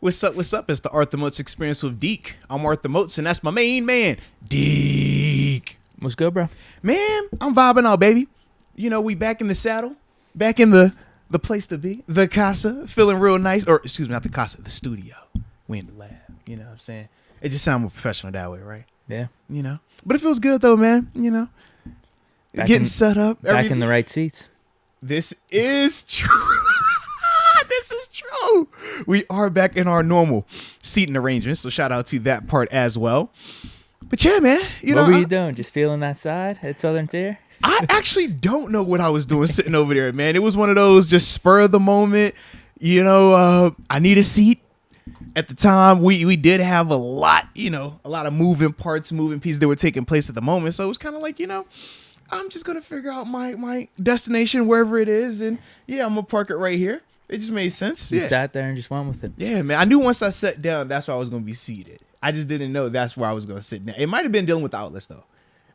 What's up? What's up? It's the Arthur Moats Experience with Deke. I'm Arthur Moats, and that's my main man, Deke. What's good, bro? Man, I'm vibing out, baby. You know, we back in the saddle, back in the place to be, the casa, feeling real nice. Or, excuse me, not the casa, the studio. We in the lab, you know what I'm saying? It just sounds more professional that way, right? Yeah. You know? But it feels good, though, man, you know? Getting set up. Back in the right seats. This is true. This is true. We are back in our normal seating arrangements, so shout out to that part as well. But yeah, man, What were you doing? Just feeling that side at Southern Tier? I actually don't know what I was doing sitting over there, man. It was one of those just spur of the moment. You know, I need a seat. At the time, we did have a lot of moving parts, moving pieces that were taking place at the moment. So it was kind of like, I'm just going to figure out my destination wherever it is. And yeah, I'm going to park it right here. It just made sense. You sat there and just went with it. Yeah, man. I knew once I sat down, that's where I was going to be seated. I just didn't know that's where I was going to sit down. It might have been dealing with the outlets, though.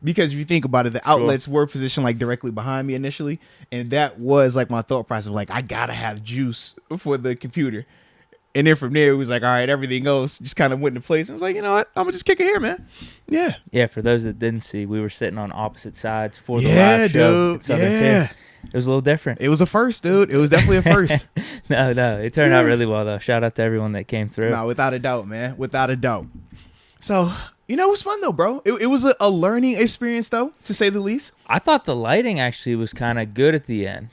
Because if you think about it, the outlets were positioned like directly behind me initially. And that was like my thought process of like, I got to have juice for the computer. And then from there, it was like, all right, everything else just kind of went into place. I was like, you know what? I'm going to just kick it here, man. Yeah. Yeah, for those that didn't see, we were sitting on opposite sides for the live show at Southern Tier. It was a little different. It was a first, dude. It was definitely a first. No. It turned out really well, though. Shout out to everyone that came through. No, without a doubt, man. Without a doubt. So, it was fun, though, bro. It was a learning experience, though, to say the least. I thought the lighting actually was kind of good at the end.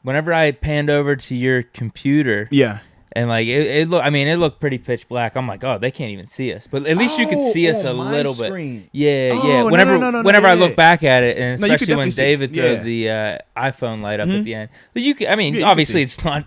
Whenever I panned over to your computer. Yeah. And like it looked pretty pitch black. I'm like, oh, they can't even see us. But at least you could see us a little bit. Yeah. Whenever I look back at it, and especially when David threw the iPhone light up at the end, obviously it's not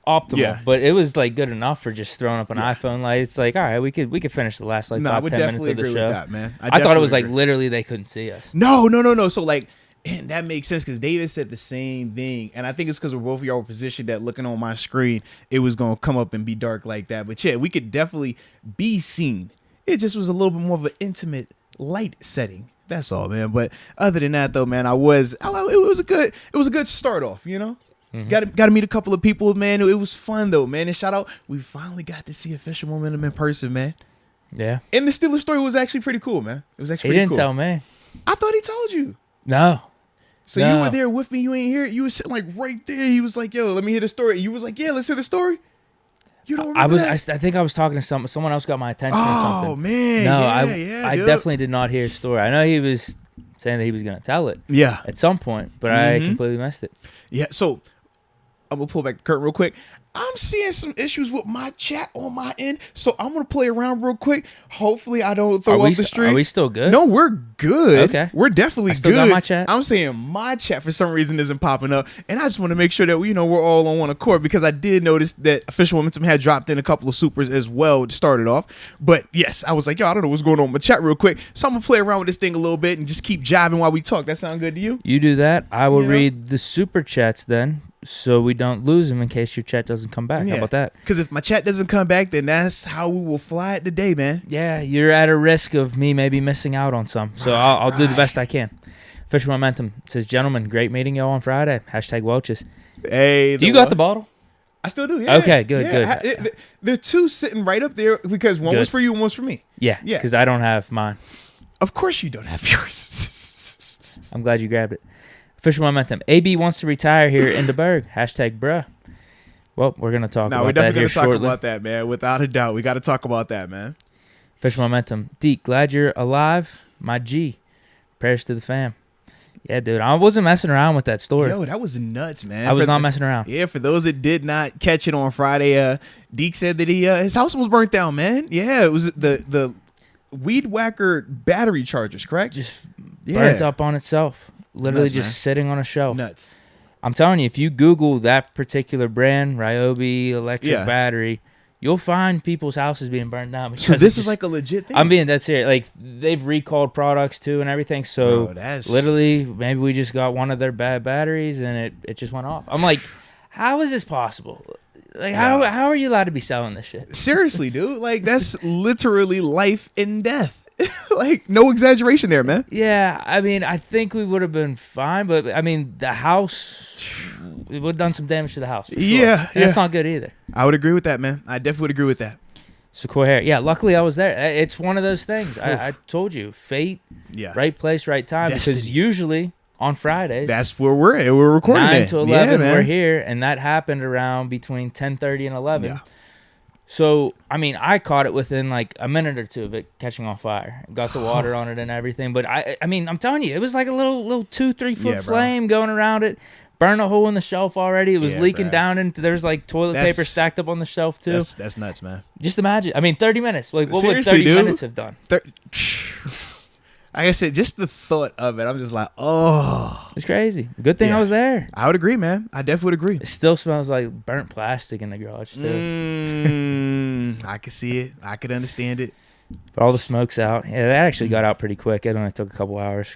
optimal, but it was like good enough for just throwing up an iPhone light. It's like, all right, we could finish the last 5-10 minutes of the show. That, man. I thought it was like literally they couldn't see us. No. So like. And that makes sense because David said the same thing. And I think it's because both of y'all were positioned that looking on my screen, it was going to come up and be dark like that. But yeah, we could definitely be seen. It just was a little bit more of an intimate light setting. That's all, man. But other than that, though, man, it was a good start off, Mm-hmm. Got to meet a couple of people, man. It was fun, though, man. And shout out, we finally got to see Official Momentum in person, man. Yeah. And the Steelers story was actually pretty cool, man. It was actually pretty cool. He didn't tell me. I thought he told you. No. So you were there with me. You ain't here. You were sitting like right there. He was like, "Yo, let me hear the story." You was like, "Yeah, let's hear the story." You don't remember that? I think I was talking to someone else got my attention or something. Oh man, no, I definitely did not hear his story. I know he was saying that he was gonna tell it. Yeah. At some point, but I completely missed it. Yeah. So I'm gonna pull back the curtain real quick. I'm seeing some issues with my chat on my end, so I'm gonna play around real quick. Hopefully, I don't throw up the stream. Are we still good? No, we're good. Okay, we're definitely I still good. Got my chat. I'm saying my chat for some reason isn't popping up, and I just want to make sure that we're all on one accord because I did notice that Official Momentum had dropped in a couple of supers as well to start it off. But yes, I was like, yo, I don't know what's going on with my chat real quick, so I'm gonna play around with this thing a little bit and just keep jiving while we talk. That sound good to you? You do that. I will read the super chats then. So we don't lose them in case your chat doesn't come back. How about that? Because if my chat doesn't come back, then that's how we will fly it today, man. Yeah, you're at a risk of me maybe missing out on some. So I'll do the best I can. Official Momentum says, gentlemen, great meeting y'all on Friday. #Welches. Hey, do you got the bottle? I still do, yeah. Okay, good. There are two sitting right up there because one was for you and one's for me. Yeah, because I don't have mine. Of course you don't have yours. I'm glad you grabbed it. Official Momentum. AB wants to retire here in the Berg. #bruh. Well, we're going to talk about that here shortly. No, we're definitely going to talk about that, man. Without a doubt. We got to talk about that, man. Official Momentum. Deke, glad you're alive. My G. Prayers to the fam. Yeah, dude. I wasn't messing around with that story. Yo, that was nuts, man. I was not messing around. Yeah, for those that did not catch it on Friday, Deke said that his house was burnt down, man. Yeah, it was the weed whacker battery chargers, correct? Just burnt up on itself. Literally nuts, just sitting on a shelf. Nuts. I'm telling you, if you Google that particular brand, Ryobi electric battery, you'll find people's houses being burned down. So this is like a legit thing? I'm being dead serious. Like, they've recalled products, too, and everything. So, literally, maybe we just got one of their bad batteries, and it just went off. I'm like, how is this possible? Like, how are you allowed to be selling this shit? Seriously, dude. Like, that's literally life and death. Like, no exaggeration there, man. Yeah, I mean, I think we would have been fine, but I mean, the house, it would have done some damage to the house. For sure. Yeah, and that's not good either. I would agree with that, man. I definitely would agree with that. Sequoia Hair. Yeah, luckily I was there. It's one of those things. I told you, fate, right place, right time. Destiny. Because usually on Fridays, that's where we're at. We're recording 9 to 11, we're here, and that happened around between 10:30 and 11. Yeah. So, I mean, I caught it within like a minute or two of it catching on fire. Got the water on it and everything. But, I mean, I'm telling you, it was like a little 2-3 foot flame going around it. Burned a hole in the shelf already. It was leaking down into. There's like toilet paper stacked up on the shelf too. That's nuts, man. Just imagine. I mean, 30 minutes. Like, what would 30 minutes have done? Like I said, just the thought of it, I'm just like, oh, it's crazy. Good thing I was there. I would agree, man. I definitely would agree. It still smells like burnt plastic in the garage too. I could see it. I could understand it. But all the smoke's out. Yeah, that actually got out pretty quick. It only took a couple hours.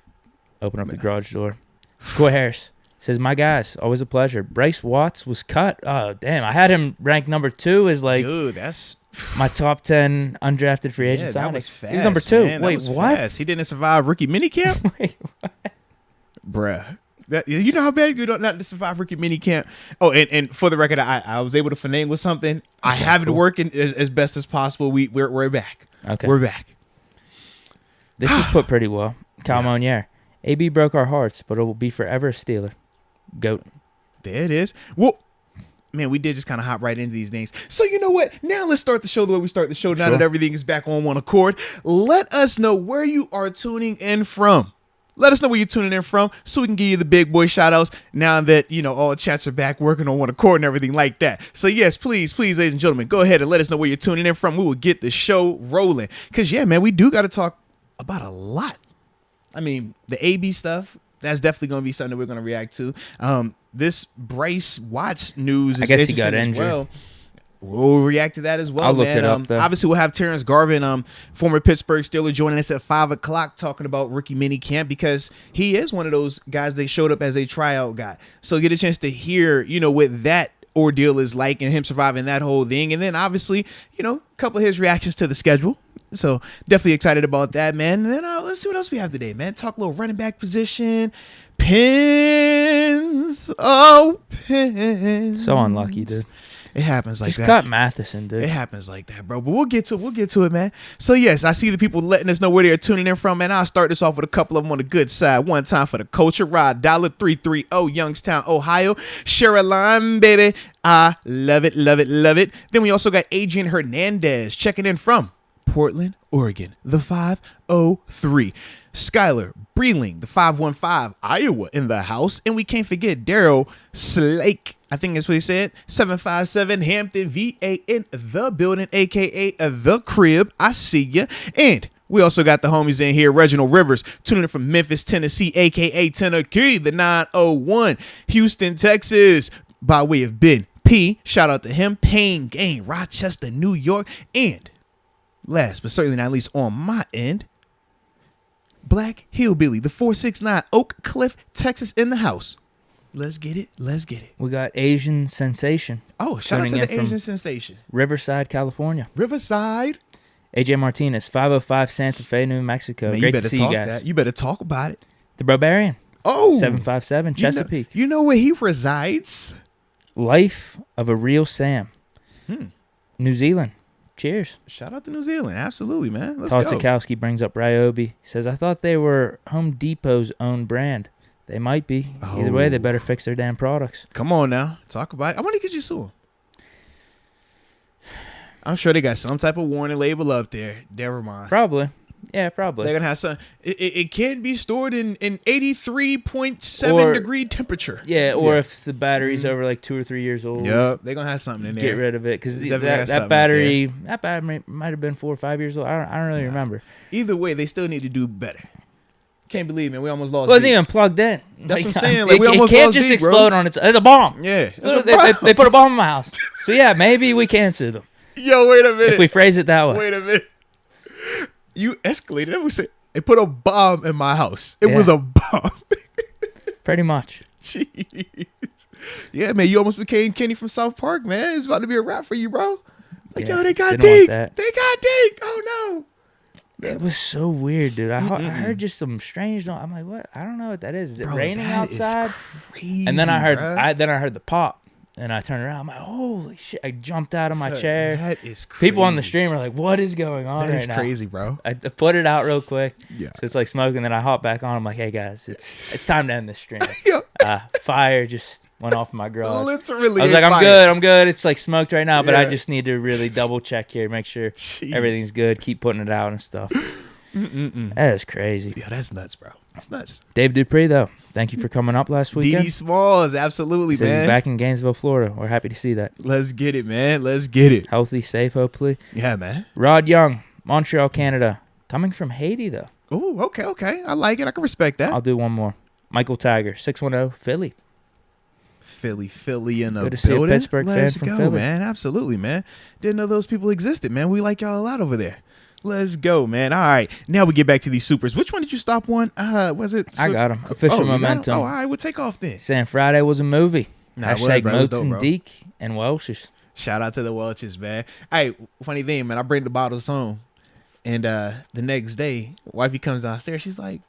Open up the garage door. Coy Harris says, my guys, always a pleasure. Bryce Watts was cut. Oh, damn. I had him ranked number 2 as like, dude, that's my top 10 undrafted free agent signing. That was fast. He was number 2. Man, wait, what? Fast. He didn't survive rookie minicamp? Wait, what? Bruh. You know how bad you don't not to survive rookie minicamp? Oh, and for the record, I was able to finagle something. I have it working as best as possible. We're back. Okay. We're back. This is put pretty well. Cal Monier. AB broke our hearts, but it will be forever a Steeler. Goat. There it is. Well, man, we did just kind of hop right into these things. So you know what? Now let's start the show the way we start the show. Now that everything is back on one accord, let us know where you are tuning in from. Let us know where you're tuning in from so we can give you the big boy shout outs now that, you know, all chats are back working on one accord and everything like that. So yes, please, ladies and gentlemen, go ahead and let us know where you're tuning in from. We will get the show rolling. Because, yeah, man, we do got to talk about a lot. I mean, the AB stuff, that's definitely going to be something that we're going to react to. This Bryce Watts news is I guess he interesting got as injured. Well. We'll react to that as well. I'll look it up, though. Obviously, we'll have Terence Garvin, former Pittsburgh Steeler, joining us at 5 o'clock talking about rookie mini camp because he is one of those guys that showed up as a tryout guy. So get a chance to hear, you know, what that ordeal is like and him surviving that whole thing. And then obviously, you know, a couple of his reactions to the schedule. So definitely excited about that, man. And then let's see what else we have today, man. Talk a little running back position. Pins. Oh, pins. So unlucky, dude. It happens like that. Just cut Matheson, dude. It happens like that, bro. But we'll get to it, man. So yes, I see the people letting us know where they're tuning in from, man. I'll start this off with a couple of them on the good side. One time for the culture. Rod $330, Youngstown, Ohio. Share a line, baby. I love it, love it, love it. Then we also got Adrian Hernandez checking in from Portland, Oregon, the 503. Skylar Breeling, the 515, Iowa in the house. And we can't forget Daryl Slake. I think that's what he said. 757 Hampton, VA in the building, a.k.a. the crib. I see ya. And we also got the homies in here. Reginald Rivers, tuning in from Memphis, Tennessee, a.k.a. Tennessee, the 901. Houston, Texas, by way of Ben P. Shout out to him. Payne Gang, Rochester, New York. And last but certainly not least on my end, Black Hillbilly, the 469, Oak Cliff, Texas in the house. Let's get it. Let's get it. We got Asian Sensation. Oh, shout out to the Asian Sensation. Riverside, California. Riverside. AJ Martinez, 505 Santa Fe, New Mexico. Man, Great to see you guys. That. You better talk about it. The Barbarian. Oh. 757 Chesapeake. You know where he resides? Life of a Real Sam. New Zealand. Cheers. Shout out to New Zealand. Absolutely, man. Let's go. Sikowski brings up Ryobi. He says, I thought they were Home Depot's own brand. They might be. Either way, they better fix their damn products. Come on now. Talk about it. I wonder, could you sue them? I'm sure they got some type of warning label up there. Never mind. Probably. Yeah, probably. They're going to have some. It can't be stored in 83.7 degree temperature. Yeah, or if the battery's over like 2 or 3 years old. Yep, they're going to have something in there. Get rid of it. Because that battery might have been 4 or 5 years old. I don't really remember. Either way, they still need to do better. Can't believe it. We almost lost. It wasn't even plugged in. That's what I'm saying. Like, it can't just explode on its. It's a bomb. Yeah. They put a bomb in my house. So yeah, maybe we can sue them. Yo, wait a minute. If we phrase it that way. Wait a minute. You escalated. That was it. They put a bomb in my house. It was a bomb. Pretty much. Jeez. Yeah, man. You almost became Kenny from South Park, man. It's about to be a wrap for you, bro. Like, yo, they got Deke. They got Deke. Oh no. It was so weird, dude. I heard just some strange. I'm like, what? I don't know what that is. Is it raining outside? Crazy, and then I heard, the pop, And I turned around. I'm like, holy shit. I jumped out of my chair. That is crazy. People on the stream are like, what is going on right now? That is crazy, bro. I put it out real quick. Yeah. So it's like smoking. Then I hop back on. I'm like, hey, guys, it's time to end this stream. Yeah. Fire just went off in my garage. Literally. I was like, I'm good. It's like smoked right now, but Yeah. I just need to really double check here, make sure everything's good, keep putting it out and stuff. That is crazy. Yeah, that's nuts, bro. That's nuts. Dave Dupree, though, thank you for coming up last weekend. D.D. Smalls, absolutely, Says man. he's back in Gainesville, Florida. We're happy to see that. Let's get it, man. Let's get it. Healthy, safe, hopefully. Yeah, man. Rod Young, Montreal, Canada. Coming from Haiti, though. Oh, okay. I like it. I can respect that. I'll do one more. Michael Tiger, 610, Philly. Philly in a Good to see a building. Pittsburgh fan Let's from go, Philly. man. Absolutely, man. Didn't know those people existed, man. We like y'all a lot over there. Let's go, man. All right. Now we get back to these supers. Which one did you stop on? Was it? I got him. Official momentum. Oh, all right. We'll take off then. Saying Friday was a movie. Hashtag Moats dope, and bro. Deke and Welsh's. Shout out to the Welches, man. Hey, funny thing, man. I bring the bottles home, and the next day, wifey comes downstairs. She's like,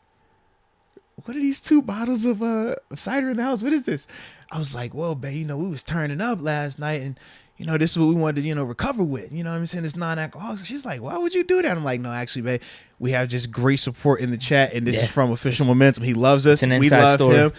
"What are these 2 bottles of cider in the house? What is this?" I was like, "Well, babe, we was turning up last night, and this is what we wanted to, recover with. You know what I'm saying? It's non-alcoholic." So she's like, "Why would you do that?" I'm like, "No, actually, babe, we have just great support in the chat, and this is from Official Momentum. He loves us. We love him.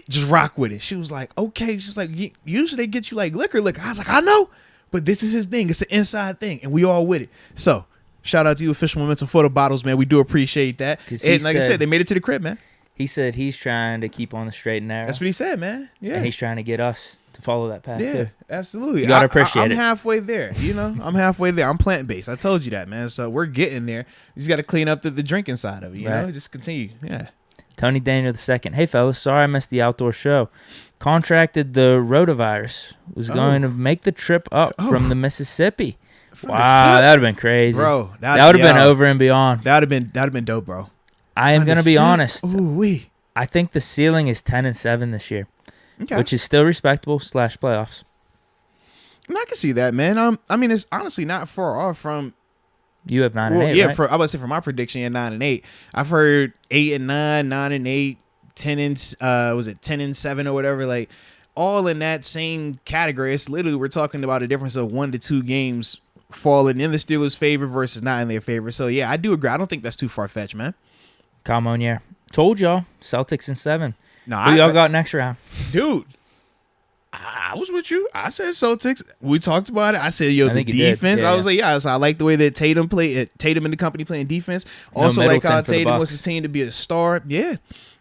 Just rock with it." She was like, "Okay." She's like, "Usually they get you like liquor." I was like, "I know, but this is his thing. It's an inside thing, and we all with it." So shout out to you, Official Momentum, for the bottles, man. We do appreciate that. And like I said, they made it to the crib, man. He said he's trying to keep on the straight and narrow. That's what he said, man. Yeah. And he's trying to get us to follow that path, yeah, too. absolutely. You got to appreciate I'm it. halfway there, I'm halfway there. I'm plant-based. I told you that, man. So we're getting there. You just got to clean up the drinking side of it, you know? Just continue. Yeah. Tony Daniel II. Hey, fellas. Sorry I missed the outdoor show. Contracted the rotavirus. Was going to make the trip up from the Mississippi. Wow, that would have been crazy. Bro, that would have been over and beyond. That would have been dope, bro. I am going to be honest. Ooh-wee. I think the ceiling is 10-7 this year, which is still respectable / playoffs. I can see that, man. I mean, it's honestly not far off from. You have 9-8. Yeah, right? I was say for my prediction, 9-8. I've heard 8-9, 9-8, 10-7 or whatever. Like all in that same category. It's literally we're talking about a difference of 1 to 2 games falling in the Steelers' favor versus not in their favor. So yeah, I do agree. I don't think that's too far fetched, man. Kyle Monier. Told y'all, Celtics in 7. No, Who y'all got next round? Dude, I was with you. I said Celtics. We talked about it. I said, the defense. I was like, so I like the way that Tatum played. Tatum and the company playing defense. Also, like how Tatum was continuing to be a star. Yeah.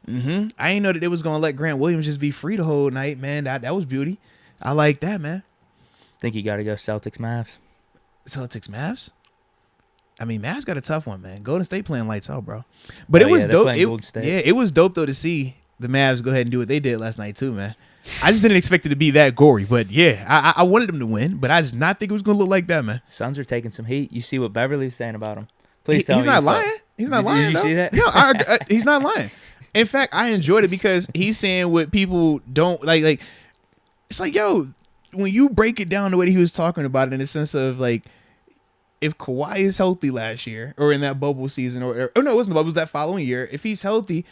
I ain't know that it was going to let Grant Williams just be free the whole night, man. That was beauty. I like that, man. Think you got to go Celtics Mavs. Celtics Mavs? I mean, Mavs got a tough one, man. Golden State playing lights out, bro. But it was dope. It was dope though to see the Mavs go ahead and do what they did last night too, man. I just didn't expect it to be that gory, but yeah, I wanted them to win, but I did not think it was going to look like that, man. Suns are taking some heat. You see what Beverly was saying about him. Please tell me. He's not lying. He's not lying. Did you see that? Yeah, he's not lying. In fact, I enjoyed it because he's saying what people don't like. It's like, yo, when you break it down the way that he was talking about it in the sense of like, if Kawhi is healthy last year or in that bubble season or no, it wasn't the bubble, it was that following year. If he's healthy,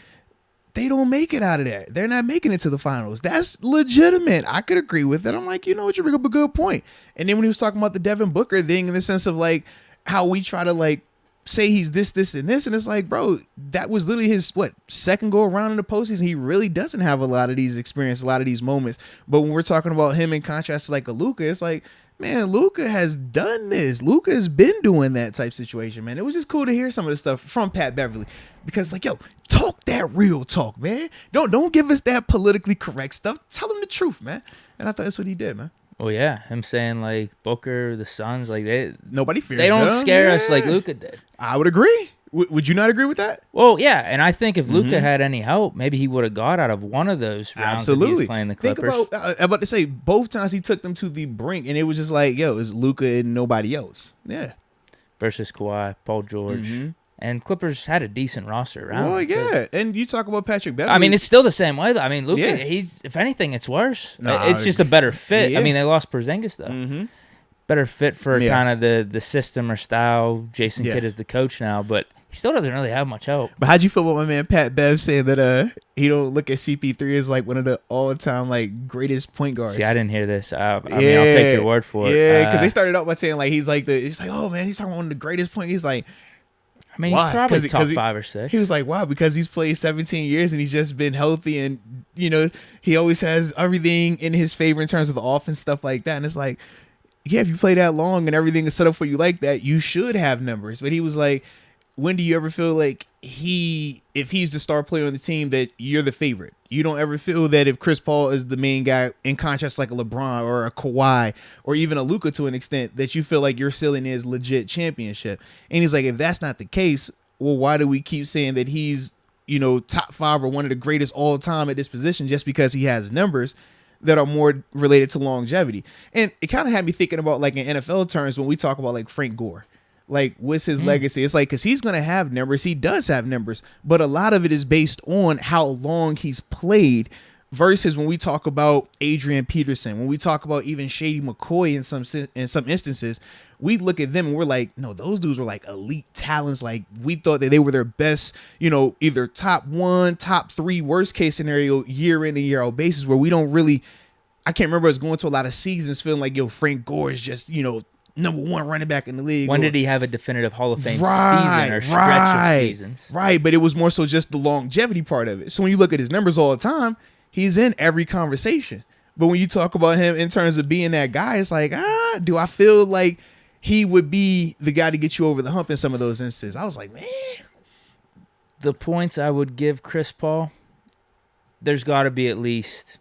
they don't make it out of there. They're not making it to the finals. That's legitimate. I could agree with that. I'm like, you know what? You bring up a good point. And then when he was talking about the Devin Booker thing in the sense of like how we try to like say he's this, and this. And it's like, bro, that was literally his, second go around in the postseason. He really doesn't have a lot of these experience, a lot of these moments. But when we're talking about him in contrast to like a Luka, it's like, man, Luka has done this. Luka has been doing that type situation, man. It was just cool to hear some of the stuff from Pat Beverly because, like, yo, talk that real talk, man. Don't give us that politically correct stuff. Tell him the truth, man. And I thought that's what he did, man. Well, yeah, him saying like Booker, the Suns, like nobody fears. They don't scare us like Luka did. I would agree. Would you not agree with that? Well, yeah, and I think if Luka had any help, maybe he would have got out of one of those rounds. Absolutely. He was playing the Clippers. Think about, I'm about to say, both times he took them to the brink, and it was just like, yo, it's Luka and nobody else. Yeah. Versus Kawhi, Paul George. And Clippers had a decent roster around. Oh, yeah. And you talk about Patrick Beverly. I mean, it's still the same way. I mean, Luka, he's, if anything, it's worse. It's just a better fit. Yeah. I mean, they lost Porzingis, though. Better fit for kind of the system or style. Jason Kidd is the coach now, but He still doesn't really have much help. But how'd you feel about my man Pat Bev saying that he don't look at CP3 as like one of the all-time like greatest point guards? See, I didn't hear this. I mean, I'll take your word for it. Yeah, because they started out by saying like he's like oh man, he's talking about one of the greatest point. He's like, I mean, why? He's probably top 5 or 6. He was like, wow, because he's played 17 years and he's just been healthy, and he always has everything in his favor in terms of the offense, stuff like that. And it's like, yeah, if you play that long and everything is set up for you like that, you should have numbers. But he was like, when do you ever feel like if he's the star player on the team, that you're the favorite? You don't ever feel that if Chris Paul is the main guy, in contrast like a LeBron or a Kawhi or even a Luka to an extent, that you feel like your ceiling is legit championship. And he's like, if that's not the case, well, why do we keep saying that he's, top 5 or one of the greatest all time at this position just because he has numbers that are more related to longevity? And it kind of had me thinking about like in NFL terms when we talk about like Frank Gore. Like, what's his legacy? It's like, because he's going to have numbers. He does have numbers. But a lot of it is based on how long he's played versus when we talk about Adrian Peterson, when we talk about even Shady McCoy in some instances, we look at them and we're like, no, those dudes were like elite talents. Like, we thought that they were their best, either top 1, top 3, worst case scenario, year in and year out basis, where we don't really, I can't remember us going to a lot of seasons feeling like, Frank Gore is just, number 1 running back in the league. When did he have a definitive Hall of Fame season or stretch of seasons? Right, but it was more so just the longevity part of it. So when you look at his numbers all the time, he's in every conversation. But when you talk about him in terms of being that guy, it's like, do I feel like he would be the guy to get you over the hump in some of those instances? I was like, man. The points I would give Chris Paul, there's got to be at least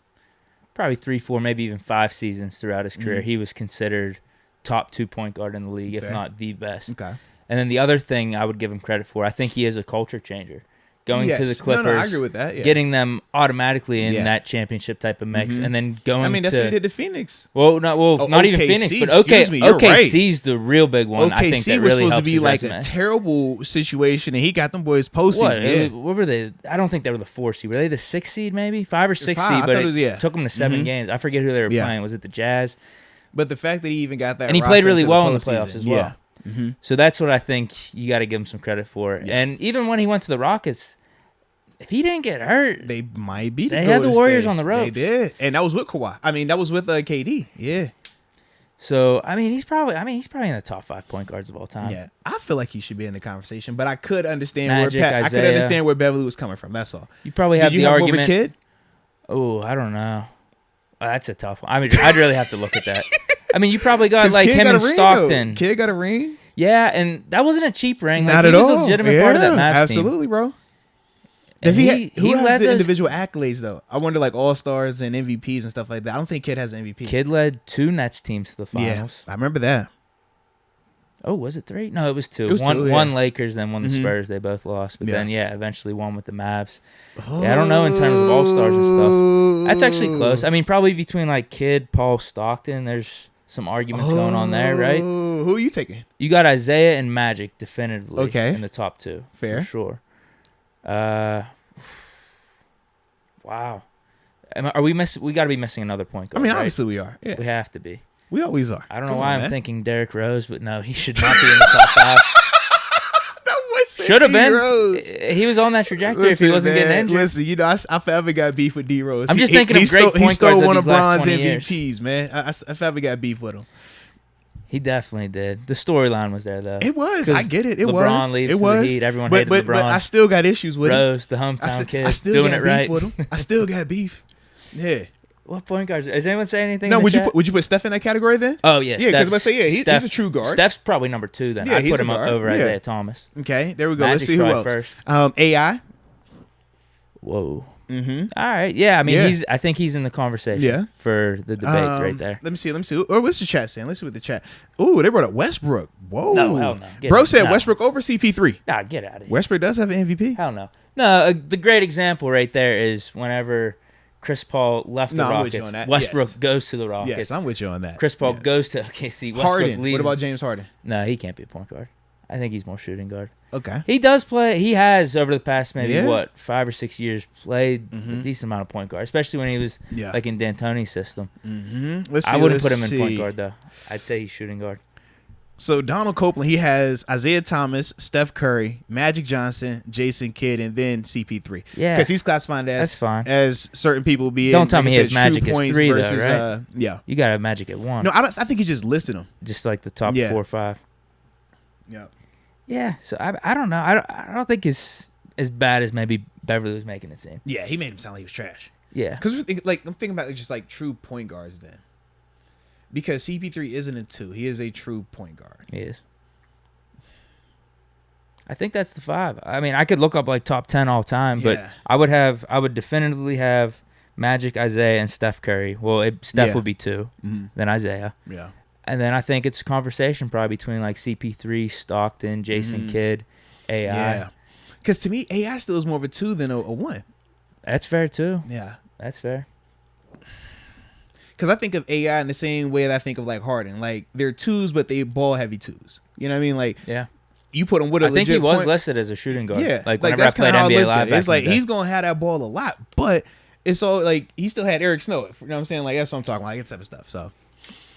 probably 3, 4, maybe even 5 seasons throughout his career. He was considered top 2 point guard in the league, if not the best. Okay. And then the other thing I would give him credit for, I think he is a culture changer. Going to the Clippers, I agree with that. Yeah. Getting them automatically in that championship type of mix, and then going. I mean, that's what he did to Phoenix. Well, not OKC, even Phoenix, but OKC's the real big one. OKC I think that was really supposed to be like resume. A terrible situation, and he got them boys postseason. What were they? I don't think they were the 4 seed. Were they the 6 seed, maybe 5 or 6 seed? But it took them to 7 games. I forget who they were playing. Was it the Jazz? But the fact that he even got that, and he played really well in the playoffs as well. Yeah. Mm-hmm. So that's what I think you got to give him some credit for. Yeah. And even when he went to the Rockets, if he didn't get hurt, they might be. They had the Warriors on the ropes. They did, and that was with Kawhi. I mean, that was with KD. Yeah. So I mean, he's probably in the top 5 point guards of all time. Yeah, I feel like he should be in the conversation, but I could understand Magic, I could understand where Beverly was coming from. That's all. You probably have the argument. Over Kid? Oh, I don't know. That's a tough one. I mean, I'd really have to look at that. I mean, you probably got like him and Stockton. Kid got a ring. Yeah, and that wasn't a cheap ring. Not at all. He was a legitimate part of that Mavs absolutely, team. Bro. Does who has the individual accolades though? I wonder, like All-Stars and MVPs and stuff like that. I don't think Kid has an MVP. Kid led 2 Nets teams to the finals. Yeah, I remember that. Oh, was it 3? No, it was 2. It was one Lakers, then one the Spurs. They both lost, but then eventually one with the Mavs. Yeah, I don't know in terms of All-Stars and stuff. That's actually close. I mean, probably between like Kid, Paul, Stockton. There's some arguments going on there, right? Who are you taking? You got Isaiah and Magic definitively in the top 2. Fair, for sure. Wow. Are we miss? We got to be missing another point guard. I mean, right? obviously we are. Yeah. We have to be. We always are. I don't know why I'm thinking Derrick Rose, but no, he should not be in the top 5. Should have been. Rose. He was on that trajectory if he wasn't getting injured. Listen, I forever got beef with D Rose. I'm just thinking of great point guards. He stole one of Bron's MVPs, man. I forever got beef with him. He definitely did. The storyline was there, though. It was. I get it. LeBron leaves the Heat. Everyone hated LeBron. But I still got issues with Rose, the hometown kid, doing it right. With him. I still got beef. Yeah. What point guards? Does anyone say anything? No, would you put Steph in that category then? Oh yeah, yeah. Because he's a true guard. Steph's probably number 2 then. I'd put him up over Isaiah Thomas. Okay, there we go. Let's see who else. First. AI. Whoa. Mm-hmm. All right. Yeah. I mean, I think he's in the conversation for the debate right there. Let me see. Oh, what's the chat saying? Let's see what the chat. Oh, they brought up Westbrook. Whoa. No, hell no. Bro said Westbrook over CP3. Nah, get out of here. Westbrook does have an MVP. Hell no. No, the great example right there is whenever Chris Paul left the Rockets. Westbrook goes to the Rockets. Yes, I'm with you on that. Chris Paul goes to OKC. Harden. Leaves. What about James Harden? No, he can't be a point guard. I think he's more shooting guard. Okay. He does play. He has over the past maybe 5 or 6 years played a decent amount of point guard, especially when he was like in D'Antoni's system. Mm-hmm. I wouldn't put him in point guard though. I'd say he's shooting guard. So Donald Copeland, he has Isaiah Thomas, Steph Curry, Magic Johnson, Jason Kidd, and then CP3. Yeah, because he's classified that's fine. as certain people being. Don't tell me his Magic is 3 versus, though, right? Yeah, you got a Magic at 1. No, I think he just listed them. Just like the top 4 or 5. Yeah. Yeah. So I don't know. I don't think it's as bad as maybe Beverly was making it seem. Yeah, he made him sound like he was trash. Yeah. Because I'm thinking about just like true point guards then. Because CP3 isn't a 2. He is a true point guard. He is. I think that's the 5. I mean, I could look up like top 10 all time, but I would definitively have Magic, Isaiah, and Steph Curry. Well, Steph would be 2, then Isaiah. Yeah. And then I think it's a conversation probably between like CP3, Stockton, Jason Kidd, AI. Yeah. Because to me, AI still is more of a 2 than a 1. That's fair too. Yeah. That's fair. Because I think of AI in the same way that I think of like Harden. Like they're 2s, but they ball heavy 2s. You know what I mean? Like you put him with a legit I think he was point. listed as a shooting guard. Yeah. Like whenever I played NBA Live back it's like he's going to have that ball a lot. But it's all like he still had Eric Snow. You know what I'm saying? Like that's what I'm talking about. Like that type of stuff. So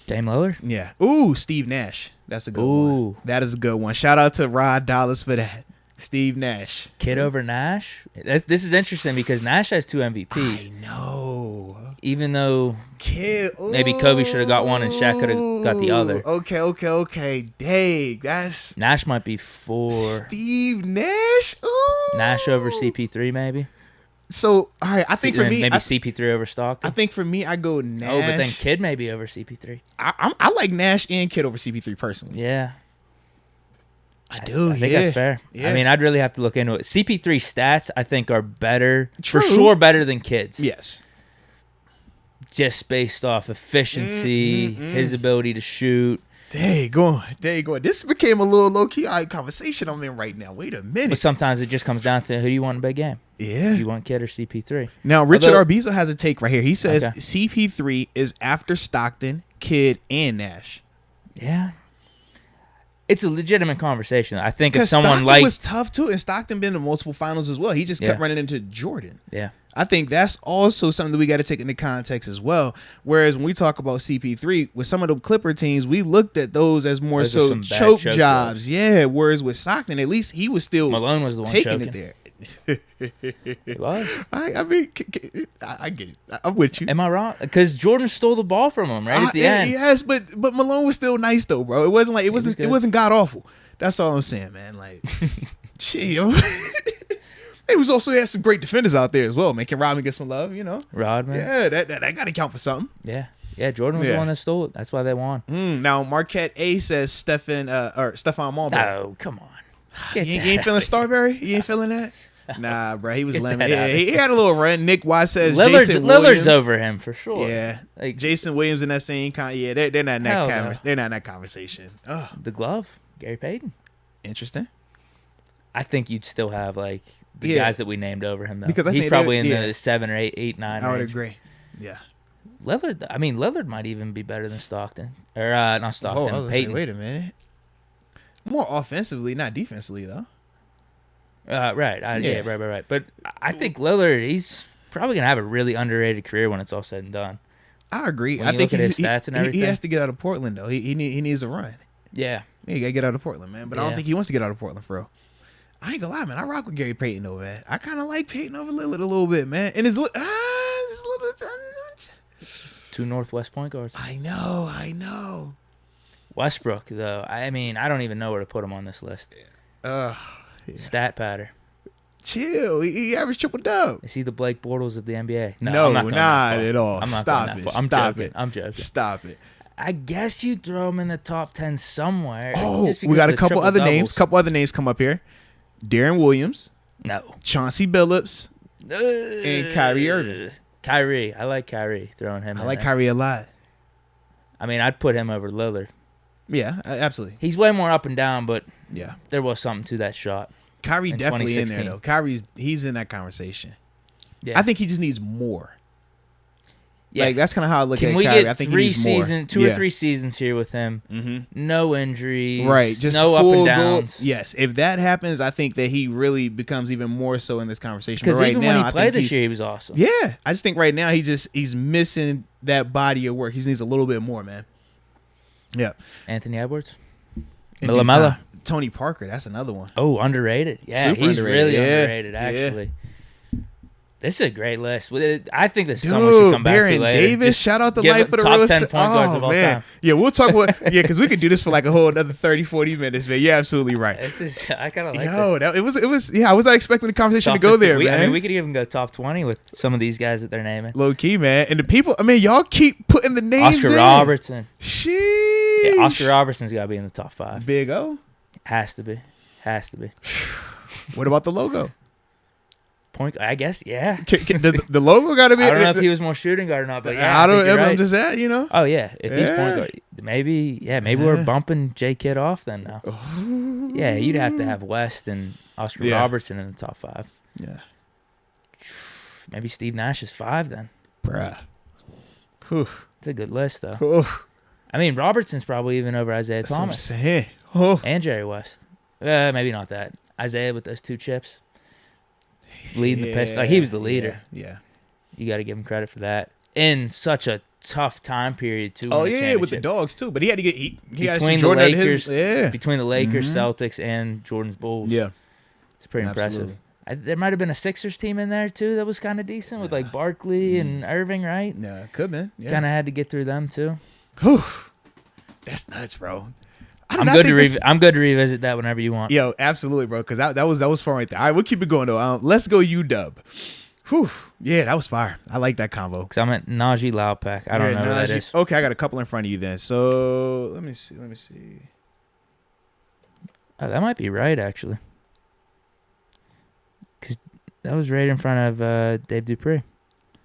Dame Lillard? Yeah. Ooh, Steve Nash. That's a good one. That is a good one. Shout out to Rod Dallas for that. Steve Nash. Kidd over Nash? This is interesting because Nash has 2 MVPs. I know. Even though Kidd, maybe Kobe should have got one and Shaq could have got the other. Okay. Dang, that's... Nash might be 4. Steve Nash? Ooh. Nash over CP3 maybe? So, all right, I think for me... Maybe CP3 over Stockton? I think for me, I go Nash. Oh, but then Kidd may be over CP3. I like Nash and Kidd over CP3 personally. Yeah. I do, I think that's fair. Yeah. I mean, I'd really have to look into it. CP3 stats, I think, are better. True. For sure better than Kidd's. Yes. Just based off efficiency, his ability to shoot. Dang, go on. This became a little low-key conversation I'm in right now. Wait a minute. But sometimes it just comes down to who do you want in a big game? Yeah. Do you want Kidd or CP3? Now, Richard Arbizo has a take right here. He says CP3 is after Stockton, Kidd, and Nash. Yeah. It's a legitimate conversation. I think if someone Stockton was tough too, and Stockton been to multiple finals as well. He just kept running into Jordan. Yeah. I think that's also something that we got to take into context as well. Whereas when we talk about CP3, with some of the Clipper teams, we looked at those as more so choke jobs. Yeah. Whereas with Stockton, at least he was still Malone was the one taking choking. it there. It was. I mean, I get it. I'm with you. Am I wrong? Because Jordan stole the ball from him at the end. Yes, but Malone was still nice though, bro. It wasn't like it wasn't god awful. That's all I'm saying, man. Like, chill. He was also had some great defenders out there as well, man. Can Rodman get some love? You know, Rodman. Yeah, that got to count for something. Yeah. Jordan was the one that stole it. That's why they won. Now Marquette A says Stephon Marbury. No, come on. You ain't feeling Starberry? You ain't feeling that? Nah, bro. He was lemon. Yeah, he had a little run. Nick Y says Jason Williams. Lillard's over him for sure. Yeah, like Jason Williams in that same they're not in that they're not in that conversation. Oh. The glove, Gary Payton. Interesting. I think you'd still have like the guys that we named over him though. Because he's probably in the 7 or 8, 9 I would range. agree. Yeah. Lillard might even be better than Stockton. Or not Stockton, Payton. Wait a minute. More offensively, not defensively though. Right. Right. But I think Lillard, he's probably gonna have a really underrated career when it's all said and done. I agree. I think his stats and everything. He has to get out of Portland though. He needs a run. Yeah. He gotta get out of Portland, man. But I don't think he wants to get out of Portland for real. I ain't gonna lie, man. I rock with Gary Payton over that. I kind of like Payton over Lillard a little bit, man. And it's a little bit. 2 Northwest point guards. I know. Westbrook, though. I mean, I don't even know where to put him on this list. Stat patter. Chill. He averaged triple-double. Is he the Blake Bortles of the NBA? No, not at all. I'm not Stop it. I'm joking. Stop it. I guess you throw him in the top 10 somewhere. Oh, we got a couple other names. Couple other names come up here. Darren Williams. No. Chauncey Billups. And Kyrie Irving. Kyrie. I like Kyrie throwing him in. I like Kyrie a lot. I mean, I'd put him over Lillard. Yeah, absolutely. He's way more up and down, but yeah, there was something to that shot. Kyrie definitely in there, though. He's in that conversation. Yeah. I think he just needs more. Yeah. Like, that's kind of how I look at Kyrie. I think he needs more. 2 or 3 seasons here with him. No injuries. Right. Just no up and downs. Yes. If that happens, I think that he really becomes even more so in this conversation. Because right even now, when he played this year, he was awesome. Yeah. I just think right now he's missing that body of work. He needs a little bit more, man. Yeah. Anthony Edwards? LaMelo. Tony Parker, that's another one. Oh, underrated. Yeah, Super he's underrated. really underrated, actually. This is a great list. I think this is something we should come back to later. Davis, Just shout out the give life of the top real 10 point guards of all time. Yeah, we'll talk about because we could do this for like a whole another 30, 40 minutes, man. You're absolutely right. I kind of like this. It was. Yeah, I was not expecting the conversation to go there, man. I mean, we could even go top 20 with some of these guys that they're naming. Low key, man. And the people, I mean, y'all keep putting the names Oscar Robertson. Sheesh. Yeah, Oscar Robertson's got to be in the top 5. Big O? Has to be. What about the logo? Point, I guess, yeah. The logo got to be. I don't know if he was more shooting guard or not, but yeah. I don't know. I'm just at, you know. Oh yeah, if he's point guard, maybe we're bumping J Kidd off then now. Oh. Yeah, you'd have to have West and Oscar Robertson in the top 5. Yeah. Maybe Steve Nash is 5 then. Bruh. Whew. It's a good list though. Oh. I mean, Robertson's probably even over Isaiah Thomas. What I'm saying. Oh. And Jerry West. Maybe not that. Isaiah with those 2 chips. Leading the Pistons. Like, he was the leader. Yeah. You got to give him credit for that. In such a tough time period, too. Oh, yeah, with the dogs, too. But he had to get between the Lakers, between the Lakers, Celtics, and Jordan's Bulls. Yeah. It's pretty impressive. There might have been a Sixers team in there, too, that was kind of decent with, like, Barkley and Irving, right? Yeah, could have been. Yeah. Kind of had to get through them, too. Whew. That's nuts, bro. I'm good to revisit that whenever you want. Yo, absolutely, bro. Because that was fun right there. All right, we'll keep it going though. Let's go UW. Whew. Yeah, that was fire. I like that combo. Because I'm at Najee Loudpack. I don't know who that is. Okay, I got a couple in front of you then. So let me see. Oh, that might be right actually. Because that was right in front of Dave Dupree.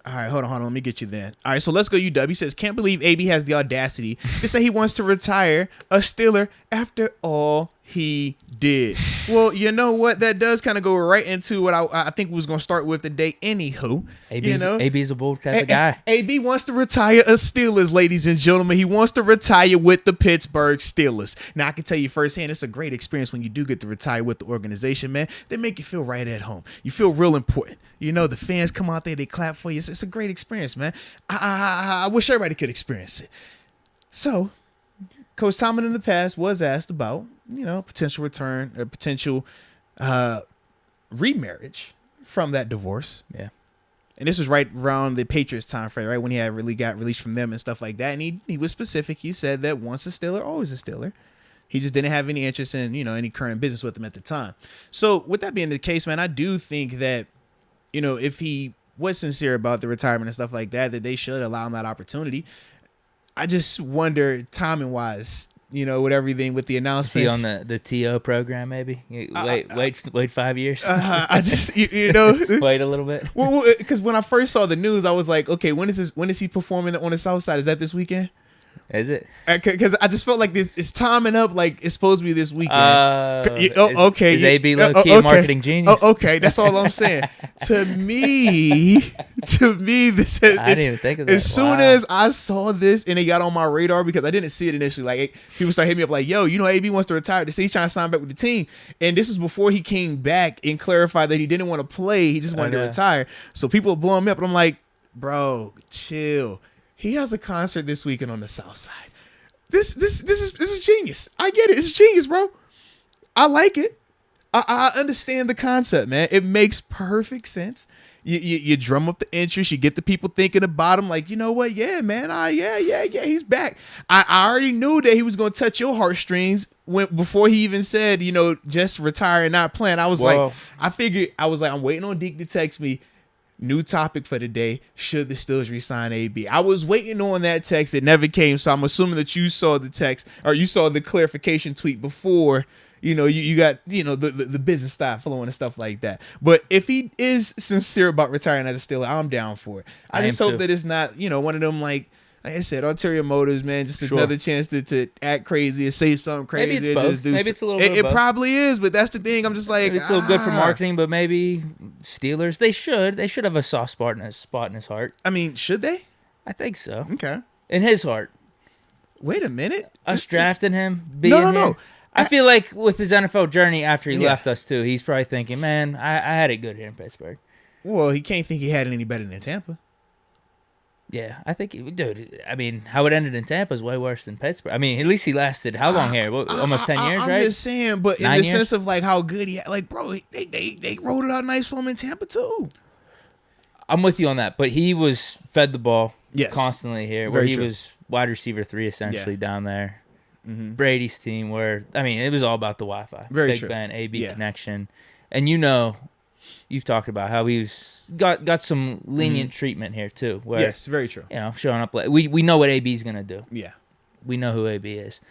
All right, hold on. Let me get you then. All right, so let's go UW. He says, can't believe AB has the audacity to say he wants to retire a Steeler after all he did. Well, you know what? That does kind of go right into what I think we was going to start with today. Anywho, AB's a bold type of guy. AB wants to retire a Steelers, ladies and gentlemen. He wants to retire with the Pittsburgh Steelers. Now, I can tell you firsthand, it's a great experience when you do get to retire with the organization, man. They make you feel right at home. You feel real important. You know, the fans come out there, they clap for you. It's a great experience, man. I wish everybody could experience it. So, Coach Tomlin in the past was asked about, you know, potential return or potential remarriage from that divorce. Yeah. And this was right around the Patriots time frame, right? When he had really got released from them and stuff like that. And he was specific. He said that once a Steeler, always a Steeler. He just didn't have any interest in, you know, any current business with them at the time. So with that being the case, man, I do think that, you know, if he was sincere about the retirement and stuff like that, that they should allow him that opportunity. I just wonder, timing wise, you know, with everything with the announcement. Is he on the TO program? Maybe wait 5 years. I just you know wait a little bit. Well, because when I first saw the news, I was like, okay, when is he performing on the South Side? Is that this weekend? Is it? Because I just felt like it's timing up like it's supposed to be this weekend. Okay. Is AB low-key a marketing genius? Okay, that's all I'm saying. To me, this I didn't even think of that. As soon as I saw this and it got on my radar, because I didn't see it initially, like people started hitting me up like, yo, you know, AB wants to retire. He's trying to sign back with the team. And this is before he came back and clarified that he didn't want to play. He just wanted to retire. So people are blowing me up. And I'm like, bro, chill. He has a concert this weekend on the South Side. This is genius. I get it. It's genius, bro. I like it. I understand the concept, man. It makes perfect sense. You drum up the interest. You get the people thinking about him. Like, you know what? Yeah, man. Yeah. He's back. I already knew that he was going to touch your heartstrings before he even said, you know, just retire and not playing. I was like, I'm waiting on Deke to text me. New topic for today. Should the Steelers resign AB? I was waiting on that text. It never came. So I'm assuming that you saw the text or you saw the clarification tweet before, you know, you got, you know, the business style flowing and stuff like that. But if he is sincere about retiring as a Steeler, I'm down for it. I just hope that it's not, you know, one of them like I said, ulterior motives, man. Just another chance to act crazy or say something crazy. Maybe it's both. Maybe it's a little bit of both. It probably is, but that's the thing. I'm just like, maybe it's a little good for marketing, but maybe Steelers, they should have a soft spot in his heart. I mean, should they? I think so. Okay. In his heart. Wait a minute. Us drafting him, being here. I feel like with his NFL journey after he left us too, he's probably thinking, man, I had it good here in Pittsburgh. Well, he can't think he had it any better than Tampa. Yeah, I think, dude, I mean, how it ended in Tampa is way worse than Pittsburgh. I mean, at least he lasted how long here? Almost 10 years, right? I'm just saying, but 9 in the sense of like how good he had, like, bro, they rolled it out nice for him in Tampa too. I'm with you on that, but he was fed the ball yes. constantly here, Very where he true. was wide receiver 3 essentially down there. Mm-hmm. Brady's team, where, I mean, it was all about the Wi-Fi. Very Big true. Ben, AB connection. And you've talked about how he's got some lenient treatment here too. Where, yes, very true. Showing up late. We know what AB's gonna do. Yeah, we know who AB is.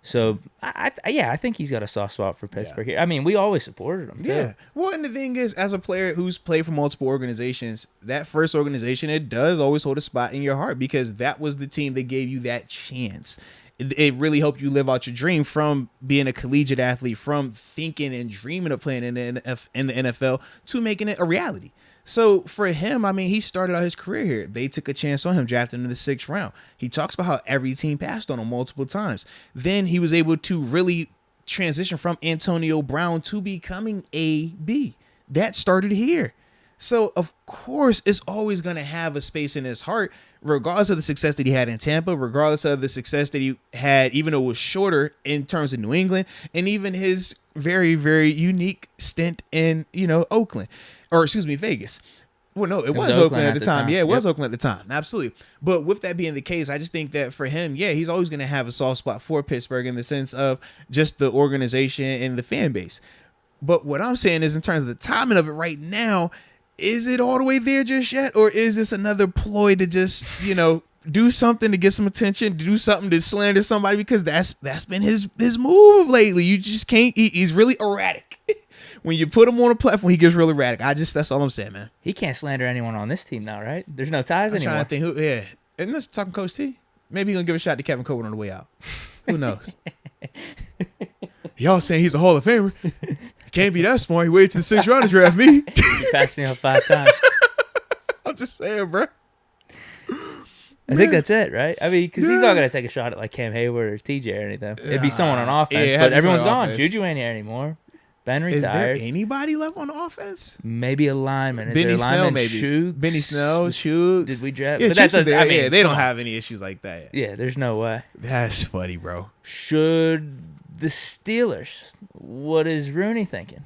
So I think he's got a soft spot for Pittsburgh here. I mean, we always supported him too. Yeah. Well, and the thing is, as a player who's played for multiple organizations, that first organization, it does always hold a spot in your heart because that was the team that gave you that chance. It really helped you live out your dream from being a collegiate athlete, from thinking and dreaming of playing in the NFL to making it a reality. So for him, I mean, he started out his career here. They took a chance on him, drafted him in the 6th round. He talks about how every team passed on him multiple times. Then he was able to really transition from Antonio Brown to becoming AB. That started here. So, of course, it's always going to have a space in his heart, regardless of the success that he had in Tampa, regardless of the success that he had, even though it was shorter in terms of New England, and even his very, very unique stint in, Oakland. Or, excuse me, Vegas. Well, no, it was Oakland at the time. Yeah, it was Oakland at the time. Absolutely. But with that being the case, I just think that for him, he's always going to have a soft spot for Pittsburgh in the sense of just the organization and the fan base. But what I'm saying is in terms of the timing of it right now, is it all the way there just yet? Or is this another ploy to just, do something to get some attention, do something to slander somebody? Because that's been his move lately. You just can't. He's really erratic. When you put him on a platform, he gets really erratic. That's all I'm saying, man. He can't slander anyone on this team now, right? There's no ties anymore. I'm trying to think who. Isn't this talking Coach T? Maybe he's gonna give a shot to Kevin Coleman on the way out. Who knows? Y'all saying he's a Hall of Famer. Can't be that smart. He waited to the 6th round to draft me. You passed me up 5 times. I'm just saying, bro. I think that's it, right? I mean, because he's not going to take a shot at like Cam Hayward or TJ or anything. It'd be someone on offense, but everyone's gone. Juju ain't here anymore. Ben retired. Is there anybody left on the offense? Maybe a lineman. Benny Snell, maybe. Benny Snell, Shooks. Did we draft? Yeah, but they don't have any issues like that. Yeah, there's no way. That's funny, bro. Should the Steelers? What is Rooney thinking?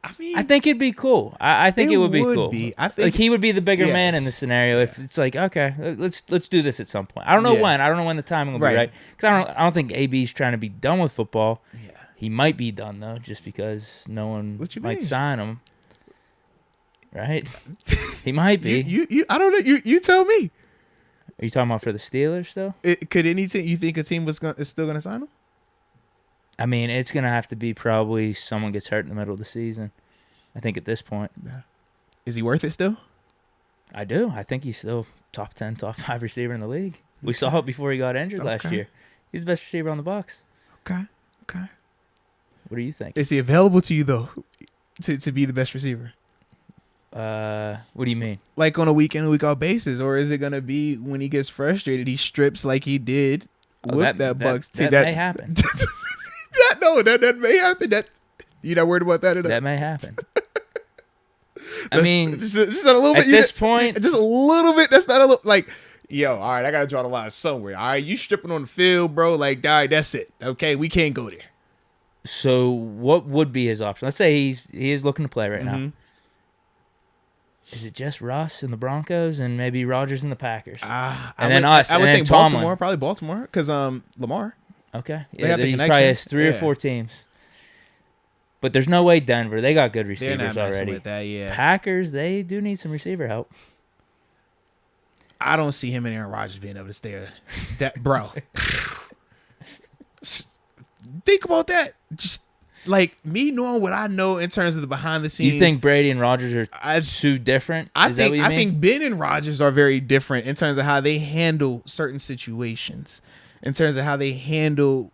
I think it'd be cool. I think it would be cool. I think he would be the bigger man in this scenario. If it's like, okay, let's do this at some point. I don't know when. I don't know when the timing will be right. Because I don't think AB's trying to be done with football. Yeah. He might be done though, just because no one might sign him. Right? He might be. I don't know. You tell me. Are you talking about for the Steelers though? Could any team? You think a team is still going to sign him? I mean, it's going to have to be probably someone gets hurt in the middle of the season. I think at this point. Is he worth it still? I do. I think he's still top 10, top 5 receiver in the league. We saw it before he got injured last year. He's the best receiver on the Bucs. Okay. What do you think? Is he available to you, though, to be the best receiver? What do you mean? Like on a week in, week out basis? Or is it going to be when he gets frustrated, he strips like he did with that Bucs team? That may happen. That may happen. You not worried about that? That may happen. I mean, just a little bit. At this point, just a little bit. That's not a little like, yo. All right, I gotta draw the line somewhere. All right, you stripping on the field, bro. Like, all right, that's it. Okay, we can't go there. So, what would be his option? Let's say he is looking to play right now. Is it just Russ and the Broncos and maybe Rodgers and the Packers? And then us. I would think Baltimore, probably Baltimore, because Lamar. Okay, he probably has 3 or 4 teams. But there's no way Denver. They got good receivers They're not already. With that, yeah. Packers, they do need some receiver help. I don't see him and Aaron Rodgers being able to stay that, bro. Think about that. Just like me knowing what I know in terms of the behind the scenes. You think Brady and Rodgers are too different? I think Ben and Rodgers are very different in terms of how they handle certain situations, in terms of how they handle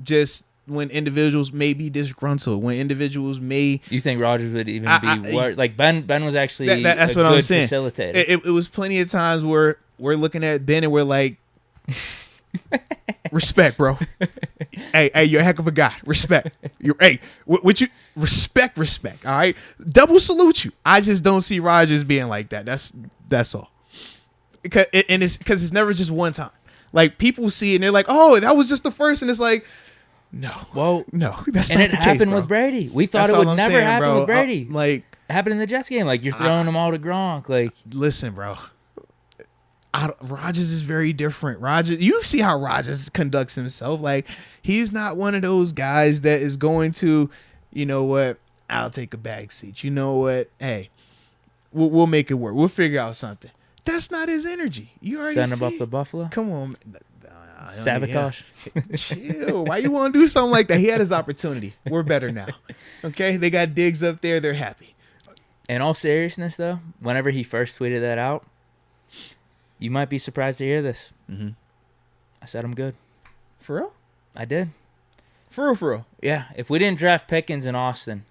just when individuals may be disgruntled, when individuals may. You think Rodgers would even be worse? Like Ben was actually that's a what good I'm saying. Facilitator. It was plenty of times where we're looking at Ben and we're like, respect, bro. Hey, you're a heck of a guy. Respect. What you respect. All right, double salute you. I just don't see Rodgers being like that. That's all. and it's because it's never just one time. Like people see it and they're like, "Oh, that was just the first," and it's like, no, that's and not it the happened case, bro. with Brady. We thought That's it would all I'm never saying, happen bro. with Brady. Like it happened in the Jets game. Like you're throwing them all to Gronk. Like listen, bro. Rodgers is very different. You see how Rodgers conducts himself. Like he's not one of those guys that is going to, you know what? I'll take a back seat. You know what? Hey, we'll make it work. We'll figure out something. That's not his energy. You already send him up to Buffalo. Come on, sabotage. Chill. Why you want to do something like that? He had his opportunity. We're better now. Okay, they got Diggs up there. They're happy. In all seriousness, though, whenever he first tweeted that out, you might be surprised to hear this. Mm-hmm. I said I'm good. For real? I did. For real? Yeah. If we didn't draft Pickens in Austin,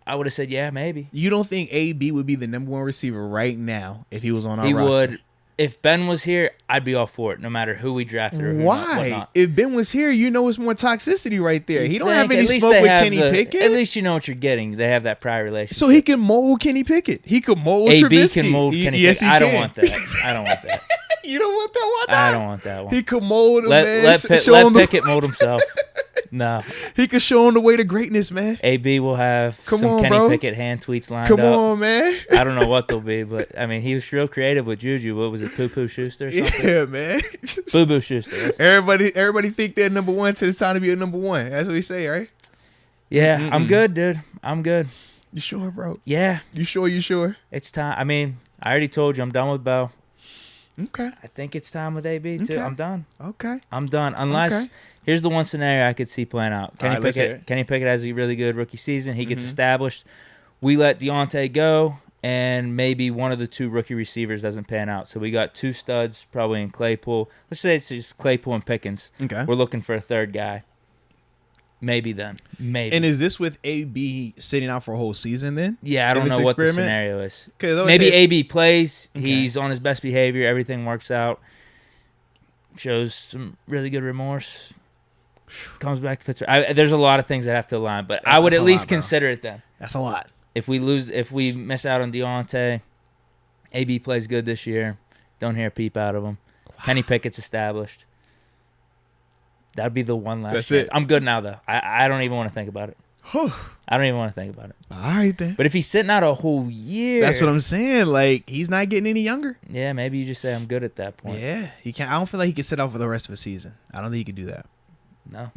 I would have said, yeah, maybe. You don't think AB would be the number one receiver right now if he was on our roster? He would. If Ben was here, I'd be all for it, no matter who we drafted or who Why? If Ben was here, you know it's more toxicity right there. He don't have any smoke with Kenny Pickett. At least you know what you're getting. They have that prior relationship. So he can mold Kenny Pickett. He could mold AB Trubisky. can mold Kenny Pickett. I don't want that. I don't want that. You don't want that one? I don't want that one. He could mold him, man. Let Pickett mold himself. No. He could show him the way to greatness, man. AB will have Kenny Pickett hand tweets lined up. Come on, man. I don't know what they'll be, but, I mean, he was real creative with Juju. What was it, Poo-Poo Schuster or something? Yeah, man. Boo-Boo Schuster. Everybody think they're number one till it's time to be a number one. That's what we say, right? Yeah, I'm good, dude. I'm good. You sure, bro? Yeah. You sure? It's time. I mean, I already told you I'm done with Bo. Okay. I think it's time with AB, too. Okay. I'm done. Okay. I'm done. Unless, here's the one scenario I could see playing out. Kenny Pickett has a really good rookie season. He gets established. We let Deontay go, and maybe one of the two rookie receivers doesn't pan out. So we got two studs probably in Claypool. Let's say it's just Claypool and Pickens. Okay. We're looking for a third guy. Maybe then. Maybe. And is this with AB sitting out for a whole season then? Yeah, I don't know what the scenario is. Maybe AB plays. Okay. He's on his best behavior. Everything works out. Shows some really good remorse. Comes back to Pittsburgh. There's a lot of things that have to align, but I would at least consider it then. That's a lot. If we miss out on Deontay, AB plays good this year. Don't hear a peep out of him. Wow. Kenny Pickett's established. That'd be the one last chance. I'm good now, though. I don't even want to think about it. I don't even want to think about it. All right, then. But if he's sitting out a whole year. That's what I'm saying. Like, he's not getting any younger. Yeah, maybe you just say I'm good at that point. Yeah, he can't. I don't feel like he can sit out for the rest of the season. I don't think he can do that. No.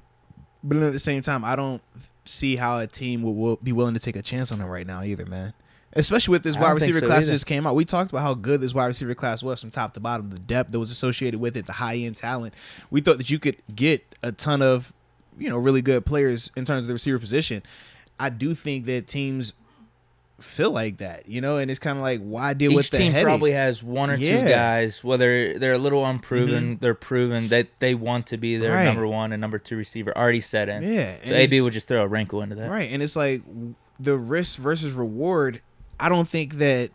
But at the same time, I don't see how a team will be willing to take a chance on him right now either, man. Especially with this wide receiver class that just came out. We talked about how good this wide receiver class was from top to bottom, the depth that was associated with it, the high-end talent. We thought that you could get a ton of, really good players in terms of the receiver position. I do think that teams feel like that, and it's kind of like, why deal with the headache? Each team probably has one or two guys, whether they're a little unproven, they're proven that they want to be their number one and number two receiver already set in. Yeah. So AB would just throw a wrinkle into that. Right, and it's like the risk versus reward. I don't think that,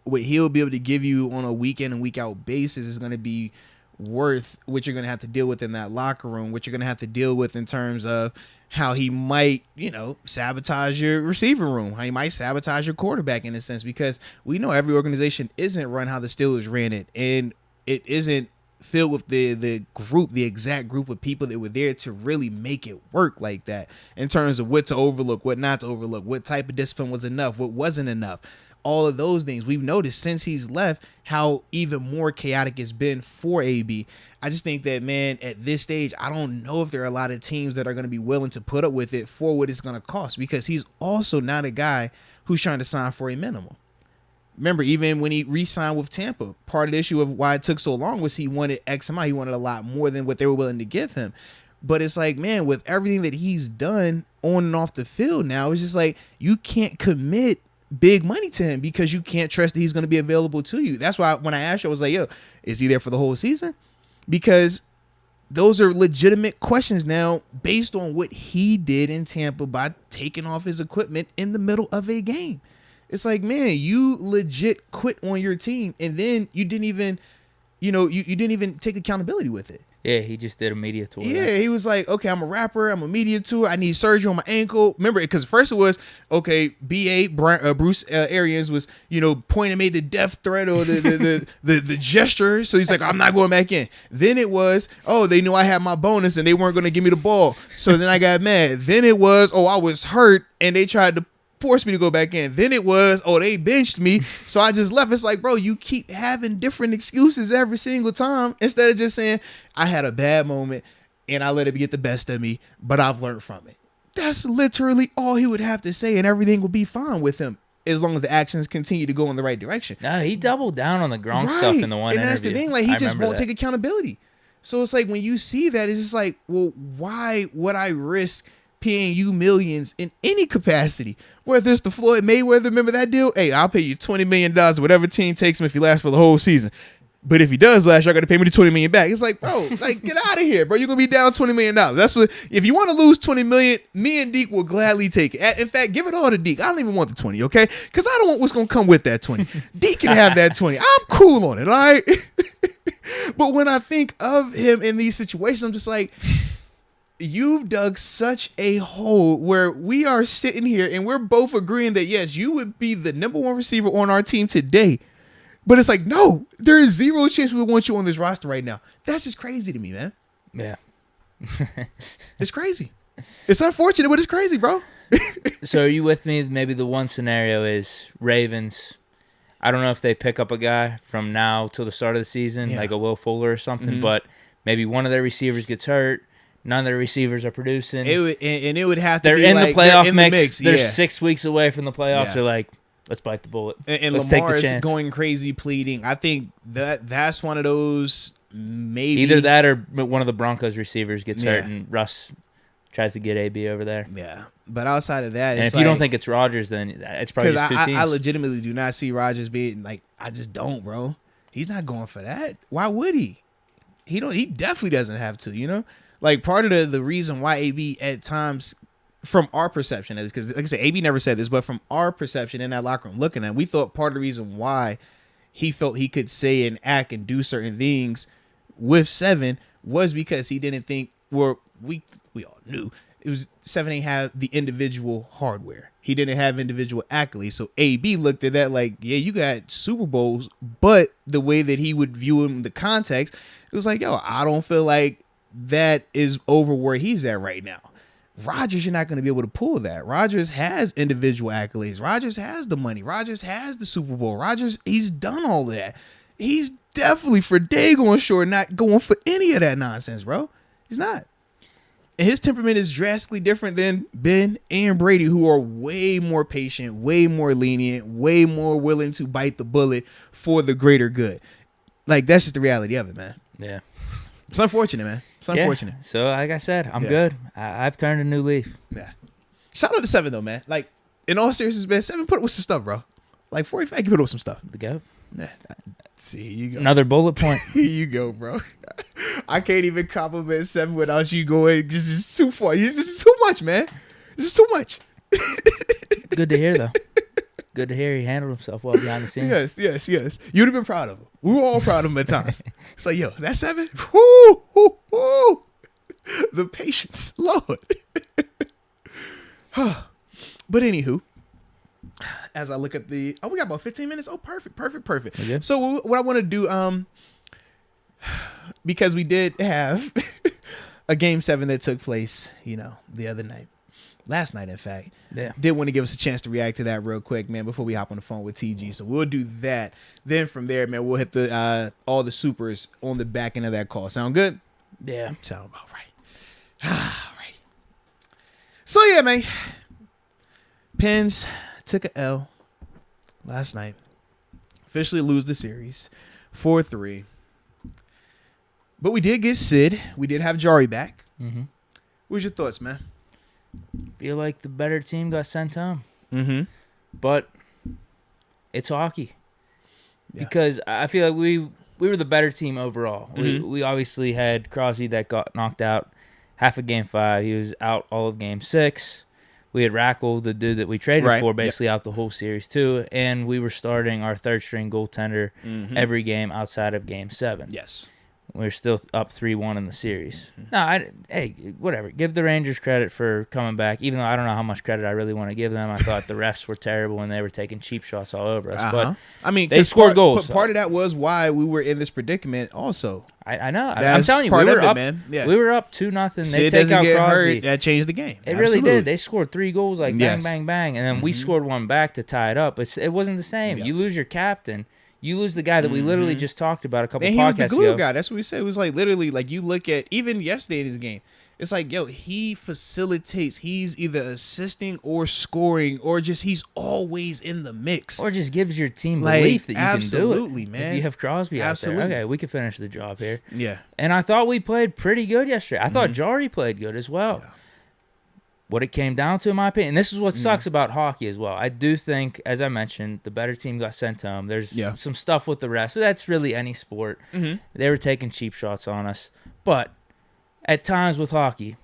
what he'll be able to give you on a week in and week out basis is going to be worth what you're going to have to deal with in that locker room, what you're going to have to deal with in terms of how he might, sabotage your receiver room, how he might sabotage your quarterback in a sense, because we know every organization isn't run how the Steelers ran it, and it isn't filled with the exact group of people that were there to really make it work like that in terms of what to overlook, what not to overlook, what type of discipline was enough, what wasn't enough. All of those things we've noticed since he's left, how even more chaotic it's been for AB. I just think that, man, at this stage, I don't know if there are a lot of teams that are going to be willing to put up with it for what it's going to cost, because he's also not a guy who's trying to sign for a minimum. Remember, even when he re-signed with Tampa, part of the issue of why it took so long was he wanted X amount. He wanted a lot more than what they were willing to give him. But it's like, man, with everything that he's done on and off the field now, it's just like you can't commit big money to him because you can't trust that he's going to be available to you. That's why when I asked you, I was like, yo, is he there for the whole season? Because those are legitimate questions now based on what he did in Tampa by taking off his equipment in the middle of a game. It's like, man, you legit quit on your team, and then you didn't even, you didn't even take accountability with it. Yeah, he just did a media tour. Yeah, he was like, okay, I'm a rapper. I'm a media tour. I need surgery on my ankle. Remember, because first it was, okay, B.A. Bruce Arians was, pointing, made the death threat or the gesture. So he's like, I'm not going back in. Then it was, they knew I had my bonus and they weren't going to give me the ball. So then I got mad. Then it was, I was hurt and they tried to forced me to go back in. Then it was, they benched me, so I just left. It's like, bro, you keep having different excuses every single time instead of just saying, I had a bad moment and I let it get the best of me, but I've learned from it. That's literally all he would have to say, and everything would be fine with him as long as the actions continue to go in the right direction. No, he doubled down on the Gronk stuff in the one interview. And that's the thing, like, he just won't take accountability. So it's like, when you see that, it's just like, well, why would I risk paying you millions in any capacity? Whether it's the Floyd Mayweather, remember that deal? Hey, I'll pay you $20 million, whatever team takes him if he lasts for the whole season. But if he does last, y'all got to pay me the $20 million back. It's like, bro, like, get out of here, bro. You're going to be down $20 million. That's what, if you want to lose $20 million, me and Deke will gladly take it. In fact, give it all to Deke. I don't even want the 20, okay? Because I don't want what's going to come with that 20. Deke can have that 20. I'm cool on it, all right? But when I think of him in these situations, I'm just like, you've dug such a hole where we are sitting here and we're both agreeing that, yes, you would be the number one receiver on our team today. But it's like, no, there is zero chance we want you on this roster right now. That's just crazy to me, man. Yeah. It's crazy. It's unfortunate, but it's crazy, bro. So are you with me? Maybe the one scenario is Ravens. I don't know if they pick up a guy from now till the start of the season, like a Will Fuller or something, but maybe one of their receivers gets hurt. None of their receivers are producing. It would have to they're be in like, the playoff in mix. The mix. They're 6 weeks away from the playoffs. Yeah. They're like, let's bite the bullet. And let's Lamar take the is chance. going crazy pleading. I think that's one of those, maybe. Either that or one of the Broncos receivers gets hurt and Russ tries to get AB over there. Yeah. But outside of that, and if you don't think it's Rodgers, then it's probably just two teams. I legitimately do not see Rodgers being like, I just don't, bro. He's not going for that. Why would he? He definitely doesn't have to, Like, part of the reason why AB at times, from our perception, is because, like I said, AB never said this, but from our perception in that locker room looking at, we thought part of the reason why he felt he could say and act and do certain things with Seven was because he didn't think, we all knew, it was Seven ain't have the individual hardware. He didn't have individual accolades. So AB looked at that like, yeah, you got Super Bowls, but the way that he would view him in the context, it was like, yo, I don't feel like that is over where he's at right now. Rodgers, you're not going to be able to pull that. Rodgers has individual accolades. Rodgers has the money. Rodgers has the Super Bowl. Rodgers, he's done all of that. He's definitely for daggone sure not going for any of that nonsense, bro. He's not. And his temperament is drastically different than Ben and Brady, who are way more patient, way more lenient, way more willing to bite the bullet for the greater good. Like, that's just the reality of it, man. Yeah. It's unfortunate, man. It's unfortunate. So, like I said, I'm good. I've turned a new leaf. Yeah. Shout out to Seven, though, man. Like, in all seriousness, man, Seven put up with some stuff, bro. Like, 45, you put up with some stuff. The goat. Yeah. See, you go. Another bullet point. Here you go, bro. I can't even compliment Seven without you going just too far. It's just too much, man. It's just too much. Good to hear, though. Good to hear he handled himself well behind the scenes. Yes. You'd have been proud of him. We were all proud of him at times. It's like, yo, that's Seven? Woo, woo, woo. The patience, Lord. But anywho, as I look at we got about 15 minutes. Oh, perfect. Okay. So what I want to do, because we did have a Game 7 that took place, the other night. Last night, in fact. Yeah. Did want to give us a chance to react to that real quick, man, before we hop on the phone with TG. So we'll do that. Then from there, man, we'll hit the all the supers on the back end of that call. Sound good? Yeah. Sound about right. All right. So, yeah, man. Pens took a L last night. Officially lose the series. 4-3. But we did get Sid. We did have Jari back. Mm-hmm. What's your thoughts, man? Feel like the better team got sent home. Mm-hmm. But it's hockey. Yeah. Because I feel like we were the better team overall. Mm-hmm. We obviously had Crosby that got knocked out half of Game 5. He was out all of Game 6. We had Rackle, the dude that we traded for, basically out the whole series too. And we were starting our third-string goaltender every game outside of Game 7. Yes. We're still up 3-1 in the series. No, hey, whatever. Give the Rangers credit for coming back, even though I don't know how much credit I really want to give them. I thought the refs were terrible and they were taking cheap shots all over us. But I mean, they scored goals. But part of that was why we were in this predicament also. I know. I'm telling you, we were up, man. Yeah. We were up 2-0. They take out Crosby. Hurt, that changed the game. It really did. They scored 3 goals, like bang, bang, bang. And then we scored one back to tie it up. It wasn't the same. Yeah. You lose your captain. You lose the guy that we literally just talked about a couple podcasts ago. And he was the glue guy. That's what we said. It was like literally, like you look at even yesterday in his game. It's like, yo, he facilitates. He's either assisting or scoring, or just he's always in the mix, or just gives your team belief that you can do it. Absolutely, man. If you have Crosby out there, okay, we can finish the job here. Yeah. And I thought we played pretty good yesterday. I thought Jari played good as well. Yeah. What it came down to, in my opinion, and this is what sucks about hockey as well. I do think, as I mentioned, the better team got sent home. There's some stuff with the rest, but that's really any sport. They were taking cheap shots on us. But at times with hockey,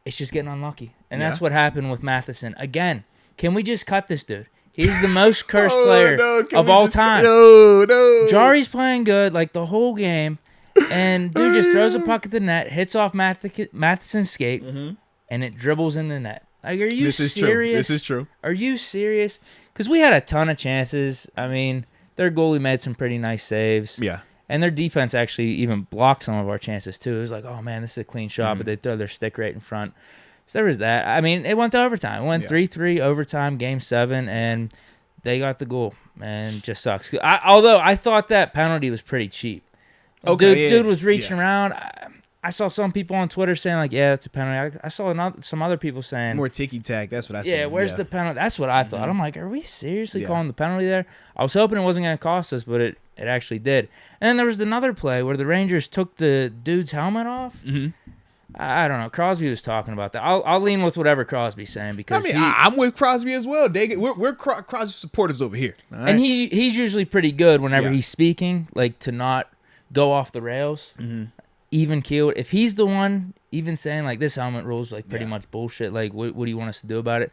it's just getting unlucky. And that's what happened with Matheson. Again, can we just cut this dude? He's the most cursed player of all time. No. Jari's playing good like the whole game, and dude just throws a puck at the net, hits off Matheson's skate, and it dribbles in the net. Like, are you serious? This is true. Are you serious? Because we had a ton of chances. I mean, their goalie made some pretty nice saves. Yeah. And their defense actually even blocked some of our chances, too. It was like, oh, man, this is a clean shot, but they throw their stick right in front. So there was that. I mean, it went to overtime. It went 3-3 overtime, Game 7, and they got the goal. And it just sucks. Although I thought that penalty was pretty cheap. Dude was reaching around. I saw some people on Twitter saying, like, yeah, that's a penalty. I saw some other people saying... More ticky-tack. That's what I said. Yeah, where's the penalty? That's what I thought. I'm like, are we seriously calling the penalty there? I was hoping it wasn't going to cost us, but it actually did. And then there was another play where the Rangers took the dude's helmet off. I don't know. Crosby was talking about that. I'll lean with whatever Crosby's saying because I'm with Crosby as well. We're Crosby supporters over here. Right? And he's usually pretty good whenever he's speaking, like to not go off the rails. Even keel. If he's the one even saying like this helmet rule's like pretty much bullshit, like what do you want us to do about it?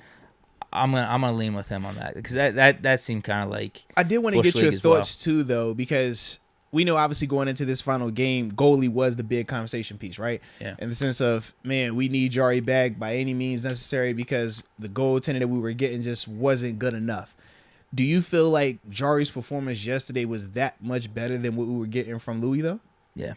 I'm gonna lean with him on that because that seemed kind of like I did want to get your thoughts too though, because we know obviously going into this final game, goalie was the big conversation piece, right? Yeah. In the sense of, man, we need Jari back by any means necessary because the goaltender that we were getting just wasn't good enough. Do you feel like Jari's performance yesterday was that much better than what we were getting from Louis though? Yeah.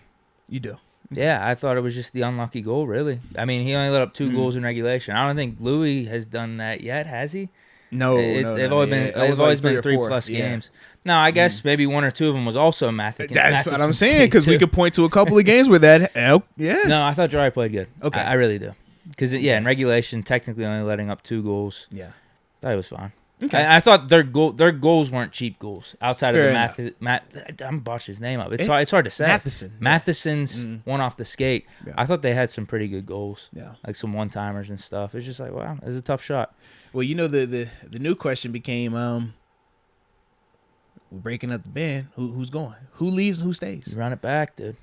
You do. Yeah, I thought it was just the unlucky goal, really. I mean, he only let up 2 goals in regulation. I don't think Louis has done that yet, has he? No, they've always been 3+ games. Now, I guess maybe 1 or 2 of them was also Matheson. That's what I'm saying, because we could point to a couple of games with that. Yeah. No, I thought Jari played good. Okay. I really do. Because, in regulation, technically only letting up 2 goals. Yeah. I thought it was fine. Okay. I thought their goals weren't cheap goals outside of the I'm botching his name up. It's hard to say. Matheson's one off the skate. Yeah. I thought they had some pretty good goals. Yeah, like some 1-timers and stuff. It's just like, wow, this is a tough shot. Well, the new question became, we're breaking up the band. Who's going? Who leaves and who stays? You run it back, dude.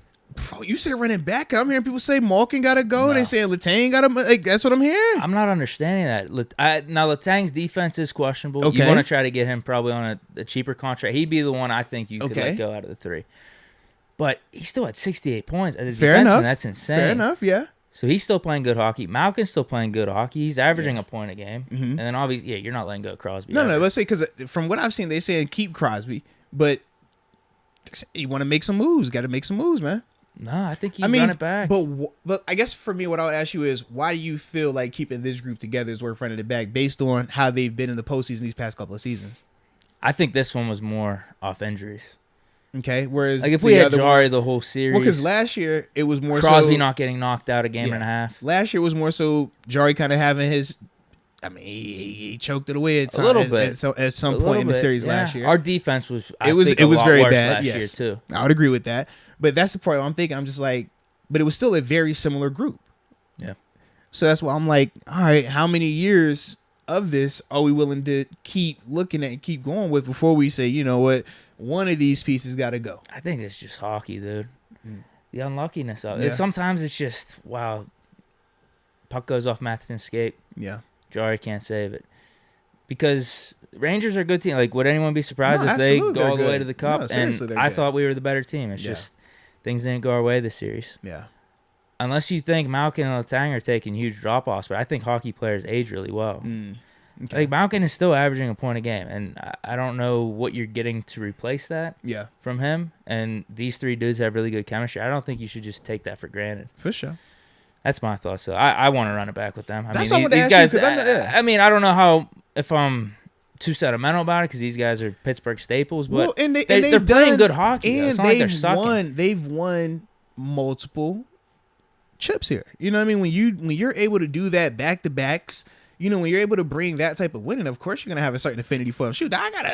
Bro, you say running back. I'm hearing people say Malkin got to go. No. They saying Letang got to. Like, that's what I'm hearing. I'm not understanding that. Now, Letang's defense is questionable. Okay. You want to try to get him probably on a cheaper contract. He'd be the one I think you could let go out of the 3. But he still had 68 points as a defenseman. Enough. That's insane. Fair enough, yeah. So he's still playing good hockey. Malkin's still playing good hockey. He's averaging a point a game. And then obviously, you're not letting go of Crosby. No, let's say because from what I've seen, they saying keep Crosby, but you want to make some moves. Got to make some moves, man. No, I think you run it back. But I guess for me, what I would ask you is, why do you feel like keeping this group together is worth running it back based on how they've been in the postseason these past couple of seasons? I think this one was more off injuries. Okay, whereas like if we had Jari the whole series, well, because last year it was more Crosby not getting knocked out a game and a half. Last year was more so Jari kind of having his. I mean, he choked it away at a little bit. At some point in the series last year. Our defense was it was very bad last year too. I would agree with that, but that's the part I'm thinking. I'm just like, but it was still a very similar group. Yeah. So that's why I'm like, all right, how many years of this are we willing to keep looking at and keep going with before we say, you know what, one of these pieces got to go? I think it's just hockey, dude. The unluckiness of it. Sometimes it's just, wow, puck goes off Matheson's skate. Yeah. Jari can't save it. Because Rangers are a good team. Like, would anyone be surprised if they go all the way to the cup? No, and I thought we were the better team. It's just things didn't go our way this series. Yeah. Unless you think Malkin and Letang are taking huge drop-offs, but I think hockey players age really well. Okay. Like, Malkin is still averaging a point a game, and I don't know what you're getting to replace that from him. And these three dudes have really good chemistry. I don't think you should just take that for granted. For sure. That's my thought. So I want to run it back with them. That's what these guys. I mean, I don't know if I'm too sentimental about it because these guys are Pittsburgh staples, but they're playing good hockey. And they've won multiple chips here. You know what I mean? When you're able to do that back to backs, you know, when you're able to bring that type of winning, of course you're gonna have a certain affinity for him. Shoot, I got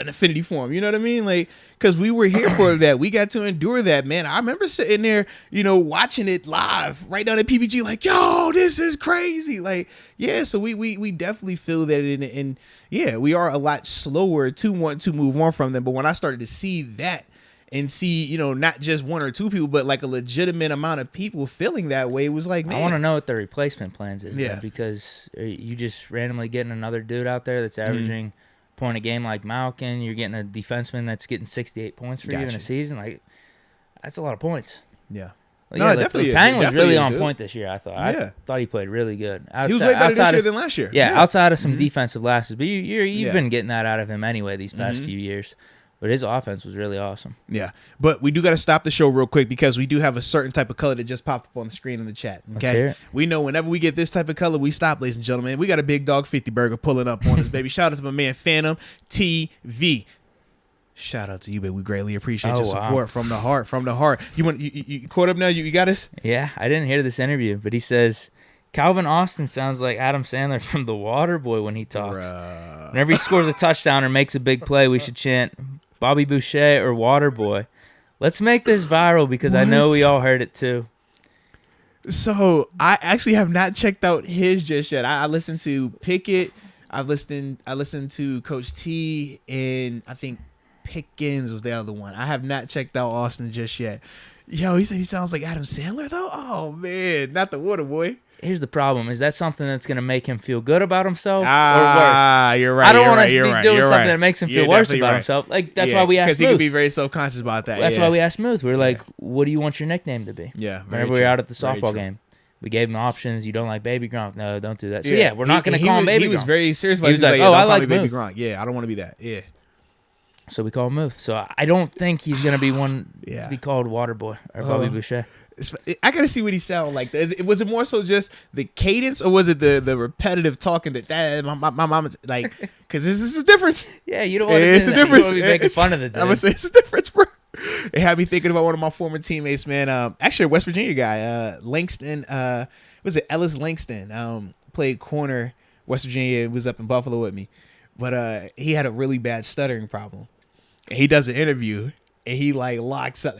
an affinity for him. You know what I mean? Like, because we were here for that. We got to endure that, man. I remember sitting there, you know, watching it live right down at PPG, like, yo, this is crazy. Like, yeah. So we definitely feel that, and yeah, we are a lot slower to want to move on from them. But when I started to see that, and see, you know, not just one or two people, but like a legitimate amount of people feeling that way, it was like, man. I want to know what the replacement plans is, though, because you just randomly getting another dude out there that's averaging point a game like Malkin. You're getting a defenseman that's getting 68 points for you in a season. Like, that's a lot of points. Yeah. Like, no, definitely. Tang was really on point this year, I thought. I thought he played really good. He was way better this year than last year. Yeah, outside of some defensive lapses. But you've been getting that out of him anyway these past few years. But his offense was really awesome. Yeah. But we do got to stop the show real quick because we do have a certain type of color that just popped up on the screen in the chat. Okay. Let's hear it. We know whenever we get this type of color, we stop, ladies and gentlemen. We got a big dog 50 burger pulling up on us, baby. Shout out to my man Phantom TV. Shout out to you, baby. We greatly appreciate your support from the heart. From the heart. You caught up now? You got us? Yeah. I didn't hear this interview, but he says Calvin Austin sounds like Adam Sandler from The Waterboy when he talks. Whenever he scores a touchdown or makes a big play, we should chant Bobby Boucher or Waterboy. Let's make this viral because I know we all heard it too. So I actually have not checked out his just yet. I listened to Pickett. I listened to Coach T, and I think Pickens was the other one. I have not checked out Austin just yet. Yo, he said he sounds like Adam Sandler though. Oh man, not the Waterboy. Here's the problem. Is that something that's going to make him feel good about himself or worse? You're right. I don't want to be doing something that makes him feel worse about himself. Like, that's why we asked Smooth. Because he can be very self-conscious about that. That's why we asked Smooth. We were like, what do you want your nickname to be? Yeah. Whenever we were out at the softball game. We gave him options. You don't like Baby Gronk. No, don't do that. So, we're not going to call him Baby Gronk. He was very serious about it. He was like, I like Baby Gronk. Yeah, I don't want to be that. Yeah. So we call him Muth. So I don't think he's going to be one to be called Waterboy or Bobby Boucher. I gotta see what he sounded like. Was it more so just the cadence, or was it the repetitive talking that my mama's like? Because this is a difference. Yeah, you don't want to. It's a difference. You don't want to be making fun of the dude. I'm gonna say it's a difference, bro. It had me thinking about one of my former teammates, man. Actually, a West Virginia guy, Langston. Was it Ellis Langston? Played corner West Virginia. Was up in Buffalo with me, but he had a really bad stuttering problem. And he does an interview, and he like locks up,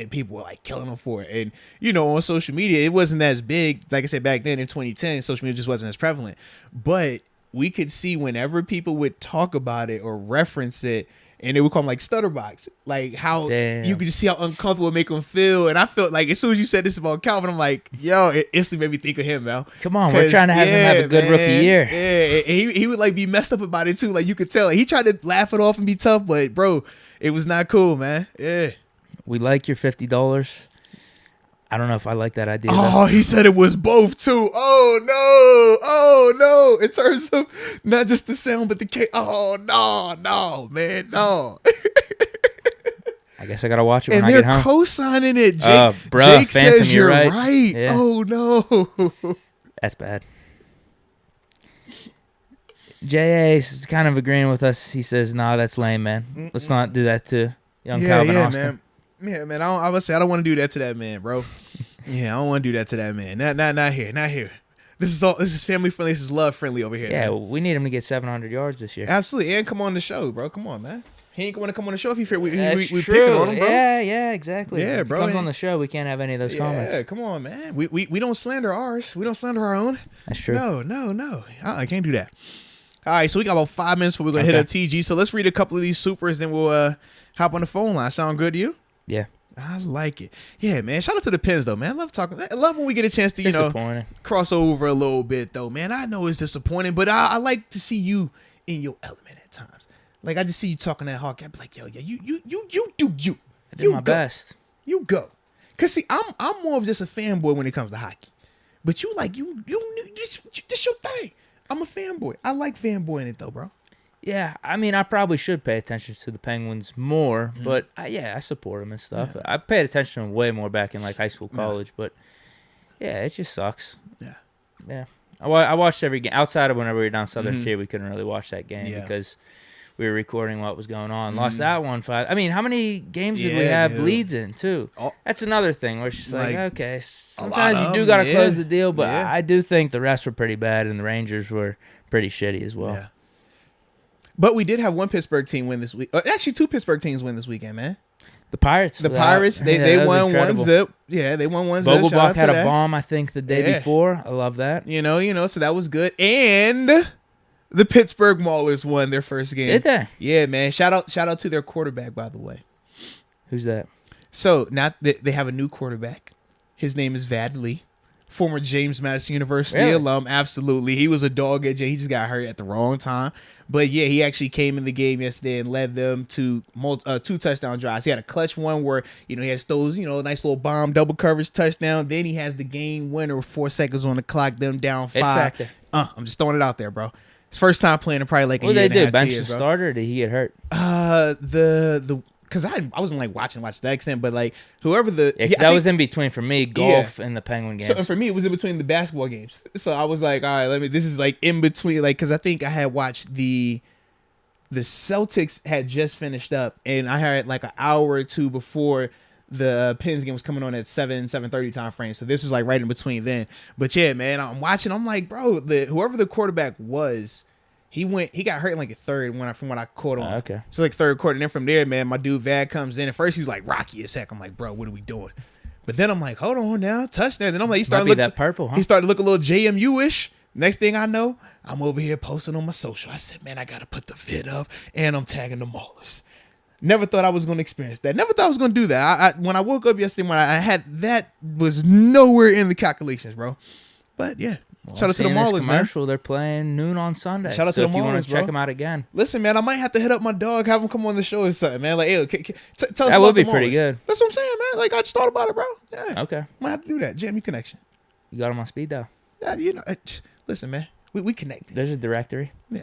and people were like killing him for it. And, you know, on social media, it wasn't as big. Like I said, back then in 2010, social media just wasn't as prevalent. But we could see whenever people would talk about it or reference it, and they would call them like stutterbox, like how you could just see how uncomfortable it make them feel. And I felt like as soon as you said this about Calvin, I'm like, yo, it instantly made me think of him, man. Come on, we're trying to have him have a good rookie year. Yeah, and he would like be messed up about it too. Like you could tell, like, he tried to laugh it off and be tough, but bro, it was not cool, man. Yeah. We like your $50. I don't know if I like that idea. Oh, he said it was both too. Oh no! In terms of not just the sound, but the cake. Oh no, man, no. I guess I gotta watch it when I get home. And they're co-signing it. Jake Phantom, says you're right. Yeah. Oh no, that's bad. JA is kind of agreeing with us. He says, "Nah, that's lame, man. Let's not do that to young Calvin Austin." Man. Yeah, man. I would say I don't want to do that to that man, bro. Yeah, I don't want to do that to that man. Not here. This is family friendly. This is love friendly over here. Yeah, man. We need him to get 700 yards this year. Absolutely, and come on the show, bro. Come on, man. He ain't going to come on the show if he fear we true. picking on him, bro. Yeah, exactly. Yeah, bro. If he comes on the show, we can't have any of those comments. Yeah, come on, man. We don't slander ours. We don't slander our own. That's true. No. I can't do that. All right, so we got about 5 minutes before we're gonna hit up TG. So let's read a couple of these supers, then we'll hop on the phone line. Sound good to you? Yeah. I like it. Yeah, man. Shout out to the Pens, though, man. I love when we get a chance to, cross over a little bit, though, man. I know it's disappointing, but I like to see you in your element at times. Like, I just see you talking that hockey. I be like, yo, you do you. I did my best. You go. Cause see, I'm more of just a fanboy when it comes to hockey. But you this your thing. I'm a fanboy. I like fanboying it though, bro. Yeah, I mean, I probably should pay attention to the Penguins more, but I support them and stuff. Yeah. I paid attention to them way more back in like high school, college, but yeah, it just sucks. Yeah. I watched every game outside of whenever we were down Southern Tier. We couldn't really watch that game because we were recording what was going on. Lost that 1-5. I mean, how many games did we have bleeds in too? That's another thing where it's just like okay, sometimes you do got to close the deal, but I do think the rest were pretty bad, and the Rangers were pretty shitty as well. Yeah. But we did have one Pittsburgh team win this week. Actually, two Pittsburgh teams win this weekend, man. The Pirates. The Pirates, they won incredible. 1-0. Yeah, they won 1-0. Vogelbach had a bomb, I think, the day before. I love that. You know, so that was good. And the Pittsburgh Maulers won their first game. Did they? Yeah, man. Shout out to their quarterback, by the way. Who's that? So now they have a new quarterback. His name is Vad Lee. Former James Madison University alum. Absolutely. He was a dog at He just got hurt at the wrong time. But yeah, he actually came in the game yesterday and led them to 2 touchdown drives. He had a clutch one where, he has those, nice little bomb, double coverage touchdown. Then he has the game winner with 4 seconds on the clock, them down 5. I'm just throwing it out there, bro. His first time playing in probably like a year and a half. What did they do? Bench the starter or did he get hurt? Because I wasn't like watching to that extent, but like whoever that was in between for me, golf and the Penguin games. So for me, it was in between the basketball games. So I was like, all right, this is like in between, like because I think I had watched the Celtics had just finished up, and I had like an hour or two before the Pens game was coming on at 7:30 time frame. So this was like right in between then. But yeah, man, I'm watching. I'm like, bro, whoever the quarterback was. He got hurt in like a third from what I caught on. Okay. So like third quarter. And then from there, man, my dude Vad comes in. At first he's like rocky as heck. I'm like, bro, what are we doing? But then I'm like, hold on now, touchdown. Then I'm like, he started looking that purple, huh? He started to look a little JMU-ish. Next thing I know, I'm over here posting on my social. I said, man, I gotta put the vid up, and I'm tagging the Maulers. Never thought I was gonna experience that. Never thought I was gonna do that. When I woke up yesterday, when I had that was nowhere in the calculations, bro. But yeah. Well, shout out to the Maulers, commercial, man. They're playing noon on Sunday. Shout out to the Maulers, if you want to check bro. them out again. Listen, man, I might have to hit up my dog, have him come on the show or something, man. Like, hey, tell us that about would be the pretty Maulers. good. That's what I'm saying, man. Like, I just thought about it, bro. Yeah. Okay. Might have to do that. JMU connection. You got him on speed dial. Yeah, listen, man. We connected. There's a directory. Yeah.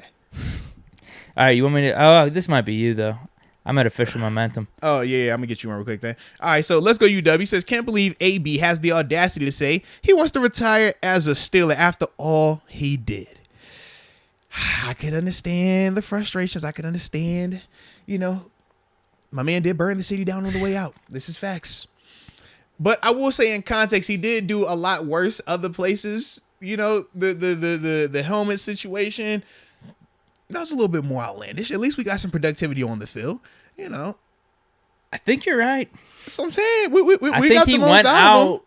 All right, you want me to? Oh, this might be you though. I'm at official momentum. Oh, yeah, I'm going to get you one real quick then. All right, so let's go UW. He says, can't believe AB has the audacity to say he wants to retire as a Steeler after all he did. I could understand the frustrations. I could understand, my man did burn the city down on the way out. This is facts. But I will say in context, he did do a lot worse other places. The helmet situation, that was a little bit more outlandish. At least we got some productivity on the field. I think you're right. That's what I'm saying. We I got think the most out of him.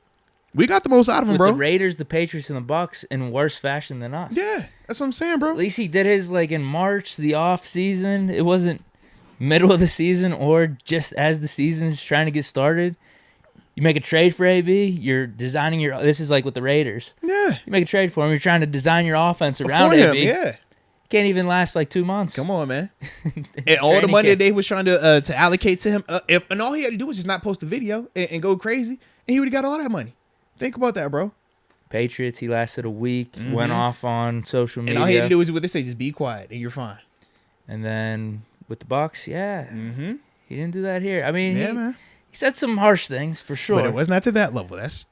We got the most out of him, bro. The Raiders, the Patriots, and the Bucks in worse fashion than us. Yeah, that's what I'm saying, bro. At least he did his like in March, the off season. It wasn't middle of the season or just as the season's trying to get started. You make a trade for AB. You're designing your. This is like with the Raiders. Yeah. You make a trade for him. You're trying to design your offense around AB. Yeah. Can't even last like 2 months. Come on, man. And all the money that they was trying to allocate to him, and all he had to do was just not post a video and go crazy, and he would have got all that money. Think about that, bro. Patriots, he lasted a week, went off on social media. And all he had to do was what they say, just be quiet, and you're fine. And then with the Bucks, he didn't do that here. I mean, man. He said some harsh things, for sure. But it was not to that level. That's,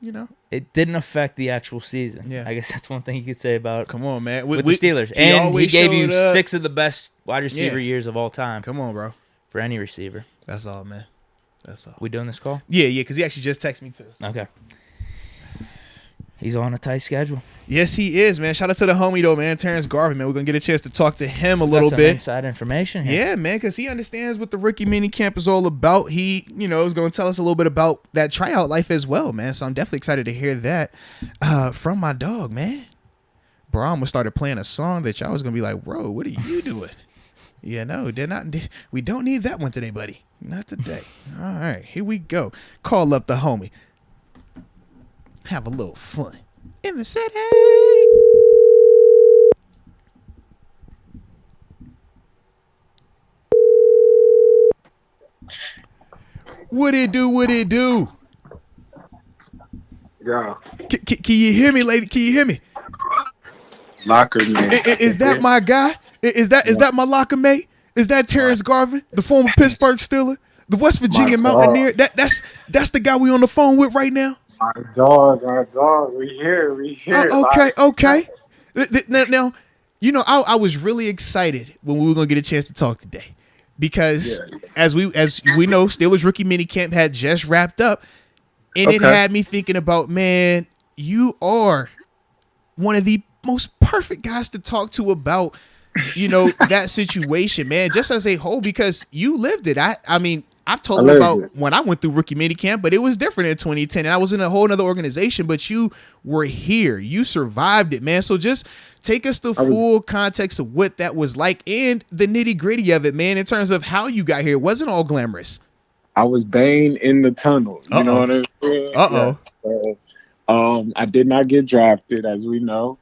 It didn't affect the actual season. Yeah. I guess that's one thing you could say about Come on, man. with the Steelers. And he gave you 6 of the best wide receiver years of all time. Come on, bro. For any receiver. That's all, man. That's all. We doing this call? Yeah, because he actually just texted me too. So. Okay. He's on a tight schedule. Yes, he is, man. Shout out to the homie, though, man. Terence Garvin, man. We're going to get a chance to talk to him a little bit. Inside information here. Yeah, man, because he understands what the rookie mini camp is all about. He, is going to tell us a little bit about that tryout life as well, man. So I'm definitely excited to hear that from my dog, man. Brahm started playing a song that y'all was going to be like, bro, what are you doing? Yeah, no, we don't need that one today, buddy. Not today. All right, here we go. Call up the homie. Have a little fun in the city. What it do? What it do? Yeah. Can you hear me, lady? Can you hear me? Locker mate. Is that my guy? Is that my locker mate? Is that Terence Garvin, the former Pittsburgh Steeler, the West Virginia Mountaineer? That's the guy we on the phone with right now. My dog. We here. Okay. Now, you know, I was really excited when we were gonna get a chance to talk today, because as we know, Steelers rookie minicamp had just wrapped up, and it had me thinking about, man, you are one of the most perfect guys to talk to about, you know, that situation, man, just as a whole, because you lived it. I mean, I've told them about when I went through rookie minicamp, but it was different in 2010, and I was in a whole other organization, but you were here. You survived it, man. So just take us the full context of what that was like and the nitty-gritty of it, man, in terms of how you got here. It wasn't all glamorous. I was Bane in the tunnel. You know what I mean? Uh-oh. Yeah. So, I did not get drafted, as we know.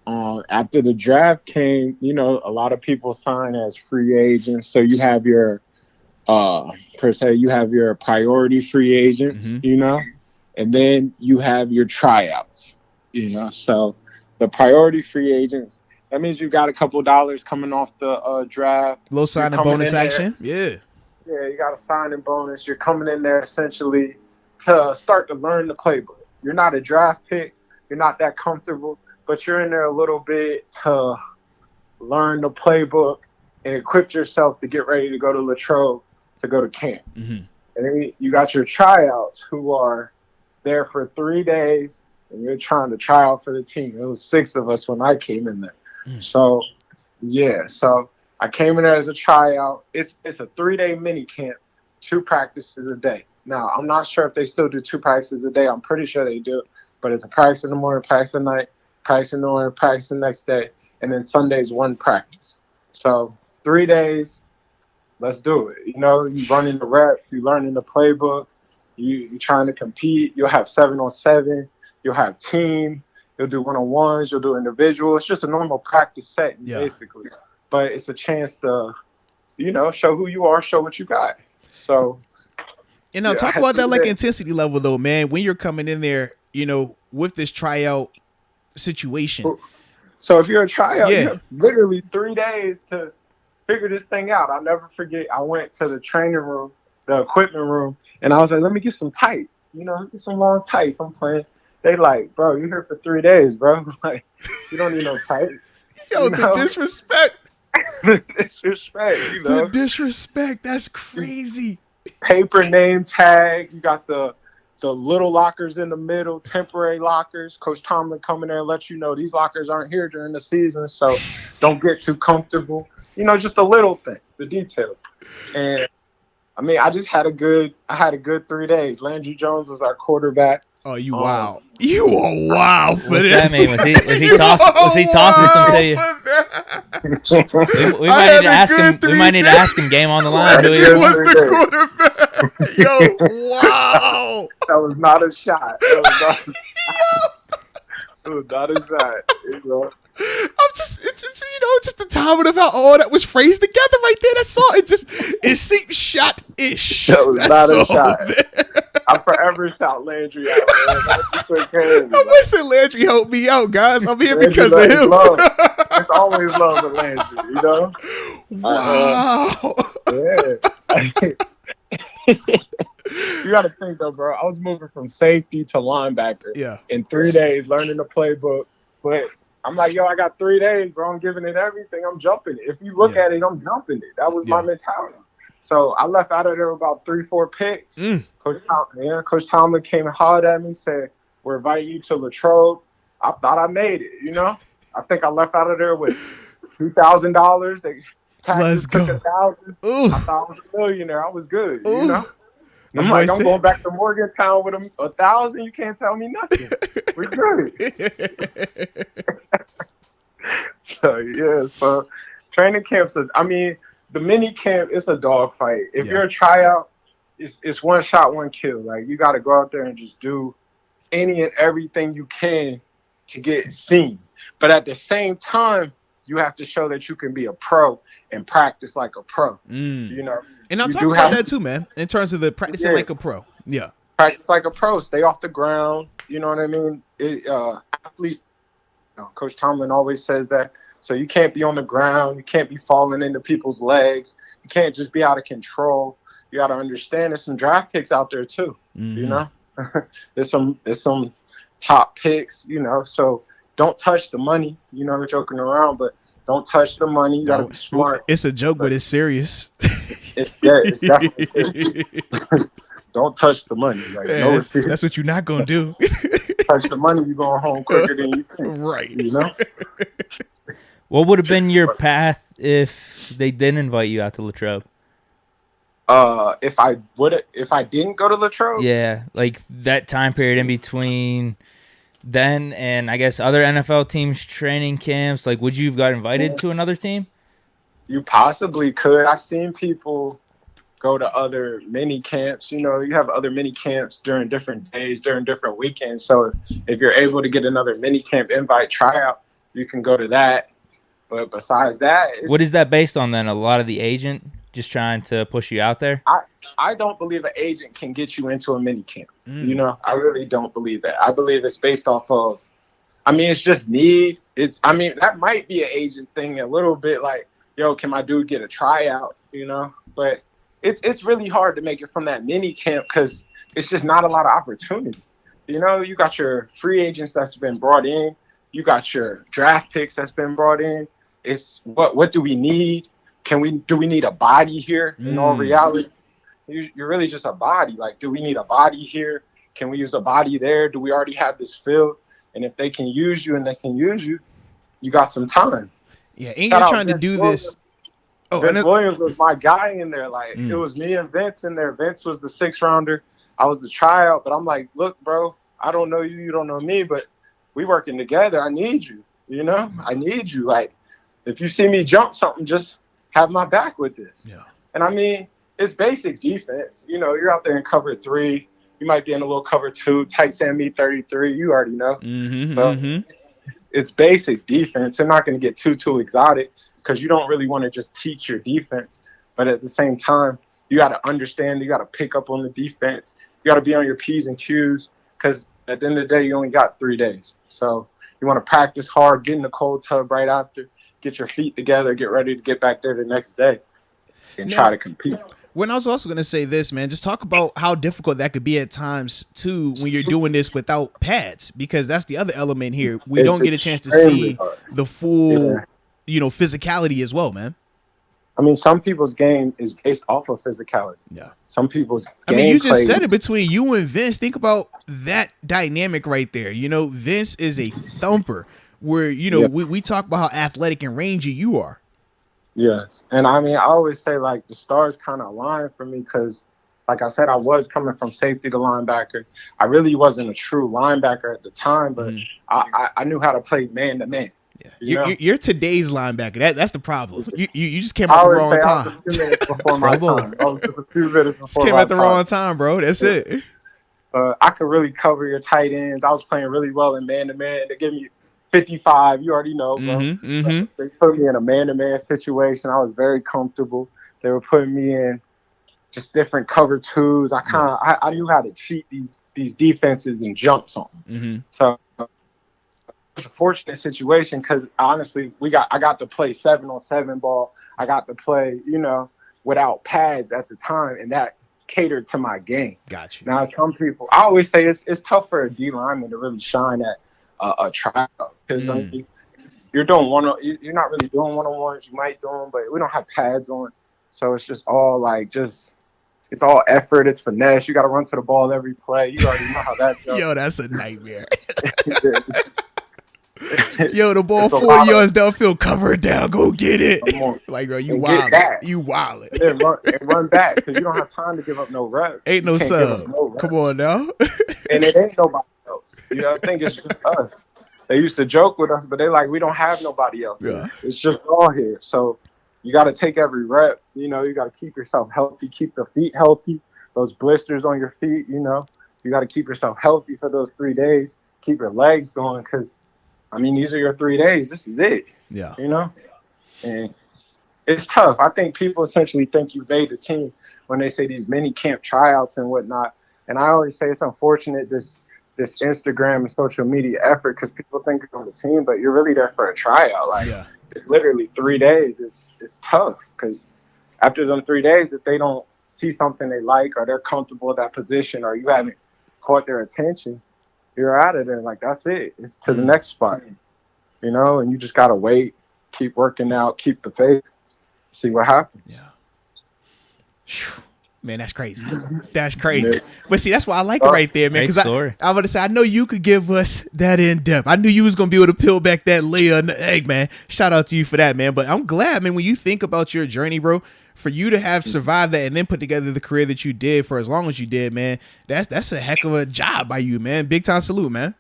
After the draft came, you know, a lot of people sign as free agents. So you have your you have your priority free agents, you know, and then you have your tryouts, you know. So the priority free agents, that means you got a couple dollars coming off the draft. Low signing bonus action. Yeah, you got a signing bonus. You're coming in there essentially to start to learn the playbook. You're not a draft pick. You're not that comfortable, but you're in there a little bit to learn the playbook and equip yourself to get ready to go to Latrobe, to go to camp. And then you got your tryouts, who are there for 3 days, and you're trying to try out for the team. It was 6 of us when I came in there. So I came in there as a tryout. It's a 3-day mini camp, 2 practices a day. Now, I'm not sure if they still do 2 practices a day. I'm pretty sure they do, but it's a practice in the morning, practice at night, practice in the morning, practice the next day, and then Sunday's 1 practice. So 3 days, let's do it. You know, you running the reps, you learning the playbook, you trying to compete. You'll have 7-on-7, you'll have team, you'll do 1-on-1s, you'll do individual. It's just a normal practice setting, basically. But it's a chance to, you know, show who you are, show what you got. So, you know, talk about that like intensity level though, man, when you're coming in there, you know, with this tryout situation. So if you're a tryout, you have literally 3 days to figure this thing out. I'll never forget, I went to the training room, the equipment room, and I was like, let me get some tights, you know, get some long tights. I'm playing. They like, bro, you're here for 3 days, bro. Like, you don't need no tights. Yo, you know? The disrespect. The disrespect, you know. The disrespect, that's crazy. Paper name tag, you got the little lockers in the middle, temporary lockers. Coach Tomlin coming there and let you know these lockers aren't here during the season, so don't get too comfortable. You know, just the little things, the details. And I mean, I had a good 3 days. Landry Jones was our quarterback. Oh, you wow. You are wow for What's this. That mean? Was he tossing some to you? We might need to ask him. We might need to ask him game on the line. He was the quarterback. Yo, wow. That was not a shot. It was not a shot. You know? I'm just, it's you know, just the timing of how all that was phrased together right there. That's all. It seemed shot-ish. That was not a shot. Man. I forever shout Landry out, man. I wish Landry helped me out, guys. I'm here because of him. It's always love with Landry, you know? Wow. You got to think, though, bro. I was moving from safety to linebacker in 3 days, learning the playbook. But I'm like, yo, I got 3 days, bro. I'm giving it everything. I'm jumping it. If you look at it, I'm jumping it. That was my mentality. So I left out of there about 3-4 picks. Coach Tomlin came and hollered at me, said, we're inviting you to Latrobe. I thought I made it, you know? I think I left out of there with $2,000. They taxes took $1,000. I thought I was a millionaire. I was good, you know? I'm like, I'm going back to Morgantown with $1,000. You can't tell me nothing. We're good. So training camps, the mini camp is a dogfight. If you're a tryout, it's one shot, one kill. Like, you got to go out there and just do any and everything you can to get seen. But at the same time, you have to show that you can be a pro and practice like a pro. You know, and I'm talking about that too, man. In terms of the practicing like a pro, practice like a pro. Stay off the ground. You know what I mean? Athletes, Coach Tomlin always says that. So you can't be on the ground. You can't be falling into people's legs. You can't just be out of control. You got to understand there's some draft picks out there too. You know, there's some top picks. You know, so don't touch the money. You know, we're joking around, but don't touch the money. You got to be smart. It's a joke, but it's serious. It's definitely serious. Don't touch the money. Like, that's what you're not gonna do. Touch the money, you're going home quicker than you think. Right. You know. What would have been your path if they didn't invite you out to Latrobe? If I didn't go to Latrobe? Yeah, like that time period in between then and I guess other NFL teams' training camps. Like, would you have got invited to another team? You possibly could. I've seen people go to other mini camps. You know, you have other mini camps during different days, during different weekends. So if you're able to get another mini camp invite tryout, you can go to that. But besides that, what is that based on then? A lot of the agent just trying to push you out there? I don't believe an agent can get you into a mini camp. You know, I really don't believe that. I believe it's based off of, it's just need. That might be an agent thing a little bit, like, yo, can my dude get a tryout, you know? But it's really hard to make it from that mini camp because it's just not a lot of opportunity. You know, you got your free agents that's been brought in. You got your draft picks that's been brought in. It's what do we need? Do we need a body here? In all reality, you're really just a body. Like, do we need a body here? Can we use a body there? Do we already have this field? And if they can use you and they can use you, you got some time. Yeah, and you're trying to do this. Vince Williams was my guy in there. Like, it was me and Vince in there. Vince was the 6th rounder. I was the tryout. But I'm like, look, bro, I don't know you. You don't know me. But we working together. I need you. You know, I need you. Like, if you see me jump something, just have my back with this. Yeah. And it's basic defense. You know, you're out there in cover 3. You might be in a little cover 2, tight end me 33. You already know. It's basic defense. They're not going to get too exotic because you don't really want to just teach your defense. But at the same time, you got to understand. You got to pick up on the defense. You got to be on your P's and Q's because at the end of the day, you only got 3 days. So you want to practice hard, get in the cold tub right after, get your feet together, get ready to get back there the next day and try to compete. When I was also going to say this, man, just talk about how difficult that could be at times, too, when you're doing this without pads, because that's the other element here. We don't get a chance to see the full, physicality as well, man. Some people's game is based off of physicality. Yeah. Some people's game you just said it between you and Vince. Think about that dynamic right there. You know, Vince is a thumper where, we talk about how athletic and rangy you are. Yes. And I always say, like, the stars kind of aligned for me because, like I said, I was coming from safety to linebacker. I really wasn't a true linebacker at the time, but I knew how to play man-to-man. Yeah. You're today's linebacker. That's the problem. You just came at the wrong time. I was a few minutes before my time. I was just a few minutes before came at the wrong time, bro. That's it. I could really cover your tight ends. I was playing really well in man-to-man. They give me 55, you already know, bro. They put me in a man-to-man situation. I was very comfortable. They were putting me in just different cover 2s. I knew how to cheat these defenses and jump something. So it was a fortunate situation because honestly, I got to play 7-on-7 ball. I got to play, without pads at the time, and that catered to my game. Got you. Now, some people, I always say it's tough for a D lineman to really shine at a tryout because you're not really doing one-on-ones. You might do them, but we don't have pads on, so it's just all it's all effort. It's finesse. You got to run to the ball every play. You already know how that goes. Yo, that's a nightmare. Yo, the ball 40 yards downfield, cover it down, go get it. Like, bro, you wild. You wild. And run back because you don't have time to give up no reps. Ain't no sub. Come on now. And it ain't nobody else. I think it's just us. They used to joke with us, but they like, we don't have nobody else. Yeah. It's just all here. So you got to take every rep. You got to keep yourself healthy, keep the feet healthy, those blisters on your feet, you got to keep yourself healthy for those 3 days, keep your legs going because, these are your 3 days. This is it. Yeah. You know? And it's tough. I think people essentially think you made the team when they say these mini camp tryouts and whatnot. And I always say it's unfortunate this Instagram and social media effort because people think you're on the team, but you're really there for a tryout. Like it's literally 3 days. It's tough because after them 3 days, if they don't see something they like or they're comfortable in that position or you haven't caught their attention, you're out of there. Like that's it. It's to the next spot. You know, and you just gotta wait, keep working out, keep the faith. See what happens. Yeah. Man, that's crazy. That's crazy. Yeah. But see, that's why I like it right there, man. Because I would say I know you could give us that in depth. I knew you was gonna be able to peel back that layer in the egg, man. Shout out to you for that, man. But I'm glad, man, when you think about your journey, bro, for you to have survived that and then put together the career that you did for as long as you did, man. That's a heck of a job by you, man. Big time salute, man.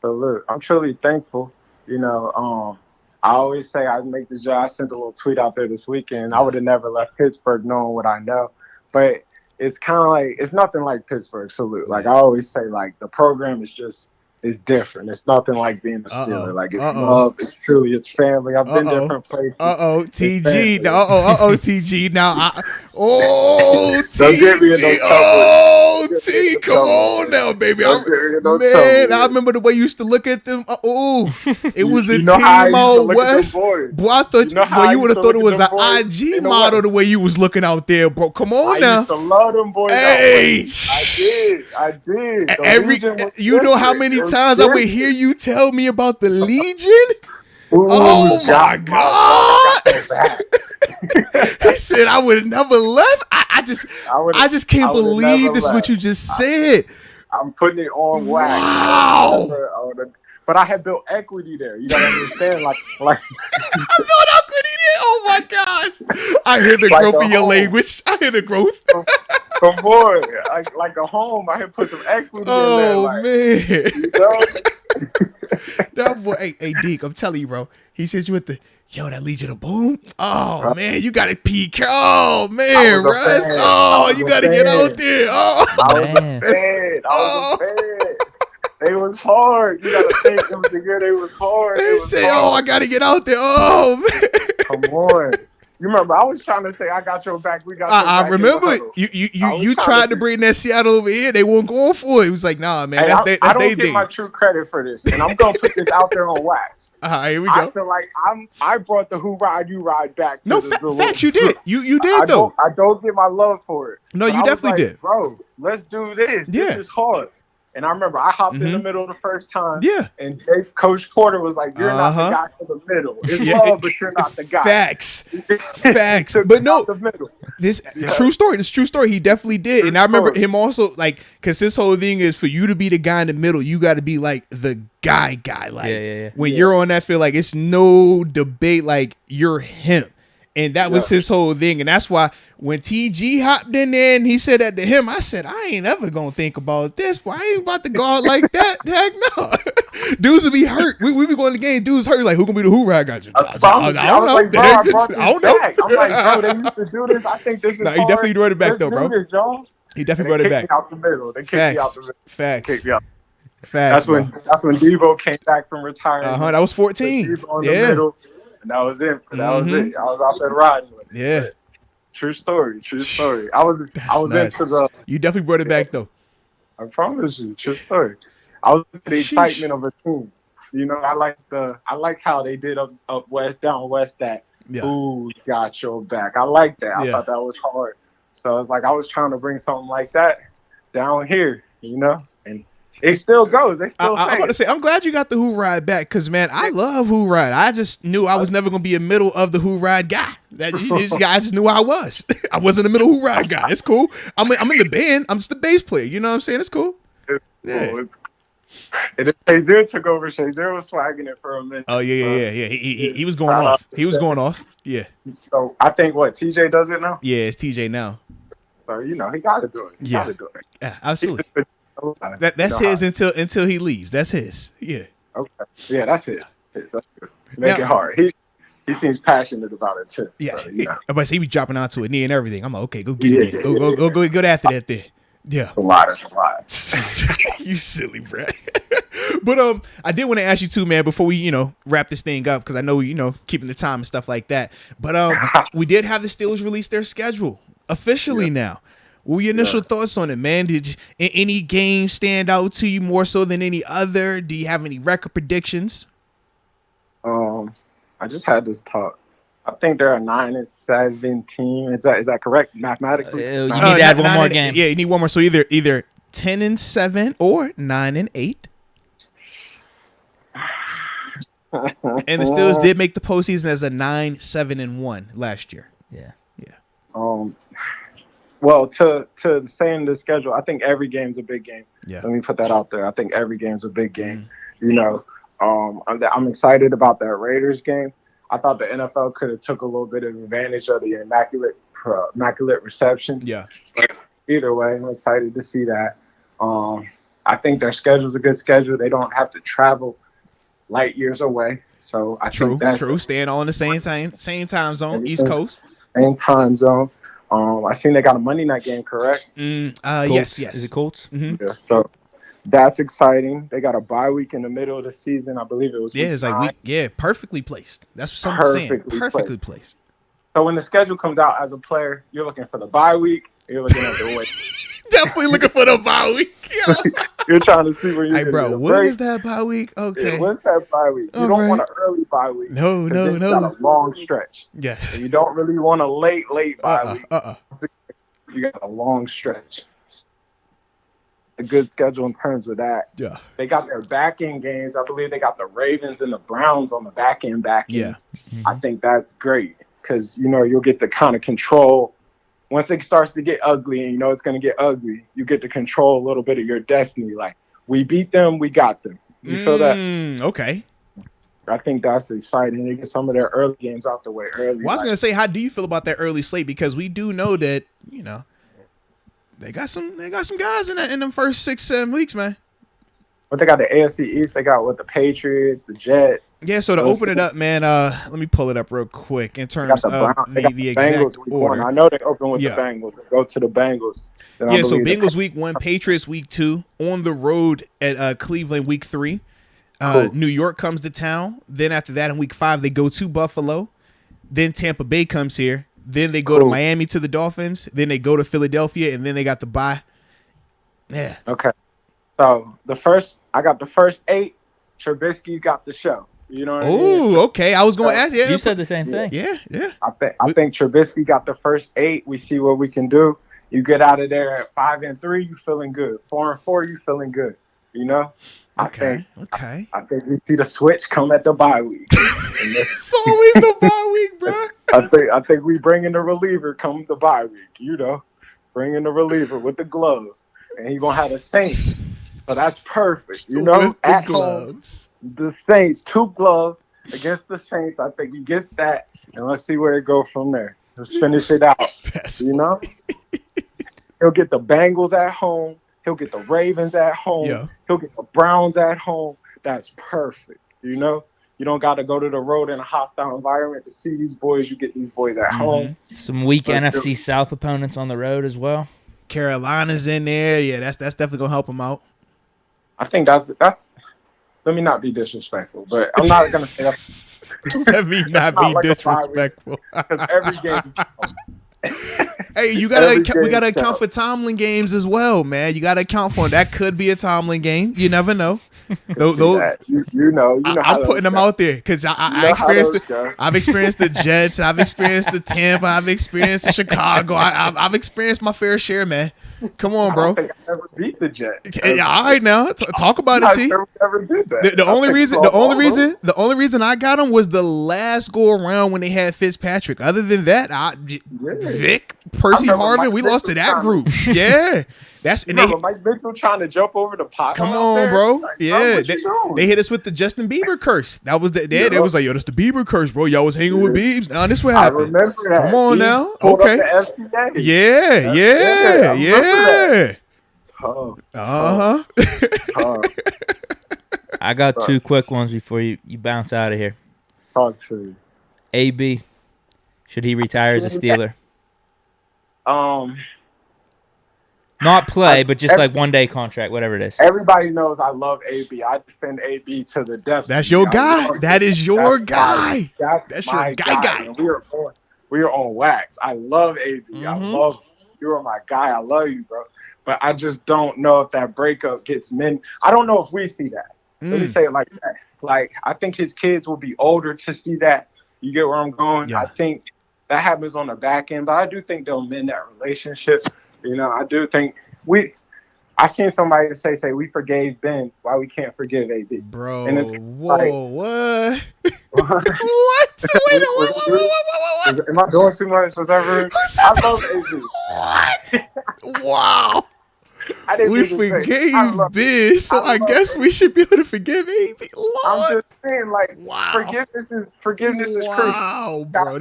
So look, I'm truly thankful. You know, I always say I make this job. I sent a little tweet out there this weekend. I would have never left Pittsburgh knowing what I know. But it's kind of like, it's nothing like Pittsburgh salute. Like I always say, like the program is just, it's different. It's nothing like being a Steeler. Like it's love, it's truly, it's family. I've been different places. TG. TG. Now, TG. T, come on now, baby. I remember the way you used to look at them. It was a team out west. Boy, I thought you would have thought it was an IG model the way you was looking out there, bro. Come on now. I used to love them boys. Hey, I did. You know how many times I would hear you tell me about the Legion? Oh my God. He said I would have never left. I just can't believe this is what you just said. I'm putting it on wax. Wow. But I had built equity there. You gotta understand, like I built equity there. Oh my gosh. I hear the growth in your language. I hear the growth. Come on, like a home. I had put some equity in there. Oh man. You know? That boy, hey Deke, I'm telling you, bro. He says you with the that Legion of Boom. Oh man, you gotta peek. Oh man, Russ. Oh, you gotta get out there. Oh, I was a fan. It was hard. You gotta think it was a good. It was hard. They say, I gotta get out there. Oh man. Come on. You remember, I was trying to say, I got your back. We got your back. I remember you tried to bring that Seattle over here. They weren't going for it. It was like, nah, man, that's their thing. I don't get my true credit for this, and I'm going to put this out there on wax. Here we go. I feel like I brought the Who Ride, You Ride back. No, facts, you did. You did, though. I don't get my love for it. No, you definitely did. Bro, let's do this. Yeah. This is hard. And I remember I hopped in the middle the first time. Yeah. And Coach Porter was like, you're not the guy for the middle. It's love, but you're not the guy. Facts. But no, this true story. This true story. He definitely did. And I remember him also, like, because his whole thing is for you to be the guy in the middle, you got to be like the guy. Like when you're on that field, like it's no debate, like you're him. And that was his whole thing. And that's why when TG hopped in there and he said that to him, I said, I ain't ever going to think about this. Boy, I ain't about to guard like that. Heck no. Dudes will be hurt. We be going to the game. Dudes hurt. Like, who going to be the Who Ride guy? I don't know. I'm like, bro, they used to do this. I think this is hard. He definitely brought it back, though, bro. He definitely brought it back. Out the middle. They kicked me out the middle. Facts. That's when Devo came back from retirement. That was 14. Yeah. And that was it. That was it. I was out there riding with it. Yeah. True story. I was into the. You definitely brought it back though. I promise you. True story. I was into the excitement of a team. You know, I like how they did up west, down west that. Yeah. Ooh, got your back. I like that. I thought that was hard. So it's like I was trying to bring something like that down here. You know, and it still goes. They still. I'm about to say, I'm glad you got the Who Ride back because, man, I love Who Ride. I just knew I was never going to be a middle of the Who Ride guy. I just knew I was. I wasn't a middle Who Ride guy. It's cool. I'm in the band. I'm just the bass player. You know what I'm saying? It's cool. And if Shazier took over, Shazier was swagging it for a minute. Oh, yeah. He was going off. He was going off. Yeah. So I think TJ does it now? Yeah, it's TJ now. So, you know, he got to do it. He got to do it. Yeah, absolutely. That's his until he leaves. That's his. Yeah. Okay. Yeah, that's it. That's good. Make it hard. He seems passionate about it too. Yeah. So, you know. But he be dropping onto a knee and everything. I'm like, okay, go get it. Go after that there. Yeah. It's a lot. You silly brat. But I did want to ask you too, man, before we wrap this thing up, because I know keeping the time and stuff like that. But we did have the Steelers release their schedule officially now. What were your initial thoughts on it, man? Did any game stand out to you more so than any other? Do you have any record predictions? I just had this talk. I think they're a 9-7 team. Is that correct mathematically? You need to add one more game. Yeah, you need one more. So either 10-7 or 9-8. And the Steelers did make the postseason as a 9-7-1 last year. Yeah. Well, to saying the schedule, I think every game's a big game. Yeah. Let me put that out there. I think every game's a big game. I'm excited about that Raiders game. I thought the NFL could have took a little bit of advantage of the immaculate reception. Yeah. But either way, I'm excited to see that. I think their schedule's a good schedule. They don't have to travel light years away. So I think that's true. Staying all in the same time zone, East Coast. Same time zone. I seen they got a Monday night game, correct? Yes. Is it Colts? Mm-hmm. Yeah. So that's exciting. They got a bye week in the middle of the season. I believe it was. Yeah, it's like perfectly placed. That's what someone's saying. Perfectly placed. So when the schedule comes out as a player, you're looking for the bye week. You're looking at the wait. Definitely looking for the bye week. You're trying to see where you're. Hey, bro, when is that bye week? Okay. Yeah, when's that bye week? You don't want an early bye week. No. You got a long stretch. Yeah. And you don't really want a late bye week. You got a long stretch. A good schedule in terms of that. Yeah. They got their back end games. I believe they got the Ravens and the Browns on the back end. Yeah. Mm-hmm. I think that's great because you'll get to kind of control. Once it starts to get ugly and it's going to get ugly, you get to control a little bit of your destiny. Like, we beat them, we got them. You feel that? Okay. I think that's exciting. They get some of their early games out the way early. Well, I was going to say, how do you feel about that early slate? Because we do know that, they got some guys in them first 6-7 weeks, man. But they got the AFC East. They got the Patriots, the Jets. Yeah, so to open it up, man, let me pull it up real quick in terms of the exact order. I know they open with the Bengals. They go to the Bengals. Yeah, so Bengals week 1, Patriots week 2, on the road at Cleveland week 3. Cool. New York comes to town. Then after that in week 5, they go to Buffalo. Then Tampa Bay comes here. Then they go to Miami to the Dolphins. Then they go to Philadelphia, and then they got the bye. Yeah. Okay. So I got the first 8. Trubisky's got the show. You know what I mean? Oh, okay. I was going to ask. Yeah, you said the same thing. Yeah. I think Trubisky got the first 8. We see what we can do. You get out of there at 5-3, you feeling good. 4-4, you feeling good. Okay. I think we see the switch come at the bye week. It's always the bye week, bro. I think we bring in the reliever come the bye week. Bring in the reliever with the gloves, and he gonna have the Saints. So that's perfect. At gloves. Home, the Saints 2 gloves against the Saints. I think he gets that, and let's see where it goes from there. Let's finish it out. He'll get the Bengals at home. He'll get the Ravens at home. Yeah. He'll get the Browns at home. That's perfect. You don't got to go to the road in a hostile environment to see these boys. You get these boys at home. Some weak NFC South opponents on the road as well. Carolina's in there. Yeah, that's definitely gonna help them out. I think that's. Let me not be disrespectful, but I'm not gonna say that's. Let me not be disrespectful. Because every game. Hey, we gotta account for Tomlin games as well, man. You gotta account for them. That could be a Tomlin game. You never know. I'm putting them out there because I've experienced the Jets. I've experienced the Tampa. I've experienced the Chicago. I've experienced my fair share, man. Come on, bro. I don't think I ever beat the Jets. All right, now talk about it, T. Never did that. The only reason I got them was the last go around when they had Fitzpatrick. Other than that, Vic, Percy Harvin, we lost to that group. Yeah. Mike Mitchell trying to jump over the pot. Come on, bro. Yeah, they hit us with the Justin Bieber curse. That was They was like, yo, that's the Bieber curse, bro. Y'all was hanging with Biebs. Now this what happened. I remember that. Come on now. Okay. Yeah. Tough. I got 2 quick ones before you bounce out of here. Talk to me. AB, should he retire as a Steeler? Not play, but just like 1 day contract, whatever it is. Everybody knows I love AB. I defend AB to the depths. That's your guy. That is your guy. That's your guy. And we are on wax. I love AB. Mm-hmm. I love you. You are my guy. I love you, bro. But I just don't know if that breakup gets men. I don't know if we see that. Let me say it like that. Like, I think his kids will be older to see that. You get where I'm going? Yeah. I think that happens on the back end, but I do think they'll mend that relationship. You know, I do think I seen somebody say we forgave Ben, why we can't forgive AB. Bro, and it's whoa, what? What? Wait, am I doing too much? Was that rude? I love AB. What? Wow. We forgave Ben, so I guess we should be able to forgive AB. Lord. I'm just saying, like, forgiveness is crucial. Wow, bro,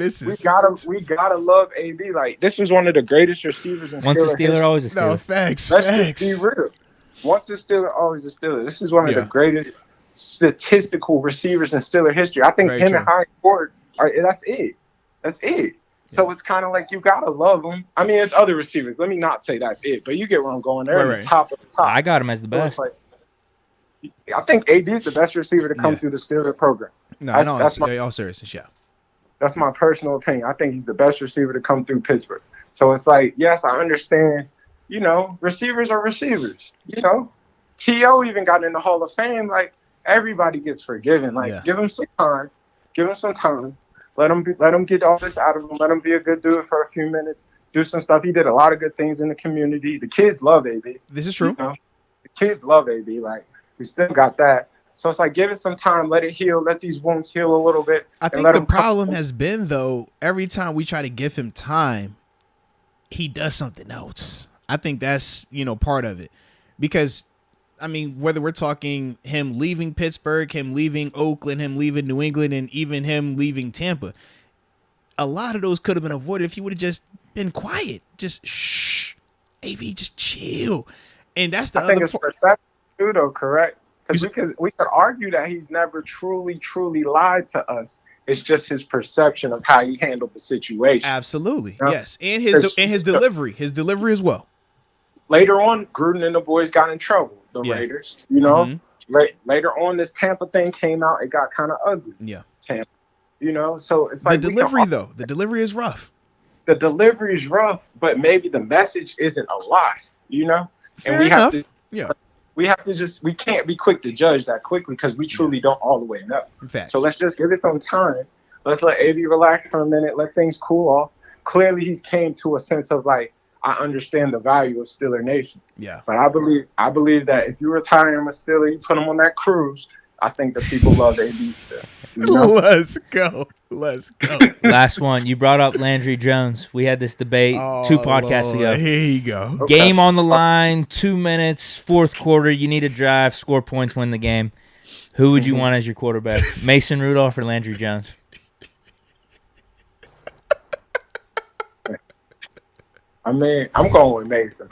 we gotta love AB. Like, this is one of the greatest receivers in Once a Steeler, always a Steeler. No, facts. Let's just be real. Once a Steeler, always a Steeler. This is one of the greatest statistical receivers in Steeler history. I think him and Hines Ward that's it. That's it. So it's kind of like you gotta love him. I mean, it's other receivers. Let me not say that's it, but you get where I'm going. They're the top of the top. I got him as the best. Like, I think AD is the best receiver to come through the Steelers program. That's all seriousness, yeah. That's my personal opinion. I think he's the best receiver to come through Pittsburgh. So it's like, yes, I understand. You know, receivers are receivers. You know, T.O. even got in the Hall of Fame. Like, everybody gets forgiven. Like, give him some time. Give him some time. Let him get all this out of him. Let him be a good dude for a few minutes. Do some stuff. He did a lot of good things in the community. The kids love AB. This is true. You know? The kids love AB. Like, we still got that. So it's like, give it some time. Let it heal. Let these wounds heal a little bit. I think the problem has been, though, every time we try to give him time, he does something else. I think that's, part of it. Because, I mean, whether we're talking him leaving Pittsburgh, him leaving Oakland, him leaving New England, and even him leaving Tampa, a lot of those could have been avoided if he would have just been quiet. Just shh, AB, just chill. And that's the other part. I think it's perception too, though, correct? Because we could argue that he's never truly lied to us. It's just his perception of how he handled the situation. Absolutely, yes, and his delivery as well. Later on, Gruden and the boys got in trouble. The Raiders, later on, this Tampa thing came out. It got kind of ugly. Yeah, Tampa. So it's like the delivery though. The delivery is rough. The delivery is rough, but maybe the message isn't a lot. Fair enough. We can't be quick to judge that quickly because we truly don't all the way know. Facts. So let's just give it some time. Let's let AB relax for a minute. Let things cool off. Clearly, he's came to a sense of like, I understand the value of Steeler Nation. Yeah. But I believe that if you retire him a Steeler, you put him on that cruise, I think the people love AB still. Let's go. Last one. You brought up Landry Jones. We had this debate 2 podcasts ago. Here you go. Okay. Game on the line, 2 minutes, fourth quarter. You need a drive, score points, win the game. Who would you want as your quarterback? Mason Rudolph or Landry Jones? I mean, I'm going with Mason.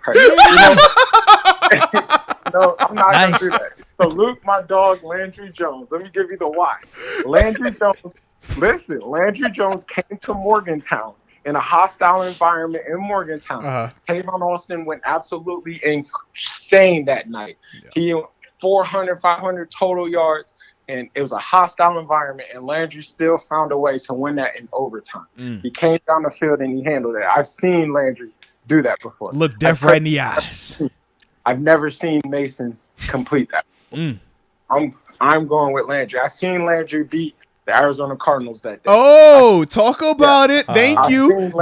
No, I'm not going to do that. Salute my dog, Landry Jones. Let me give you the why. Landry Jones came to Morgantown in a hostile environment in Morgantown. Tavon Austin went absolutely insane that night. Yeah. He had 400, 500 total yards, and it was a hostile environment, and Landry still found a way to win that in overtime. He came down the field, and he handled it. I've seen Landry do that before. Look death right in the eyes. I've never seen Mason complete that. I'm going with Landry. I've seen Landry beat the Arizona Cardinals that day. Oh, talk about it. Thank you.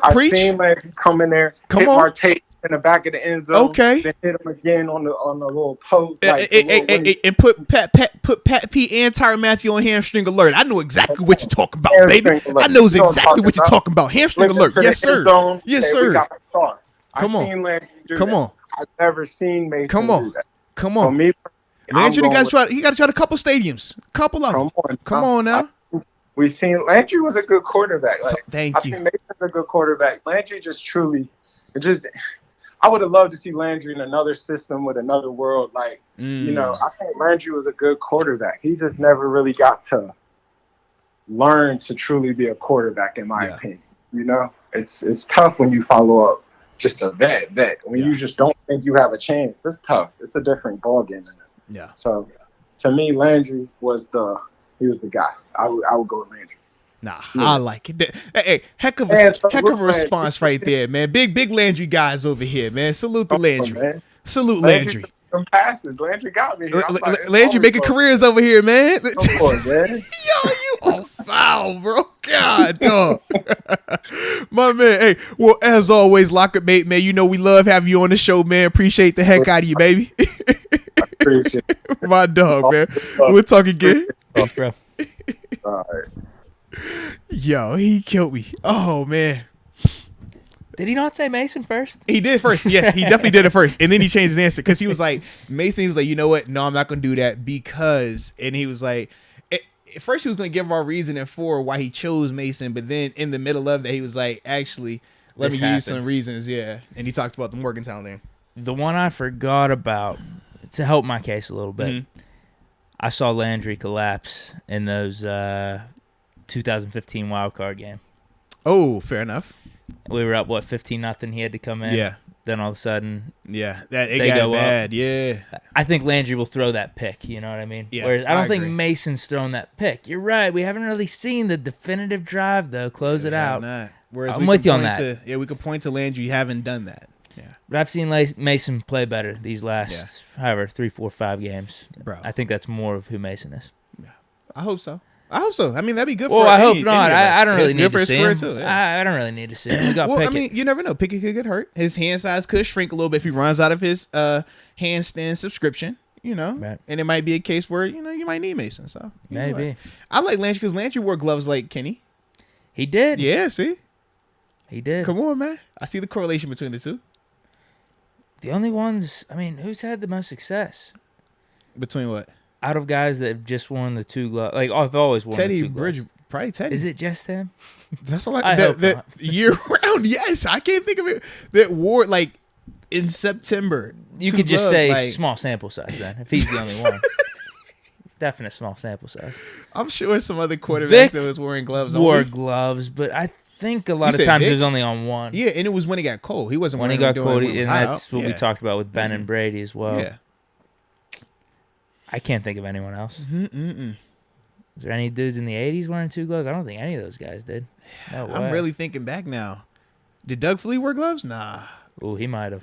I've Preach. seen Landry come in there, hit Marte in the back of the end zone. Okay. Then hit him again on the little post. And put Pat P and Tyrann Mathieu on hamstring alert. I know exactly what you're talking about, baby. I know exactly what you're talking about. Hamstring alert. Yes, sir. Yes, sir. Come on. I've never seen Mason do that. Come on. Landry got to try a couple stadiums. Couple of them. Come on now. We've seen Landry was a good quarterback. Thank you. I think Mason's a good quarterback. Landry I would have loved to see Landry in another system with another world. I think Landry was a good quarterback. He just never really got to learn to truly be a quarterback, in my opinion. It's tough when you follow up just a vet. When you just don't think you have a chance, it's tough. It's a different ballgame. Yeah. So, to me, Landry was the guy. I would go with Landry. Nah, I like it. Hey, heck of a response right there, man. Big Landry guys over here, man. Salute to Landry. Man. Salute Landry. Some passes. Landry got me here. Landry making careers over here, man. Of course, man. Yo, you on foul, bro. God, dog. My man. Hey, well, as always, Locker Mate, man, you know we love having you on the show, man. Appreciate the heck out of you, baby. Appreciate it. My dog, man. We'll talk again. Thanks, bro. All right. Yo, he killed me. Oh, man. Did he not say Mason first? He did first. Yes, he definitely did it first. And then he changed his answer because he was like, Mason, he was like, you know what? No, I'm not going to do that because, and he was like, at first he was going to give our reasoning for why he chose Mason. But then in the middle of that, he was like, actually, let me give you some reasons. Yeah. And he talked about the Morgantown thing. The one I forgot about, to help my case a little bit, I saw Landry collapse in those 2015 wild card game. Oh, fair enough. We were up 15-0. He had to come in. Yeah. Then all of a sudden, it got bad. Up. Yeah. I think Landry will throw that pick. You know what I mean? Yeah. Whereas I don't think Mason's thrown that pick. You're right. We haven't really seen the definitive drive though. Close it out. I'm with you on that. We could point to Landry. You haven't done that. Yeah. But I've seen Mason play better these last, 3, 4, 5 games. Bro. I think that's more of who Mason is. Yeah. I hope so. I mean, that'd be good for Well, I hope not. I don't really need to see him. Too, yeah. I don't really need to see him. We got Pickett. I mean, you never know. Pickett could get hurt. His hand size could shrink a little bit if he runs out of his handstand subscription, Right. And it might be a case where, you might need Mason. So maybe. I like Landry because Landry wore gloves like Kenny. He did. Yeah, see? He did. Come on, man. I see the correlation between the two. The only ones, who's had the most success? Between what? Out of guys that have just worn the 2 gloves. Like, I've always worn Teddy the 2 gloves. Probably Teddy. Is it just him? That's all that year round. Yes, I can't think of it. That wore like in September. You could just say small sample size then, if he's the only one. Definite small sample size. I'm sure some other quarterbacks that was wearing gloves. Wore gloves, but I think a lot of times it was only on one. Yeah, and it was when it got cold. He wasn't when wearing he got cold, and that's what we talked about with Ben and Brady as well. Yeah. I can't think of anyone else. Is there any dudes in the 80s wearing 2 gloves? I don't think any of those guys did. No way. I'm really thinking back now. Did Doug Fleet wear gloves? Nah. Oh, he might have.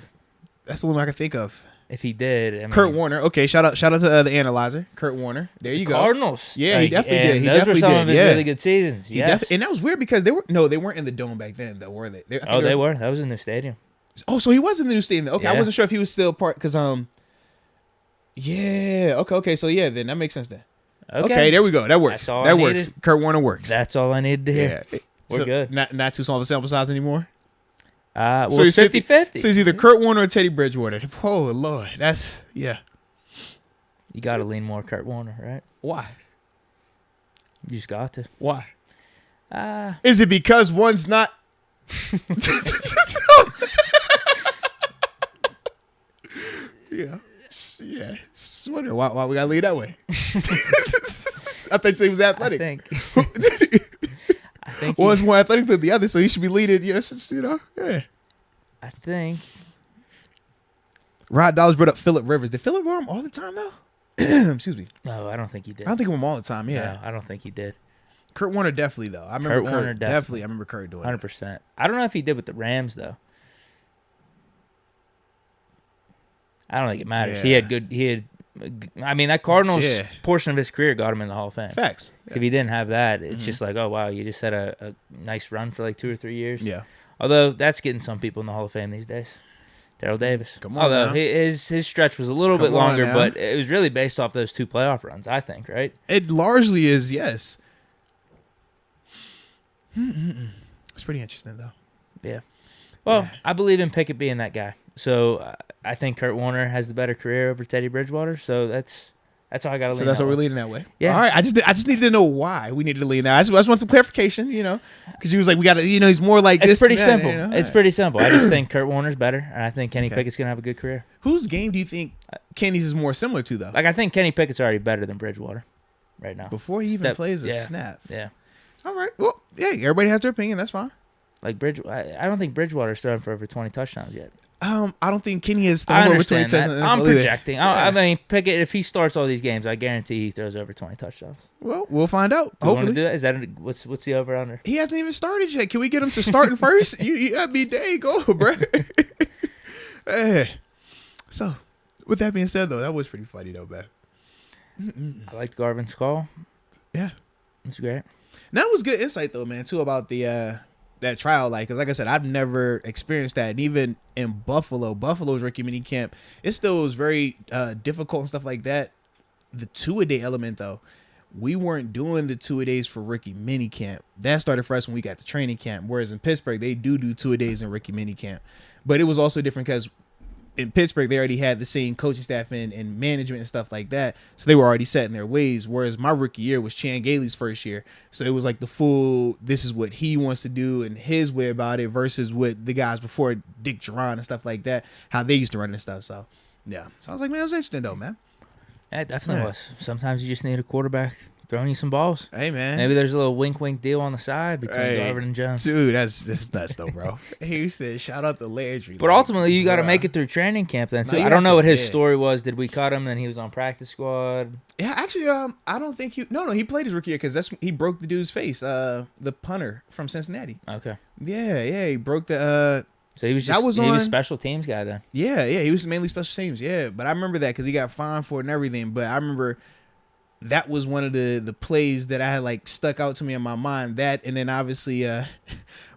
That's the one I can think of. If he did, Kurt Warner. Okay, shout out to the analyzer, Kurt Warner. There you go. Cardinals. Yeah, he definitely did. Those were some of his really good seasons. Yes. And that was weird because they weren't in the dome back then, though, were they? They were. That was in the stadium. Oh, so he was in the new stadium. Okay, I wasn't sure if he was still part because Yeah. Okay. So then that makes sense then. Okay. There we go. That works. That works. Kurt Warner works. That's all I needed to hear. Yeah. We're good. Not too small of a sample size anymore. Well, so it's 50-50. So it's either Kurt Warner or Teddy Bridgewater. Oh Lord, You got to lean more Kurt Warner, right? Why? You just got to. Why? Is it because one's not? Yeah. Just wondering why we gotta lead that way. I think he was athletic. I think one's more athletic than the other, so he should be leading. Yeah. I think Rod Dollars brought up Phillip Rivers. Did Phillip wear him all the time though? Excuse me. No, I don't think he did. I don't think he wore him all the time. Yeah, no, I don't think he did. Kurt Warner definitely though. I remember Kurt Warner definitely. I remember Kurt doing 100%. I don't know if he did with the Rams though. I don't think it matters. Yeah. That Cardinals portion of his career got him in the Hall of Fame. Facts. So if he didn't have that, it's just like, oh, wow, you just had a nice run for like 2 or 3 years. Yeah. Although that's getting some people in the Hall of Fame these days. Darrell Davis. Come on. Although his stretch was a little bit longer, but it was really based off those 2 playoff runs, I think, right? It largely is, yes. It's pretty interesting, though. Yeah. Well, I believe in Pickett being that guy. So I think Kurt Warner has the better career over Teddy Bridgewater. So that's how I got to lean. So that's what we're leaning that way. Yeah. All right. I just need to know why we needed to lean that. I just want some clarification. Because he was like, we got to. He's more like it's this. Pretty simple. It's pretty simple. I just think Kurt Warner's better, and I think Kenny Pickett's gonna have a good career. Whose game do you think Kenny's is more similar to though? Like I think Kenny Pickett's already better than Bridgewater right now. Before he even plays a snap. Yeah. All right. Well, yeah. Everybody has their opinion. That's fine. Like I don't think Bridgewater's throwing for over 20 touchdowns yet. I don't think Kenny has thrown over 20 touchdowns. I'm projecting. I mean, Pickett, if he starts all these games, I guarantee he throws over 20 touchdowns. Well, we'll find out. Do hopefully. Do that? Is that what's the over under? He hasn't even started yet. Can we get him to starting first? You gotta be day go, bro. Hey. So, with that being said, though, that was pretty funny, though, man. I liked Garvin's call. Yeah, it's great. That was good insight, though, man, too, about the that trial. Because like I said, I've never experienced that. And even in Buffalo's rookie mini camp, it still was very difficult and stuff like that. The two-a-day element, though, we weren't doing the two-a-days for rookie mini camp. That started for us when we got to training camp. Whereas in Pittsburgh, they do two-a-days in rookie mini camp. But it was also different because in Pittsburgh, they already had the same coaching staff and management and stuff like that. So they were already set in their ways. Whereas my rookie year was Chan Gailey's first year. So it was like the full, this is what he wants to do and his way about it versus what the guys before, Dick Geron and stuff like that, how they used to run this stuff. So, yeah. So I was like, man, it was interesting though, man. Yeah, it definitely was. Sometimes you just need a quarterback throwing you some balls. Hey, man. Maybe there's a little wink deal on the side between Garvin and Jones. Dude, that's nuts though, bro. He said, shout out to Landry. But ultimately, you got to make it through training camp then, too. I don't know what his story was. Did we cut him and he was on practice squad? Yeah, actually, I don't think he... No, he played his rookie year because he broke the dude's face, the punter from Cincinnati. Okay. Yeah, he broke the... So he was just he was special teams guy then. Yeah, he was mainly special teams, yeah. But I remember that because he got fined for it and everything. But I remember... That was one of the plays that I had like stuck out to me in my mind. That and then obviously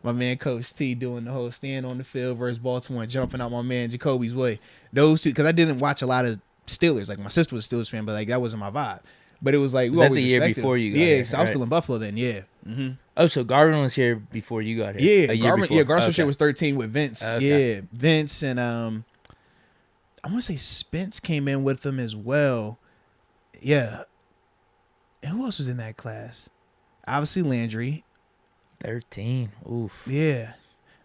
my man Coach T doing the whole stand on the field versus Baltimore and jumping out my man Jacoby's way. Those two, because I didn't watch a lot of Steelers. Like my sister was a Steelers fan, but like that wasn't my vibe. But it was like was that the year before you got here? Yeah, so I was still in Buffalo then. Yeah. Mm-hmm. Oh, so Garvin was here before you got here. Yeah, Garvin's shit was 13 with Vince. Okay. Yeah, Vince and I want to say Spence came in with them as well. Yeah. And who else was in that class? Obviously Landry. 13. Oof. Yeah.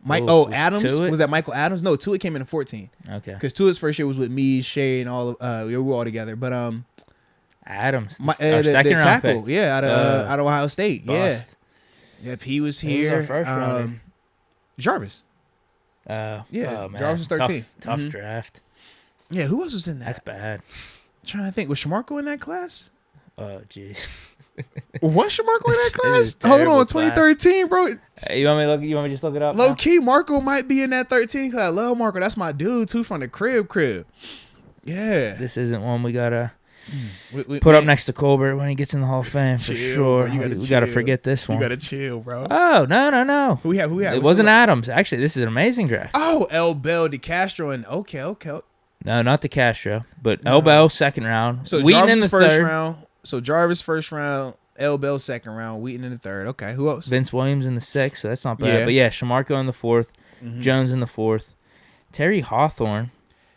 Adams. Was that Michael Adams? No, Tua came in 14. Okay. Because Tua's first year was with me, Shay, and all of we were all together. But Adams. Our second round tackle, pick. Yeah, out of Ohio State. Bust. Yeah. Yep, he was here. Who was our first rounder? Jarvis. Yeah. Oh, man. Jarvis was 13. Tough draft. Yeah, who else was in that? That's bad. I'm trying to think. Was Shamarko in that class? Oh, jeez. Was Shamarko in that class? Hold on, 2013, bro. Hey, you want me to just look it up? Low key, Marco might be in that 13 class. I love Marco. That's my dude too from the crib. Yeah. This isn't one we gotta put up next to Colbert when he gets in the Hall of Fame for sure. We gotta forget this one. You gotta chill, bro. Oh no. Who we have? It wasn't Adams. Actually, this is an amazing draft. Oh, El Bell, DeCastro, and okay. No, not DeCastro, but El Bell second round. So Wheaton Jarvis in the first third. round. So Jarvis first round, El Bell second round, Wheaton in the third. Okay, who else? Vince Williams in the sixth, so that's not bad. Yeah. But yeah, Shamarko in the fourth, Jones in the fourth, Terry Hawthorne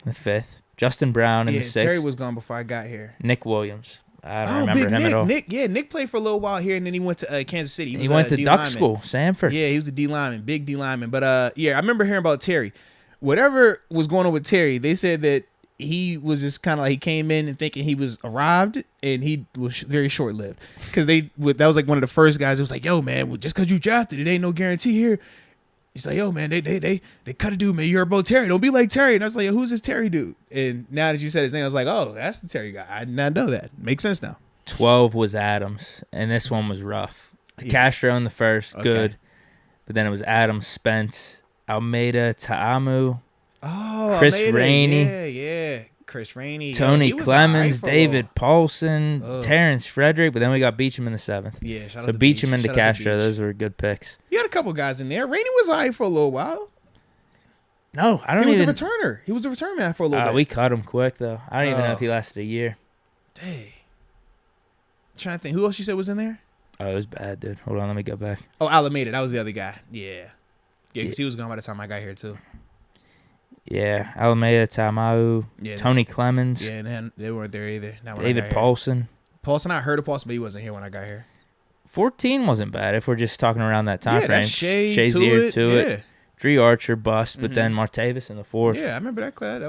in the fifth, Justin Brown in the sixth. Terry was gone before I got here. Nick Williams. I don't remember him Nick, at all. Nick played for a little while here, and then he went to Kansas City. He went to Duck School, Sanford. Yeah, he was the D lineman, big D lineman. But yeah, I remember hearing about Terry. Whatever was going on with Terry, they said that he was just kind of like he came in and thinking he was arrived, and he was very short lived because that was like one of the first guys. It was like, yo, man, just because you drafted, it ain't no guarantee here. He's like, yo, man, they cut a dude, man. You're about Terry. Don't be like Terry. And I was like, yo, who's this Terry dude? And now that you said his name, I was like, oh, that's the Terry guy. I did not know that. Makes sense now. 12 was Adams, and this one was rough. Castro in the first, good. But then it was Adams, Spence, Almeida, Ta'amu. Oh, Chris Rainey. Yeah. Chris Rainey. Tony Clemens, David Paulson, Terrence Frederick, but then we got Beecham in the seventh. Yeah, so Beecham and DeCastro, those were good picks. You had a couple guys in there. Rainey was all right for a little while. No, I don't even... He was a returner. He was a return man for a little bit. We cut him quick, though. I don't even know if he lasted a year. Dang. I'm trying to think. Who else you said was in there? Oh, it was bad, dude. Hold on, let me go back. Oh, Alameda. That was the other guy. Yeah, because he was gone by the time I got here, too. Yeah, Alameda, Tamau, Tony Clemens. Yeah, and then they weren't there either. David Paulson. Paulson, I heard of Paulson, but he wasn't here when I got here. 14 wasn't bad if we're just talking around that time frame. That's Shay's to it. Dree Archer bust, but then Martavis in the fourth. Yeah, I remember that class.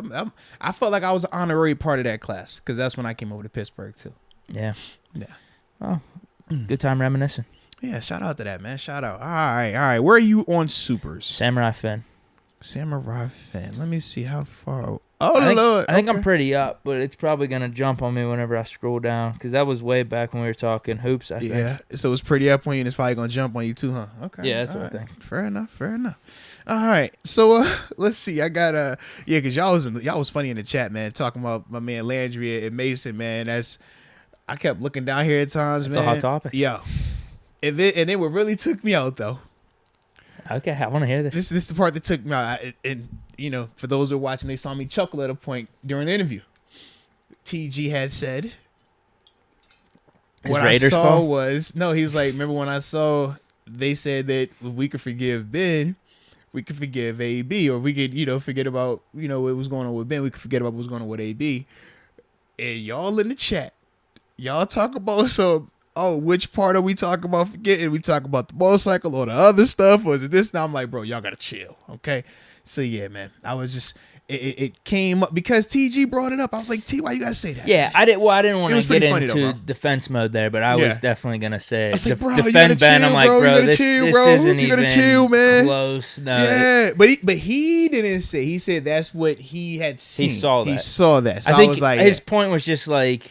I felt like I was an honorary part of that class because that's when I came over to Pittsburgh too. Yeah. Oh, good time reminiscing. Yeah, shout out to that, man. Shout out. All right. Where are you on supers? Samurai Finn. Let me see how far. Oh, Lord. I think I'm pretty up, but it's probably going to jump on me whenever I scroll down because that was way back when we were talking hoops, I think. Yeah, so it's pretty up on you and it's probably going to jump on you too, huh? Okay. Yeah, that's what I think. Fair enough. All right. So let's see. I got because y'all was funny in the chat, man, talking about my man Landry and Mason, man. I kept looking down here at times, man. It's a hot topic. Yo. And then what really took me out though. Okay, I want to hear this. This is the part that took me out. And for those who are watching, they saw me chuckle at a point during the interview. TG had said, what I saw was, no, he was like, remember when I saw, they said that if we could forgive Ben, we could forgive AB, or we could, forget about, what was going on with Ben, we could forget about what was going on with AB. And y'all in the chat, y'all talk about which part are we talking about forgetting? We talk about the motorcycle or the other stuff, or is it this? Now I'm like, bro, y'all gotta chill, okay? So yeah, man, I was just it came up because TG brought it up. I was like, T, why you gotta say that? Yeah, I didn't want to get into defense mode there, but I was definitely gonna say like, defend Ben. I'm like, bro, this isn't even chill, man. Close. No, yeah, but he didn't say. He said that's what he had seen. He saw that. So I think was like, his point was just like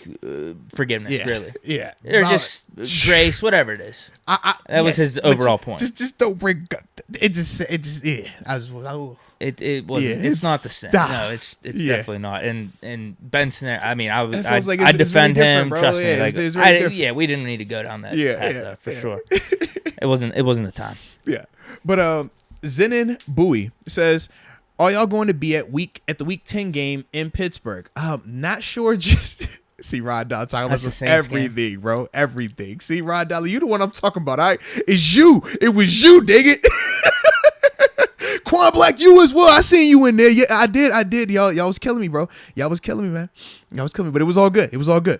forgiveness, really. Yeah, or just grace, whatever it is. That was his overall point. Just don't bring it. Just yeah. It wasn't. It's not the same. No, it's definitely not. And Ben Snare. I mean, I defend him. Bro. Trust me. Like, we didn't need to go down that path for sure. It wasn't the time. Yeah, but Zenon Bowie says, "Are y'all going to be at the Week 10 game in Pittsburgh?" Not sure. Just see Rod Dollar talking about everything, bro. Everything. See Rod Dollar, you the one I'm talking about. All right, it's you. It was you. Dig it. Quan Black, you as well. I seen you in there. Yeah, I did. Y'all was killing me, bro. Y'all was killing me, man. Y'all was killing me, but it was all good.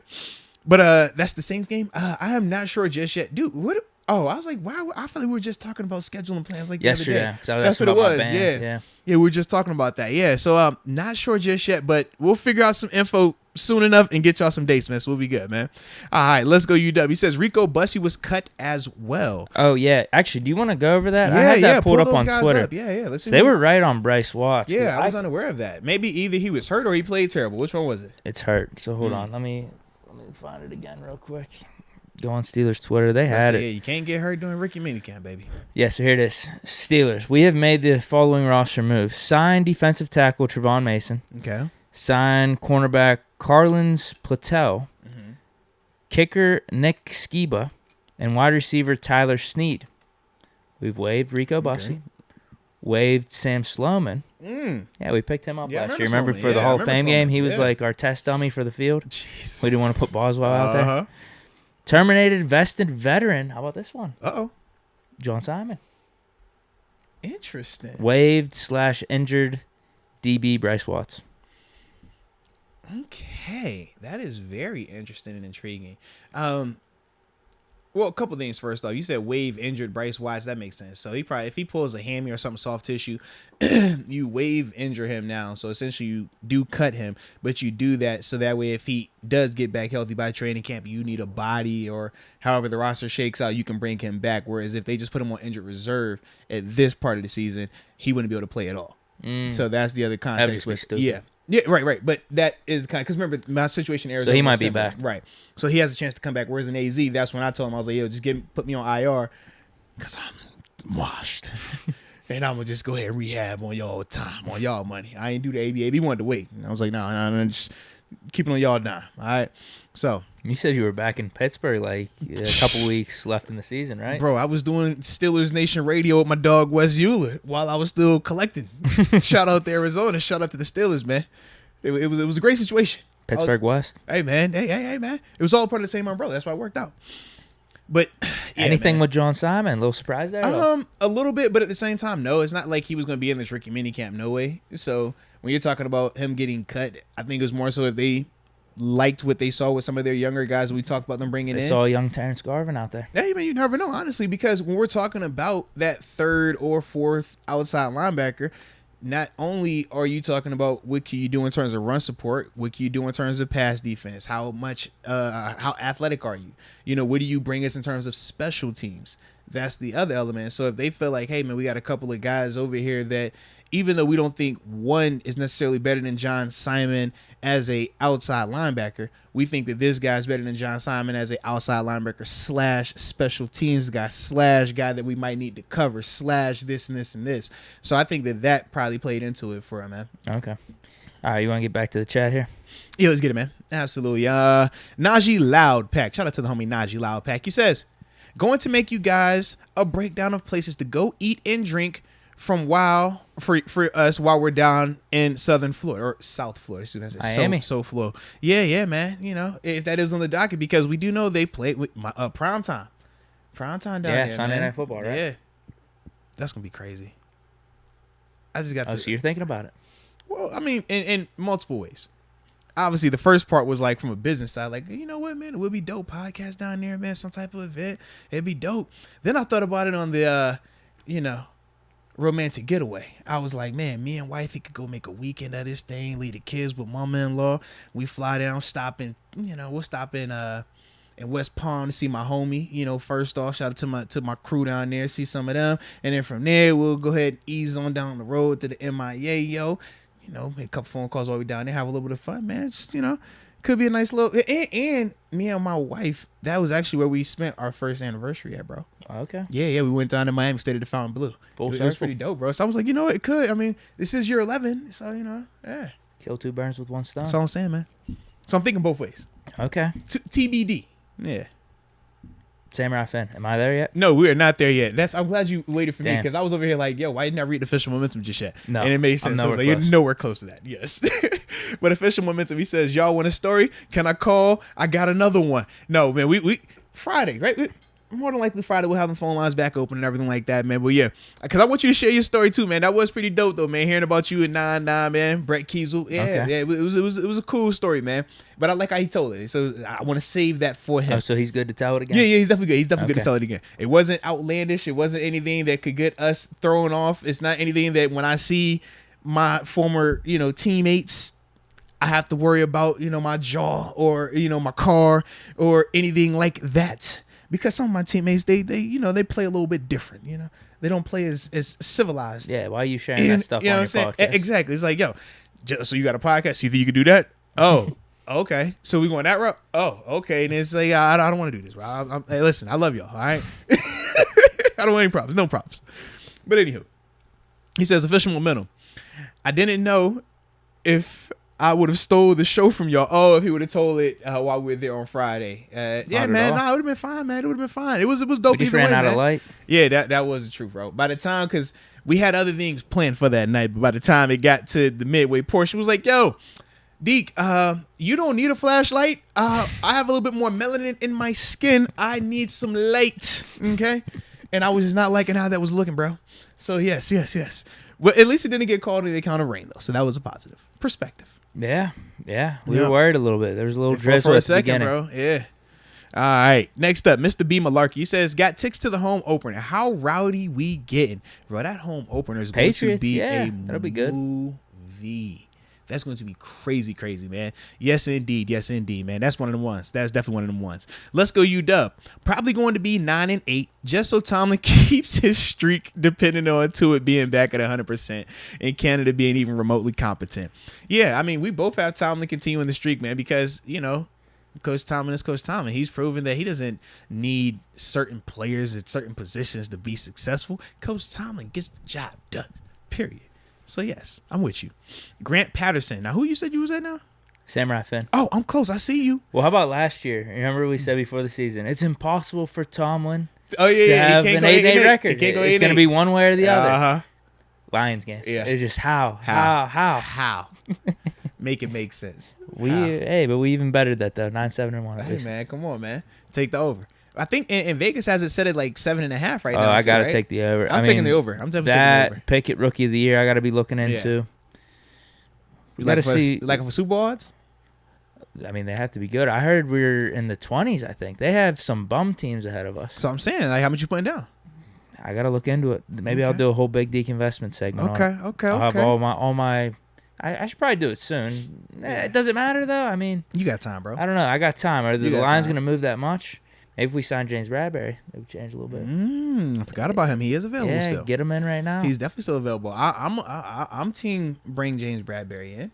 But that's the Saints game. I am not sure just yet, dude. What? Oh, I was like, wow. I felt like we were just talking about scheduling plans like yesterday. The other day. That's what it was. Yeah, we were just talking about that. Yeah, so not sure just yet, but we'll figure out some info soon enough and get y'all some dates, man. So we'll be good, man. All right, let's go UW. He says Rico Bussey was cut as well. Oh yeah, actually, do you want to go over that? I had that pulled up on Twitter. Up. Yeah. Let's see. They were right on Bryce Watts. Yeah, I was unaware of that. Maybe either he was hurt or he played terrible. Which one was it? It's hurt. So hold on, let me find it again real quick. Go on Steelers Twitter. They had it. Yeah, you can't get hurt during rookie minicamp, baby. Yeah, so here it is. Steelers. We have made the following roster moves. Sign defensive tackle Trevon Mason. Okay. Sign cornerback Carlins Platel. Mm-hmm. Kicker Nick Skiba. And wide receiver Tyler Snead. We've waived Rico Bussey. Waived Sam Sloman. Yeah, we picked him up last year. Remember for the Hall of Fame game? He was like our test dummy for the field. Jeez. We didn't want to put Boswell out there. Terminated vested veteran. How about this one? John Simon. Interesting. Waived / injured DB Bryce Watts. Okay. That is very interesting and intriguing. Well, a couple things first off. You said wave injured Bryce Watts. That makes sense. So if he pulls a hammy or something soft tissue, you wave injure him now. So essentially you do cut him, but you do that so that way if he does get back healthy by training camp, you need a body or however the roster shakes out, you can bring him back. Whereas if they just put him on injured reserve at this part of the season, he wouldn't be able to play at all. So that's the other context. Yeah, right. But that is the kind because remember my situation in Arizona. So he might be back. Right. So he has a chance to come back. Whereas in AZ, that's when I told him I was like, yo, just put me on IR because I'm washed. And I'm gonna just go ahead and rehab on y'all time, on y'all money. I ain't do the AB. AB wanted to wait. And I was like, no, just keep it on y'all dime. All right. So you said you were back in Pittsburgh like a couple weeks left in the season, right? Bro, I was doing Steelers Nation radio with my dog Wes Euler while I was still collecting. Shout out to Arizona. Shout out to the Steelers, man. It was a great situation. Pittsburgh West. Hey man. Hey man. It was all part of the same umbrella. That's why it worked out. But anything with John Simon? A little surprise there? A little bit, but at the same time, no. It's not like he was going to be in this rookie minicamp. No way. So when you're talking about him getting cut, I think it was more so if they liked what they saw with some of their younger guys. We talked about them bringing in. They saw young Terence Garvin out there. Yeah, man, you never know, honestly, because when we're talking about that third or fourth outside linebacker, not only are you talking about what can you do in terms of run support, what can you do in terms of pass defense, how athletic are you? You know, what do you bring us in terms of special teams? That's the other element. So if they feel like, hey, man, we got a couple of guys over here that, even though we don't think one is necessarily better than John Simon as a outside linebacker, we think that this guy's better than John Simon as a outside linebacker / special teams guy / guy that we might need to cover / this and this and this. So I think that probably played into it for him, man. Okay. All right, you want to get back to the chat here? Yeah, let's get it, man. Absolutely. Najee Loudpack. Shout out to the homie Najee Loudpack. He says, going to make you guys a breakdown of places to go eat and drink for us while we're down in Southern Florida or South Florida. Miami. So Florida. Yeah, man. You know, if that is on the docket, because we do know they play with prime time down there. Yeah, Sunday man. Night Football, right? Yeah, that's gonna be crazy. I just got. So you're thinking about it? Well, I mean, in multiple ways. Obviously, the first part was like from a business side, like, you know what, man, it would be dope podcast down there, man, some type of event. It'd be dope. Then I thought about it on the, romantic getaway. I was like, man, me and wifey could go make a weekend of this thing, leave the kids with mama-in-law. We fly down, we'll stop in West Palm to see my homie. You know, first off, shout out to my crew down there, see some of them. And then from there, we'll go ahead and ease on down the road to the MIA, yo. You know, make a couple phone calls while we're down there, have a little bit of fun, man. Just, could be a nice little, and me and my wife, that was actually where we spent our first anniversary at, bro. Okay. Yeah, we went down to Miami, stayed at the Fontainebleau. Full It circle. was pretty dope, bro. So I was like, it could. I mean, this is year 11, so, yeah. Kill two birds with one stone. That's all I'm saying, man. So I'm thinking both ways. Okay. TBD. Yeah. Samurai Finn. Am I there yet? No, we are not there yet. I'm glad you waited for me, Damn. because I was over here like, yo, why didn't I read official momentum just yet? No. And it made sense. I was like, you're nowhere close to that. Yes. But official momentum, he says, y'all want a story? Can I call? I got another one. No, man, we Friday, right? More than likely Friday we'll have the phone lines back open and everything like that, man. But yeah, because I want you to share your story too, man. That was pretty dope though, man. Hearing about you at 9-9, man. Brett Kiesel. Yeah, Okay. yeah. It was a cool story, man. But I like how he told it. So I want to save that for him. Oh, so he's good to tell it again? Yeah, he's definitely good. He's definitely good to Okay. tell it again. It wasn't outlandish. It wasn't anything that could get us thrown off. It's not anything that when I see my former, teammates, I have to worry about, my jaw or, my car or anything like that. Because some of my teammates, they play a little bit different, They don't play as civilized. Yeah, why are you sharing that stuff on your podcast? Exactly. It's like, yo, so you got a podcast? You think you could do that? Oh, okay. So we going that route? Oh, okay. And it's like, I don't want to do this, bro. Hey, listen, I love y'all, all right? I don't want any problems. No problems. But anywho, he says, official momentum. I didn't know if I would have stole the show from y'all. Oh, if he would have told it while we were there on Friday. Yeah, man. No, it would have been fine, man. It would have been fine. It was dope. We just ran out of light. Yeah, that was the truth, bro. By the time, because we had other things planned for that night, but by the time it got to the midway portion, it was like, yo, Deke, you don't need a flashlight. I have a little bit more melanin in my skin. I need some light, okay? And I was just not liking how that was looking, bro. So yes. Well, at least it didn't get called any kind of rain, though. So that was a positive perspective. Yeah. We were worried a little bit. There was a little drizzle for a at the second, beginning. bro. Yeah. All right. Next up, Mr. B. Malarkey. He says, got ticks to the home opener. How rowdy we getting? Bro, that home opener is going to be that'll be good. movie. That's going to be crazy, man. Yes, indeed, man. That's one of them ones. That's definitely one of them ones. Let's go, UW. Probably going to be 9-8, just so Tomlin keeps his streak, depending on Tuitt being back at 100% and Canada being even remotely competent. Yeah, I mean, we both have Tomlin continuing the streak, man, because, Coach Tomlin is Coach Tomlin. He's proven that he doesn't need certain players at certain positions to be successful. Coach Tomlin gets the job done, period. So, yes, I'm with you. Grant Patterson. Now, who you said you was at now? Samurai Finn. Oh, I'm close. I see you. Well, how about last year? Remember we said before the season, it's impossible for Tomlin to have an 8-8 record. It's going to be one way or the other. Uh-huh. Lions game. Yeah. It's just how. Make it make sense. But we even bettered that, though. 9-7-1. Hey, man, come on, man. Take the over. I think in Vegas has it set at like 7.5 right now. I got to take the over. I'm taking the over. I'm definitely taking the over. Pickett rookie of the year, I got to be looking into. You like for Super Bowl odds? I mean, they have to be good. I heard we're in the 20s, I think. They have some bum teams ahead of us. So I'm saying, like, how much you putting down? I gotta look into it. Maybe I'll do a whole Big Deke investment segment. Okay. I'll have all my. I should probably do it soon. It doesn't matter though. I mean, you got time, bro. I don't know. I got time. Are the lines gonna move that much? Maybe if we sign James Bradberry, it would change a little bit. I forgot about him. He is available still. Get him in right now. He's definitely still available. I'm team bring James Bradberry in.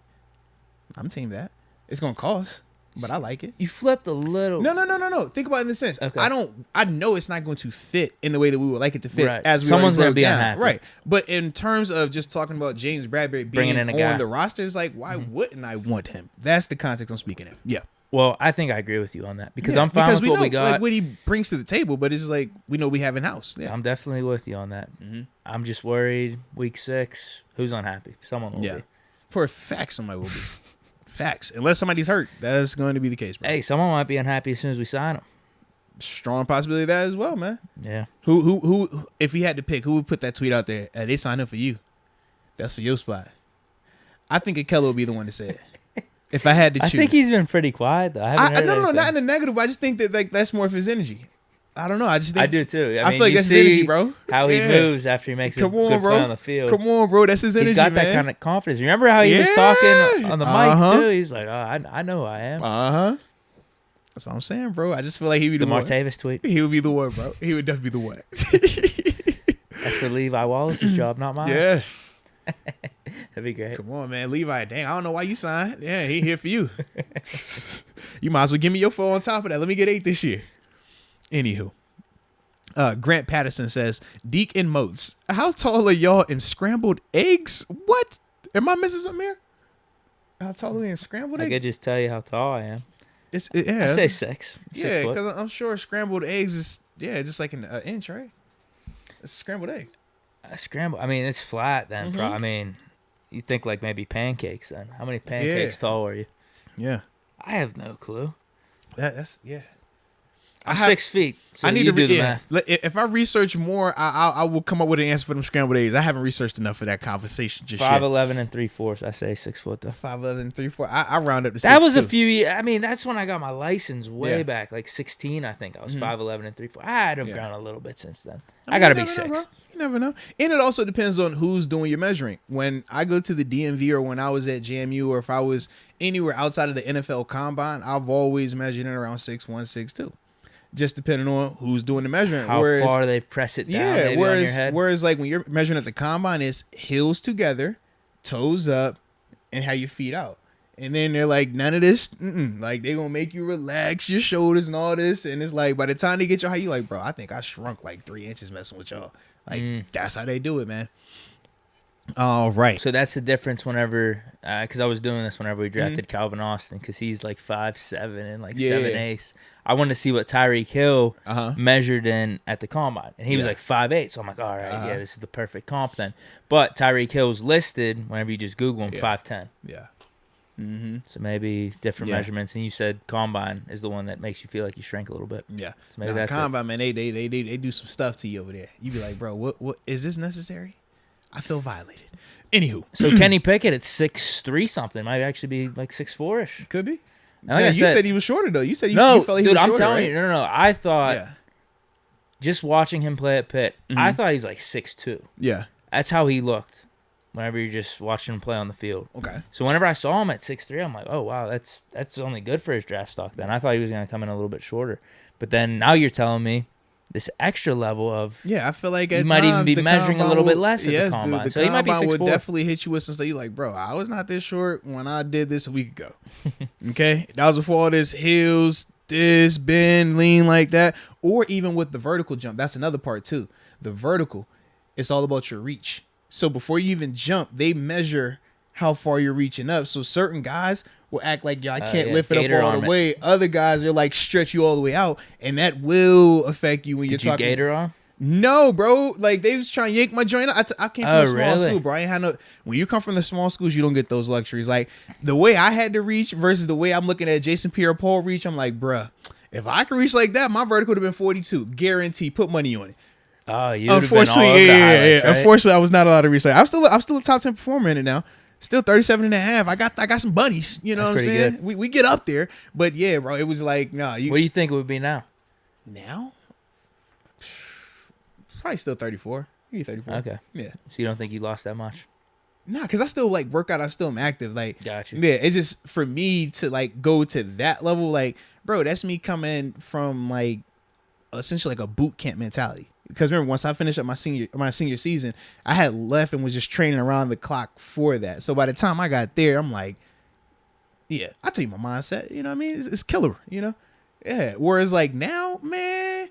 I'm team that. It's gonna cost, but I like it. You flipped a little. No. Think about it in the sense. Okay. I know it's not going to fit in the way that we would like it to fit. Right. As we Someone's going to be unhappy. Right. But in terms of just talking about James Bradberry being on the roster, it's like, why wouldn't I want him? That's the context I'm speaking in. Yeah. Well, I think I agree with you on that because I'm fine with what we got. Like what he brings to the table, but it's just like we know we have in house. Yeah. I'm definitely with you on that. Mm-hmm. I'm just worried. Week 6, who's unhappy? Someone will be. For a fact, somebody will be. Facts. Unless somebody's hurt, that's going to be the case, bro. Hey, someone might be unhappy as soon as we sign him. Strong possibility of that as well, man. Yeah. Who? If we had to pick, who would put that tweet out there? They signed up for you. That's for your spot. I think Akello would be the one to say it. If I had to choose. I think he's been pretty quiet, though. I haven't heard anything. Not in the negative. I just think that like that's more of his energy. I don't know. I just think I do too. I mean, feel like that's his energy, bro. How he moves after he makes a good play on the field. Come on, bro. That's his energy. He's got that kind of confidence. Remember how he was talking on the mic too? He's like, "Oh, I know who I am." That's what I'm saying, bro. I just feel like he'd be the one. The Martavis tweet. He would be the one, bro. He would definitely be the one. That's for Levi Wallace's job, not mine. Yeah. That'd be great. Come on, man. Levi, dang, I don't know why you signed. Yeah, he here for you. You might as well give me your 4 on top of that. Let me get 8 this year. Anywho. Grant Patterson says, Deke and Moats, how tall are y'all in scrambled eggs? What? Am I missing something here? How tall are we in scrambled eggs? I could just tell you how tall I am. I say 6. Yeah, because I'm sure scrambled eggs is, just like an inch, right? It's a scrambled egg. I mean, it's flat then. I mean, you think like maybe pancakes then. How many pancakes tall are you? Yeah. I have no clue. That's. I'm 6 feet. So I need to do the math. If I research more, I will come up with an answer for them scrambled eggs. I haven't researched enough for that conversation just 5'11" and 3/4. I say 6 foot though. 5'11" 3/4. I round up to 6'2". That was a few years. I mean, that's when I got my license way back, like 16. I think I was 5'11" and 3/4. I'd have grown a little bit since then. I gotta be 6. You never know. And it also depends on who's doing your measuring. When I go to the DMV or when I was at JMU or if I was anywhere outside of the NFL Combine, I've always measured in around 6'1", 6'2". Just depending on who's doing the measurement. How far they press it down maybe on your head. Whereas like when you're measuring at the Combine, it's heels together, toes up, and how your feet out. And then they're like, none of this. Like, they're going to make you relax your shoulders and all this. And it's like, by the time they get your height, you like, bro, I think I shrunk like 3 inches messing with y'all. Like, that's how they do it, man. All right. So that's the difference whenever, because I was doing this whenever we drafted Calvin Austin, because he's like 5'7" and like 7'8". I wanted to see what Tyreek Hill measured in at the Combine. And he was like 5'8". So I'm like, all right, this is the perfect comp then. But Tyreek Hill's listed, whenever you just Google him, 5'10". Yeah. So maybe different measurements, and you said Combine is the one that makes you feel like you shrank a little bit. Yeah, so maybe that's Combine, man. They do some stuff to you over there. You be like, bro, what is this necessary? I feel violated. Anywho, so Kenny Pickett at 6'3" something might actually be like 6'4"ish. Could be. Like you said he was shorter though. You said you felt like he was shorter. I'm telling you, no. I thought just watching him play at Pitt, I thought he was like 6'2". Yeah, that's how he looked. Whenever you're just watching him play on the field. Okay. So whenever I saw him at 6'3", I'm like, oh, wow, that's only good for his draft stock then. I thought he was going to come in a little bit shorter. But then now you're telling me this extra level of... Yeah, I feel like he might even be measuring a little bit less at the Combine. Dude, so he might be 6'4". would definitely hit you with some stuff. You're like, bro, I was not this short when I did this a week ago. Okay? That was before all this heels, this, bend, lean like that. Or even with the vertical jump. That's another part too. The vertical, it's all about your reach. So before you even jump, they measure how far you're reaching up. So certain guys will act like, I can't lift it up all the way. Other guys are like stretch you all the way out, and that will affect you when you're talking. Did you gator on? No, bro. Like they was trying to yank my joint. I came from a small school, bro. I ain't had no. When you come from the small schools, you don't get those luxuries. Like the way I had to reach versus the way I'm looking at Jason Pierre-Paul reach. I'm like, bruh, if I could reach like that, my vertical would have been 42. Guarantee. Put money on it. Oh, you unfortunately, right? Unfortunately, I was not allowed to reach. I'm still a top 10 performer in it now. Still 37.5. I got some bunnies. You know what I'm saying? We get up there, but yeah, bro, it was like, nah. What do you think it would be now? Now, Probably still 34. Maybe 34. Okay. Yeah. So you don't think you lost that much? Nah, because I still like work out. I still am active. Like, gotcha. Yeah, it's just for me to like go to that level. Like, bro, that's me coming from like essentially like a boot camp mentality. Because remember, once I finished up my senior season, I had left and was just training around the clock for that. So by the time I got there, I'm like, yeah, I tell you my mindset. You know what I mean? It's killer. You know? Yeah. Whereas like now, man,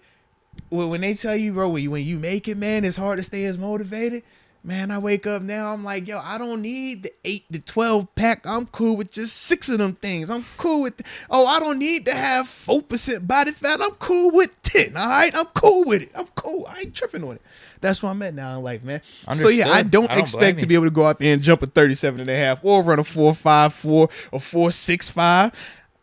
when they tell you, bro, when you make it, man, it's hard to stay as motivated. Man, I wake up now, I'm like, yo, I don't need the 8 to 12 pack. I'm cool with just 6 of them things. I'm cool with, I don't need to have 4% body fat. I'm cool with 10, all right? I'm cool with it. I'm cool. I ain't tripping on it. That's where I'm at now in life, man. Understood. So, yeah, I don't expect to be able to go out there and jump a 37.5 or run a 4.54 or 4.65.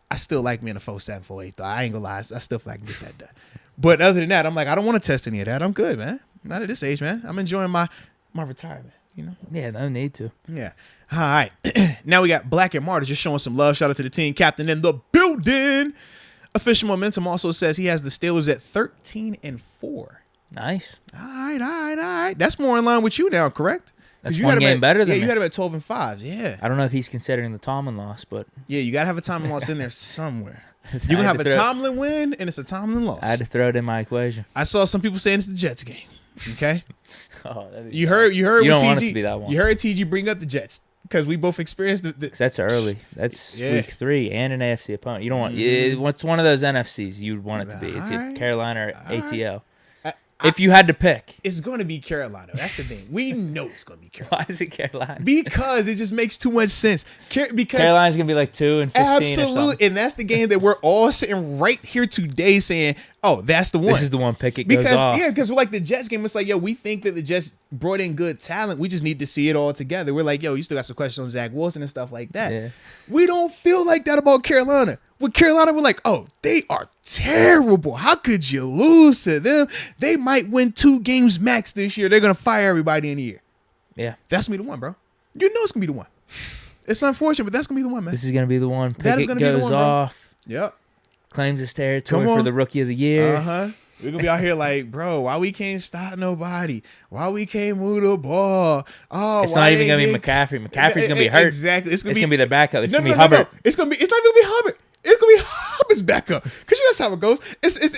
I still like me in a 4.7, 4.8, though. I ain't gonna lie. I still feel like I can get that done. But other than that, I'm like, I don't want to test any of that. I'm good, man. Not at this age, man. I'm enjoying my retirement, you know? Yeah, no need to. Yeah. All right. Now we got Black and Martyrs just showing some love. Shout out to the team captain in the building. Official Momentum also says he has the Steelers at 13-4. Nice. All right. That's more in line with you now, correct? That's one game better than me. Yeah, you had him at 12-5. Yeah. I don't know if he's considering the Tomlin loss, but yeah, you gotta have a Tomlin loss in there somewhere. You gonna have a Tomlin win and it's a Tomlin loss. I had to throw it in my equation. I saw some people saying it's the Jets game. Okay. You heard you don't TG, want it to be that one. You heard TG bring up the Jets because we both experienced the that's early. That's week 3 and an AFC opponent. You don't want what's one of those NFCs you'd want it to be. It's either Carolina or ATL. If you had to pick, it's going to be Carolina. That's the thing. We know it's going to be Carolina. Why is it Carolina? Because it just makes too much sense. Because Carolina's going to be like 2-15. Absolutely. And that's the game that we're all sitting right here today saying, oh, that's the one. This is the one pick it goes off. Yeah, because we're like the Jets game. It's like, yo, we think that the Jets brought in good talent. We just need to see it all together. We're like, yo, you still got some questions on Zach Wilson and stuff like that. Yeah. We don't feel like that about Carolina. With Carolina, we're like, oh, they are terrible. How could you lose to them? They might win 2 games max this year. They're going to fire everybody in the year. Yeah. That's going to be the one, bro. You know it's going to be the one. It's unfortunate, but that's going to be the one, man. This is going to be the one. That is going to be the one, off. Bro. Yep. Claims his territory for the Rookie of the Year. Uh-huh. We're going to be out here like, bro, why we can't stop nobody? Why we can't move the ball? Oh, it's not even going to be McCaffrey. McCaffrey's going to be hurt. Exactly. It's going to be their backup. It's going to be No. Hubbard. It's not even going to be Hubbard. It's going to be Hubbard's backup. Because that's how it goes.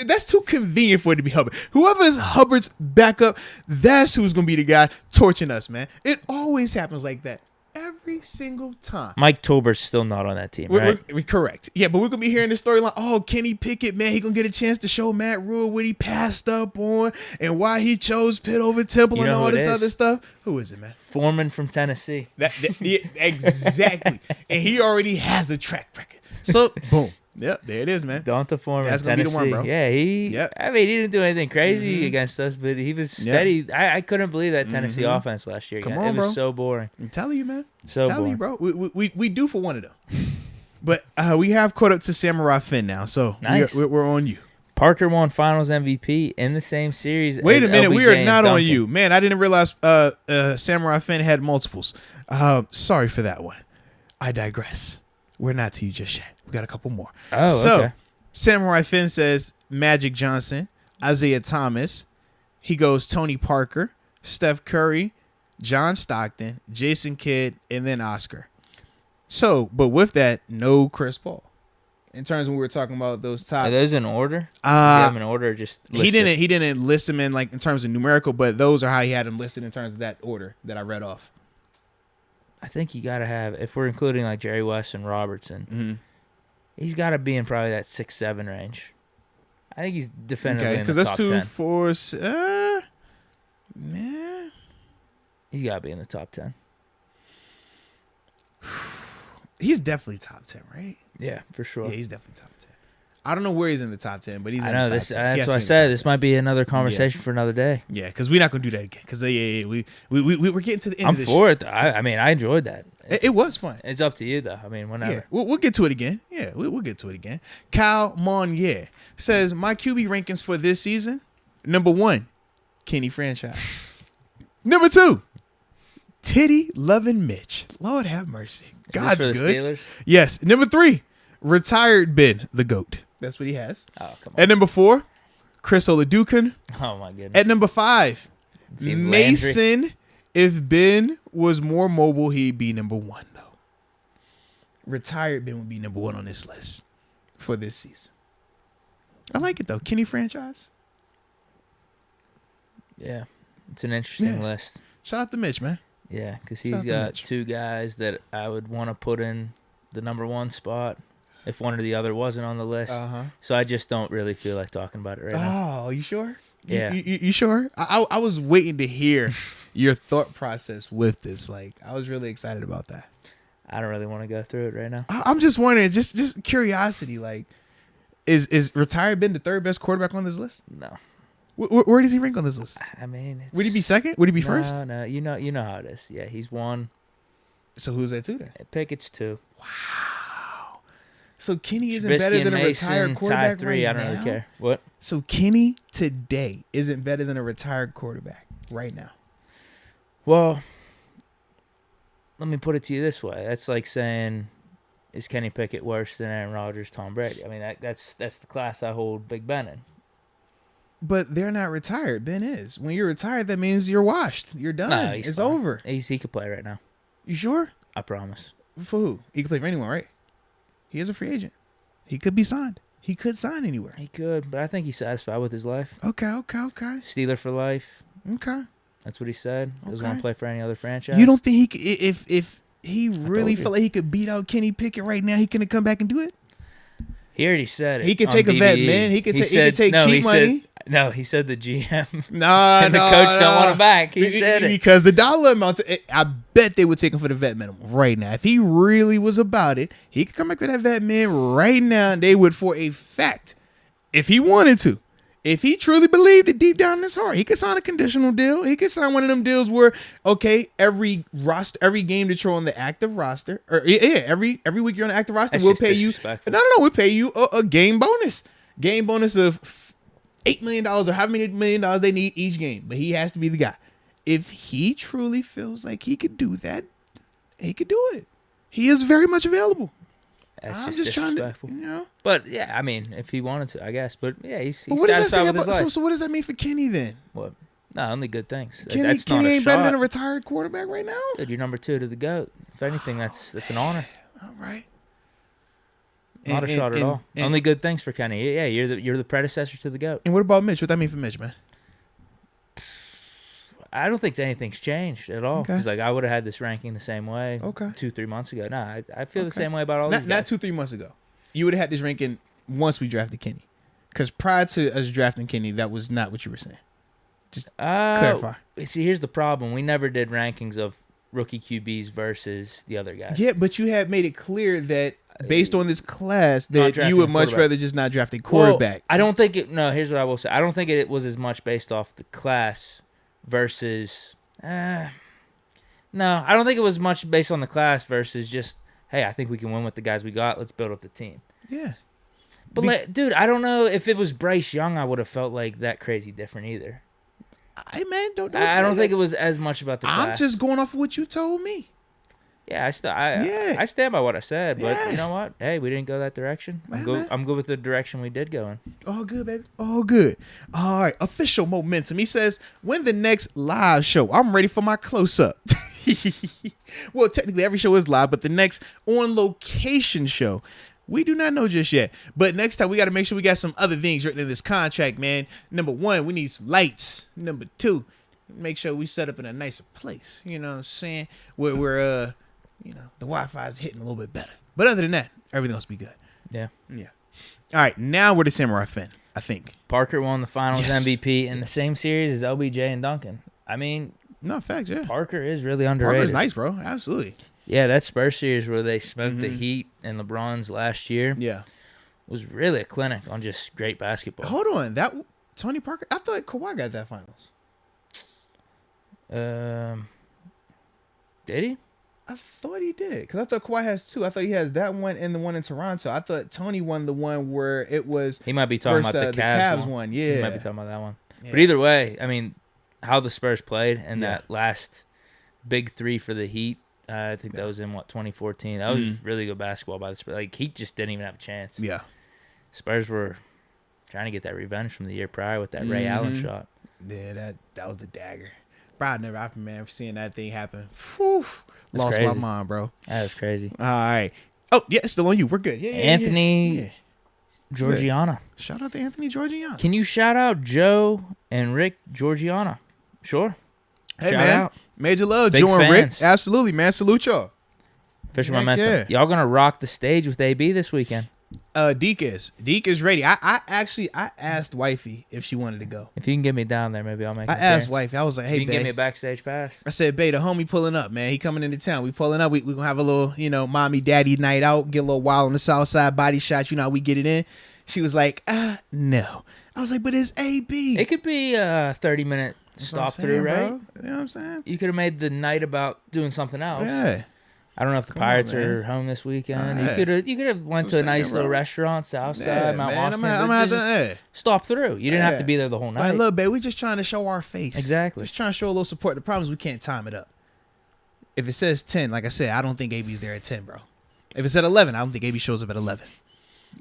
That's too convenient for it to be Hubbard. Whoever is Hubbard's backup, that's who's going to be the guy torching us, man. It always happens like that. Every single time. Mike Tolbert's still not on that team, right? We're correct. Yeah, but we're going to be hearing the storyline. Oh, Kenny Pickett, man, he going to get a chance to show Matt Rule what he passed up on and why he chose Pitt over Temple and all this other stuff. Who is it, man? Foreman from Tennessee. Yeah, exactly. And he already has a track record. So, boom. Yep, there it is, man. Donta Foreman, that's gonna be the one, bro. Yeah, I mean, he didn't do anything crazy against us, but he was steady. Yep. I couldn't believe that Tennessee offense last year. Come on, it was so boring. I'm telling you, man. So boring. You, bro. We do for one of them. But we have caught up to Samurai Finn now, so nice. we're on you. Parker won Finals MVP in the same series. Wait a minute, LBJ we are not Duncan. on you, man. I didn't realize Samurai Finn had multiples. Sorry for that one. I digress. We're not to you just yet. We got a couple more. Oh, so, okay. Samurai Finn says Magic Johnson, Isaiah Thomas. He goes Tony Parker, Steph Curry, John Stockton, Jason Kidd, and then Oscar. So, but with that, no Chris Paul. In terms of when we were talking about those top, are those in order? Do you have them in order? Or just listed? He didn't list them in like in terms of numerical, but those are how he had them listed in terms of that order that I read off. I think you got to have, if we're including like Jerry West and Robertson, he's got to be in probably that 6-7 range. I think he's definitively in the top 10. Because that's 2, 4, man. He's got to be in the top 10. He's definitely top 10, right? Yeah, for sure. Yeah, he's definitely top 10. I don't know where he's in the top 10, but he's in the top 10. That's what I said. This might be another conversation for another day. Yeah, because we're not going to do that again. Because we're getting to the end of this. I'm for it. I mean, I enjoyed that. It was fun. It's up to you, though. I mean, whenever. Yeah, we'll get to it again. Yeah, we'll get to it again. Kyle Monnier says, my QB rankings for this season, number 1, Kenny franchise. Number 2, Titty loving Mitch. Lord have mercy. God's good. Steelers? Yes. Number 3, retired Ben, the GOAT. That's what he has. Oh, come on. And number 4, Chris Oladukin. Oh my goodness. At number 5, Mason. Landry. If Ben was more mobile, he'd be number 1 though. Retired Ben would be number 1 on this list for this season. I like it though. Kenny franchise. Yeah, it's an interesting list. Shout out to Mitch, man. Yeah, because he's got 2 guys that I would want to put in the number 1 spot if one or the other wasn't on the list. So I just don't really feel like talking about it right now. Oh, you sure? Yeah. You sure? I was waiting to hear your thought process with this. Like, I was really excited about that. I don't really want to go through it right now. I'm just wondering, just curiosity, like, is retired Ben the 3rd best quarterback on this list? No. Where does he rank on this list? I mean, would he be 2nd? Would he be 1st? No, you know how it is. Yeah, he's 1. So who's that 2 then? Pickett's 2. Wow. So Kenny isn't Trubisky better than a Mason, retired quarterback 3, right I don't now? really care. What? So Kenny today isn't better than a retired quarterback right now. Well, let me put it to you this way. That's like saying, is Kenny Pickett worse than Aaron Rodgers, Tom Brady? I mean, that's the class I hold Big Ben in. But they're not retired. Ben is. When you're retired, that means you're washed. You're done. No, it's fine. over. He could play right now. You sure? I promise. For who? He could play for anyone, right? He is a free agent. He could be signed. He could sign anywhere. He could, but I think he's satisfied with his life. Okay. Steeler for life. Okay. That's what he said. Doesn't want Okay. to play for any other franchise. You don't think he could, if he really felt like he could beat out Kenny Pickett right now, he couldn't come back and do it? He already said it. He could take a vet, man. He could take cheap money. No, he said the GM and the coach don't want him back. He said it. Because the dollar amount, I bet they would take him for the vet minimum right now. If he really was about it, he could come back to that vet man right now, and they would for a fact, if he wanted to. If he truly believed it deep down in his heart, he could sign a conditional deal. He could sign one of them deals where, okay, every game that you're on the active roster, or every week you're on the active roster, we'll pay you. No, we'll pay you a game bonus of $8 million or however many $1 million they need each game. But he has to be the guy. If he truly feels like he could do that, he could do it. He is very much available. I'm just trying to, But yeah, I mean, if he wanted to, I guess. But yeah, he's satisfied with his life. So what does that mean for Kenny then? What? No, only good things. Kenny ain't better than a retired quarterback right now. Dude, you're number 2 to the GOAT. If anything, that's an honor. All right. Not a shot at all. Only good things for Kenny. Yeah, you're the predecessor to the GOAT. And what about Mitch? What that mean for Mitch, man? I don't think anything's changed at all. Because I would have had this ranking the same way. 2-3 months ago. No, I feel the same way about all these guys. Not 2-3 months ago. You would have had this ranking once we drafted Kenny. Because prior to us drafting Kenny, that was not what you were saying. Just clarify. See, here's the problem. We never did rankings of rookie QBs versus the other guys. Yeah, but you have made it clear that based on this class that you would much rather just not draft a quarterback. Well, I don't think it. No, here's what I will say. I don't think it was as much based off the class versus. No, I don't think it was much based on the class versus just, hey, I think we can win with the guys we got. Let's build up the team. Yeah. But dude, I don't know if it was Bryce Young, I would have felt like that crazy different either. I don't think it was as much about the class. I'm just going off of what you told me. Yeah, I stand by what I said, but you know what? Hey, we didn't go that direction. I'm good with the direction we did go in. All good, baby. All good. All right, official momentum. He says, when the next live show? I'm ready for my close-up. Well, technically every show is live, but the next on-location show, we do not know just yet. But next time, we got to make sure we got some other things written in this contract, man. Number 1, we need some lights. Number 2, make sure we set up in a nicer place. You know what I'm saying? Where the Wi-Fi is hitting a little bit better. But other than that, everything else be good. Yeah. All right, now we're the Samurai Fin, I think. Parker won the Finals MVP in the same series as LBJ and Duncan. I mean, no, facts, yeah. Parker is really underrated. Parker's nice, bro. Absolutely. Yeah, that Spurs series where they smoked the Heat and LeBron's last year was really a clinic on just great basketball. Hold on. That Tony Parker, I thought Kawhi got that Finals. Did he? I thought he did. Because I thought Kawhi has 2. I thought he has that one and the one in Toronto. I thought Tony won the one where it was... He might be talking about the Cavs one. Yeah. He might be talking about that one. Yeah. But either way, I mean, how the Spurs played and that last big 3 for the Heat, I think that was in, 2014. That was really good basketball by the Spurs. Like, Heat just didn't even have a chance. Yeah. Spurs were trying to get that revenge from the year prior with that Ray Allen shot. Yeah, that was the dagger. Bro, I never happened, man. For seeing that thing happen. Whew, lost crazy. my mind, bro. That was crazy. All right. Oh, yeah, it's still on you. We're good. Yeah, Anthony Georgiana. Shout out to Anthony Georgiana. Can you shout out Joe and Rick Georgiana? Sure. Hey, shout man. out. Major love, Big Joe and fans. Rick. Absolutely, man. Salute y'all. Fisher Momentum. Yeah. Y'all going to rock the stage with AB this weekend. Deke is ready. I asked wifey if she wanted to go. If you can get me down there, maybe I'll make. I asked wifey. I was like, "Hey, you can babe, give me a backstage pass." I said, "Babe, the homie pulling up, man. He coming into town. We pulling up. We gonna have a little, mommy daddy night out. Get a little wild on the south side, body shot. You know how we get it in." She was like, "No." I was like, "But it's AB." It could be a 30-minute stop through, right? Bro. You know what I'm saying? You could have made the night about doing something else. Yeah. I don't know if the Pirates are home this weekend. Right. You could have went to a nice little restaurant, Southside, Mount Austin. I'm just stop through. You didn't have to be there the whole night. Like, look, babe, we just trying to show our face. Exactly. Just trying to show a little support. The problem is we can't time it up. If it says 10, like I said, I don't think AB's there at 10, bro. If it's at 11, I don't think AB shows up at 11.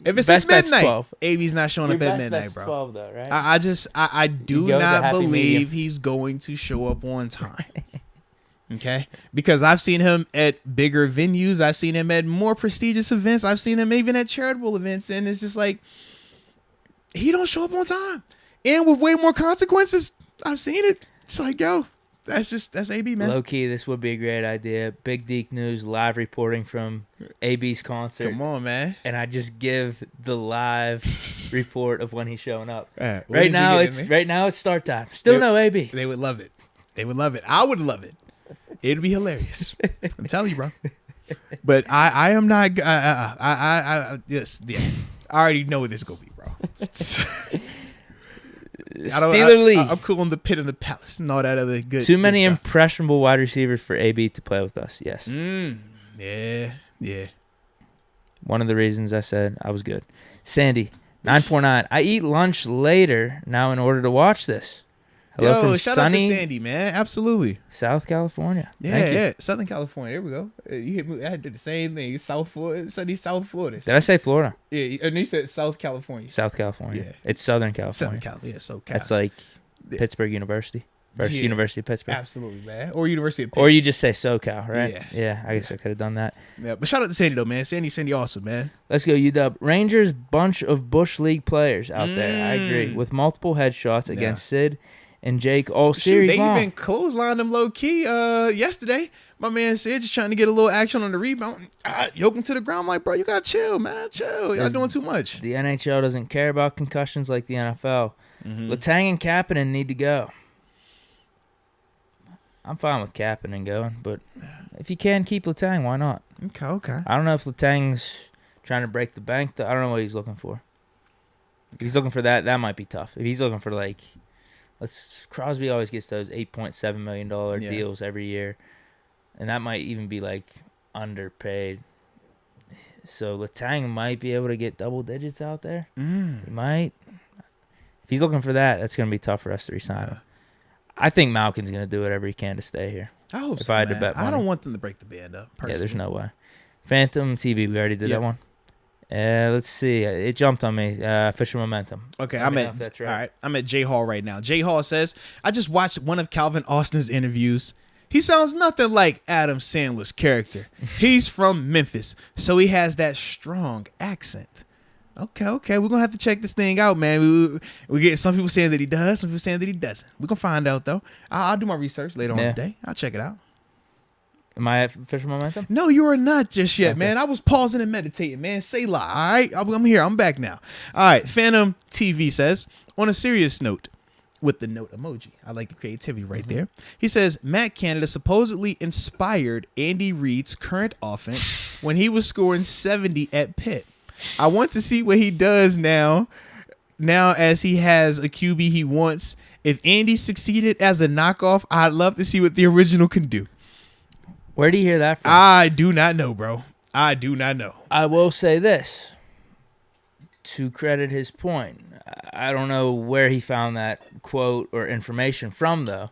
If it's at midnight, 12. AB's not showing up at midnight, bro. 12 though, right? I do not believe he's going to show up on time. Okay, because I've seen him at bigger venues. I've seen him at more prestigious events. I've seen him even at charitable events, and it's just like he don't show up on time, and with way more consequences. I've seen it. It's like, yo, that's AB, man. Low key, this would be a great idea. Big Deke News live reporting from AB's concert. Come on, man. And I just give the live report of when he's showing up. Right now it's start time. Still no AB. They would love it. They would love it. I would love it. It'd be hilarious. I'm telling you, bro. But I am not. Yes, yeah. I already know what this is gonna be, bro. Steeler Lee. I'm cool in the pit and the palace and all that other good. Too many good stuff. impressionable wide receivers for AB to play with us. Yes. Yeah. One of the reasons I said I was good. Sandy 949. I eat lunch later now in order to watch this. Hello from shout sunny out to Sandy, man. Absolutely. South California. Yeah. Southern California. There we go. You hit me. I did the same thing. South Florida. Sunny South Florida. Did I say Florida? Yeah. And you said South California. South California. Yeah. It's Southern California. Southern California. Yeah. So that's like Pittsburgh University. Versus University of Pittsburgh. Absolutely, man. Or University of Pittsburgh. Or you just say SoCal, right? Yeah. I guess I could have done that. Yeah, but shout out to Sandy, though, man. Sandy awesome, man. Let's go, UW. Rangers, bunch of Bush League players out there. I agree. With multiple headshots against Sid and Jake all series they long. even clotheslined them low-key yesterday. My man Sid just trying to get a little action on the rebound. Yoke him to the ground. I'm like, bro, you got to chill, man. Chill. Y'all doing too much. The NHL doesn't care about concussions like the NFL. Letang and Kapanen need to go. I'm fine with Kapanen going, but if you can keep Letang, why not? Okay. I don't know if Letang's trying to break the bank. I don't know what he's looking for. If he's looking for that might be tough. If he's looking for Crosby always gets those $8.7 million deals every year, and that might even be underpaid. So Letang might be able to get double digits out there. He might. If he's looking for that, that's going to be tough for us to resign him. I think Malkin's going to do whatever he can to stay here. I hope if I had to bet money. I don't want them to break the band up, personally. Yeah, there's no way. Phantom TV, we already did that one. Let's see. It jumped on me. Fisher Momentum. Okay, that's right. All right, I'm at J Hall right now. J Hall says, I just watched one of Calvin Austin's interviews. He sounds nothing like Adam Sandler's character. He's from Memphis, so he has that strong accent. Okay. We're going to have to check this thing out, man. We get some people saying that he does, some people saying that he doesn't. We're going to find out, though. I'll do my research later on today. I'll check it out. Am I at Fisher Momentum? No, you are not just yet, man. I was pausing and meditating, man. Say la, all right? I'm here. I'm back now. All right. Phantom TV says, on a serious note, with the note emoji. I like the creativity right there. He says, Matt Canada supposedly inspired Andy Reid's current offense when he was scoring 70 at Pitt. I want to see what he does now as he has a QB he wants. If Andy succeeded as a knockoff, I'd love to see what the original can do. Where do you hear that from? I do not know, bro. I do not know. I will say this. To credit his point, I don't know where he found that quote or information from, though.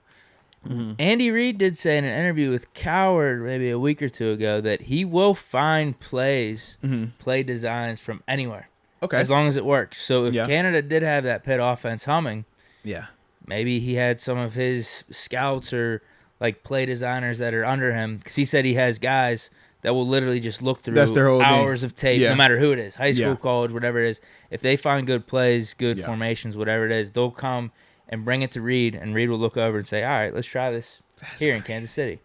Andy Reid did say in an interview with Coward maybe a week or two ago that he will find plays, play designs from anywhere. Okay. As long as it works. So if Canada did have that Pitt offense humming, maybe he had some of his scouts or like play designers that are under him, because he said he has guys that will literally just look through hours of tape, no matter who it is, high school, college, whatever it is. If they find good plays, good formations, whatever it is, they'll come and bring it to Reed, and Reed will look over and say, all right, let's try this in Kansas City.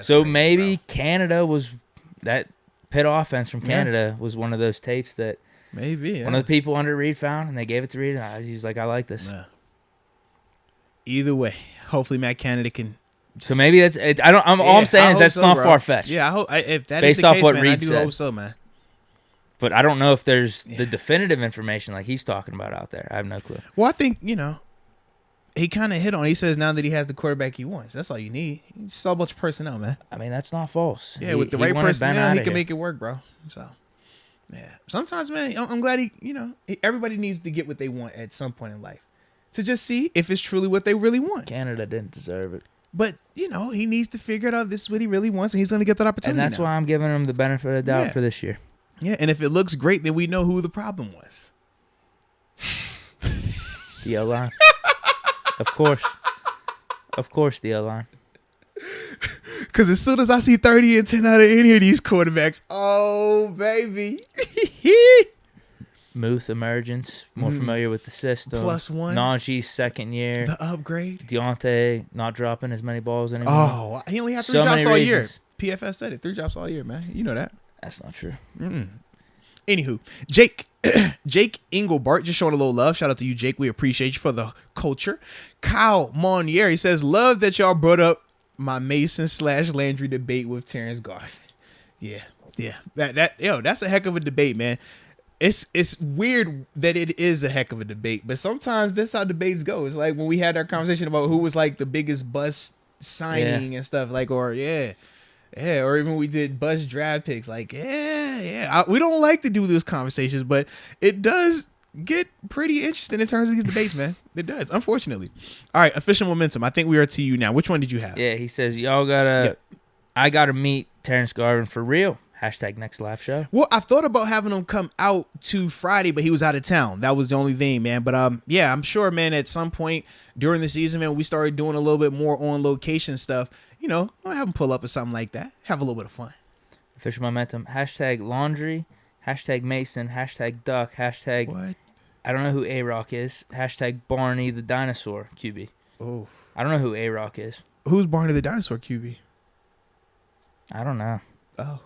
So crazy, maybe Canada was that Pitt offense from Canada was one of those tapes that one of the people under Reed found, and they gave it to Reed. And he was like, I like this. Yeah. Either way, hopefully Matt Canada can. So maybe that's. All I'm saying is that's not far fetched. Yeah, I hope if that based is the off case, what man, Reed I do said. hope so, man. But I don't know if there's the definitive information like he's talking about out there. I have no clue. Well, I think he kind of hit on. He says now that he has the quarterback he wants, that's all you need. You just saw a bunch of personnel, man. I mean, that's not false. Yeah, with the right personnel, he can make it work, bro. So, yeah. Sometimes, man, I'm glad everybody needs to get what they want at some point in life to just see if it's truly what they really want. Canada didn't deserve it. But, he needs to figure it out. This is what he really wants, and he's going to get that opportunity. And that's why I'm giving him the benefit of the doubt for this year. Yeah, and if it looks great, then we know who the problem was. The O-line. Of course. Of course, the O-line. Because as soon as I see 30 and 10 out of any of these quarterbacks, oh, baby. Muth emergence, more familiar with the system. +1. Najee's second year. The upgrade. Deontay not dropping as many balls anymore. Oh, he only had 3 drops all year. PFS said it. 3 drops all year, man. You know that. That's not true. Anywho, Jake Engelbart just showing a little love. Shout out to you, Jake. We appreciate you for the culture. Kyle Monnier, he says, love that y'all brought up my Mason/Landry debate with Terence Garvin. Yeah. That's a heck of a debate, man. It's weird that it is a heck of a debate, but sometimes that's how debates go. It's like when we had our conversation about who was like the biggest bust signing and stuff, like, or or even we did bust draft picks. Like, we don't like to do those conversations, but it does get pretty interesting in terms of these debates, man. It does, unfortunately. All right, official momentum. I think we are to you now. Which one did you have? Yeah, he says, I gotta meet Terence Garvin for real. #next live show. Well, I thought about having him come out to Friday, but he was out of town. That was the only thing, man. But I'm sure, man, at some point during the season, man, we started doing a little bit more on location stuff. I'll have him pull up or something like that. Have a little bit of fun. Official momentum. #Laundry. #Mason. #Duck. What? I don't know who A-Rock is. #Barney the dinosaur QB. Oh. I don't know who A-Rock is. Who's Barney the dinosaur QB? I don't know. Oh.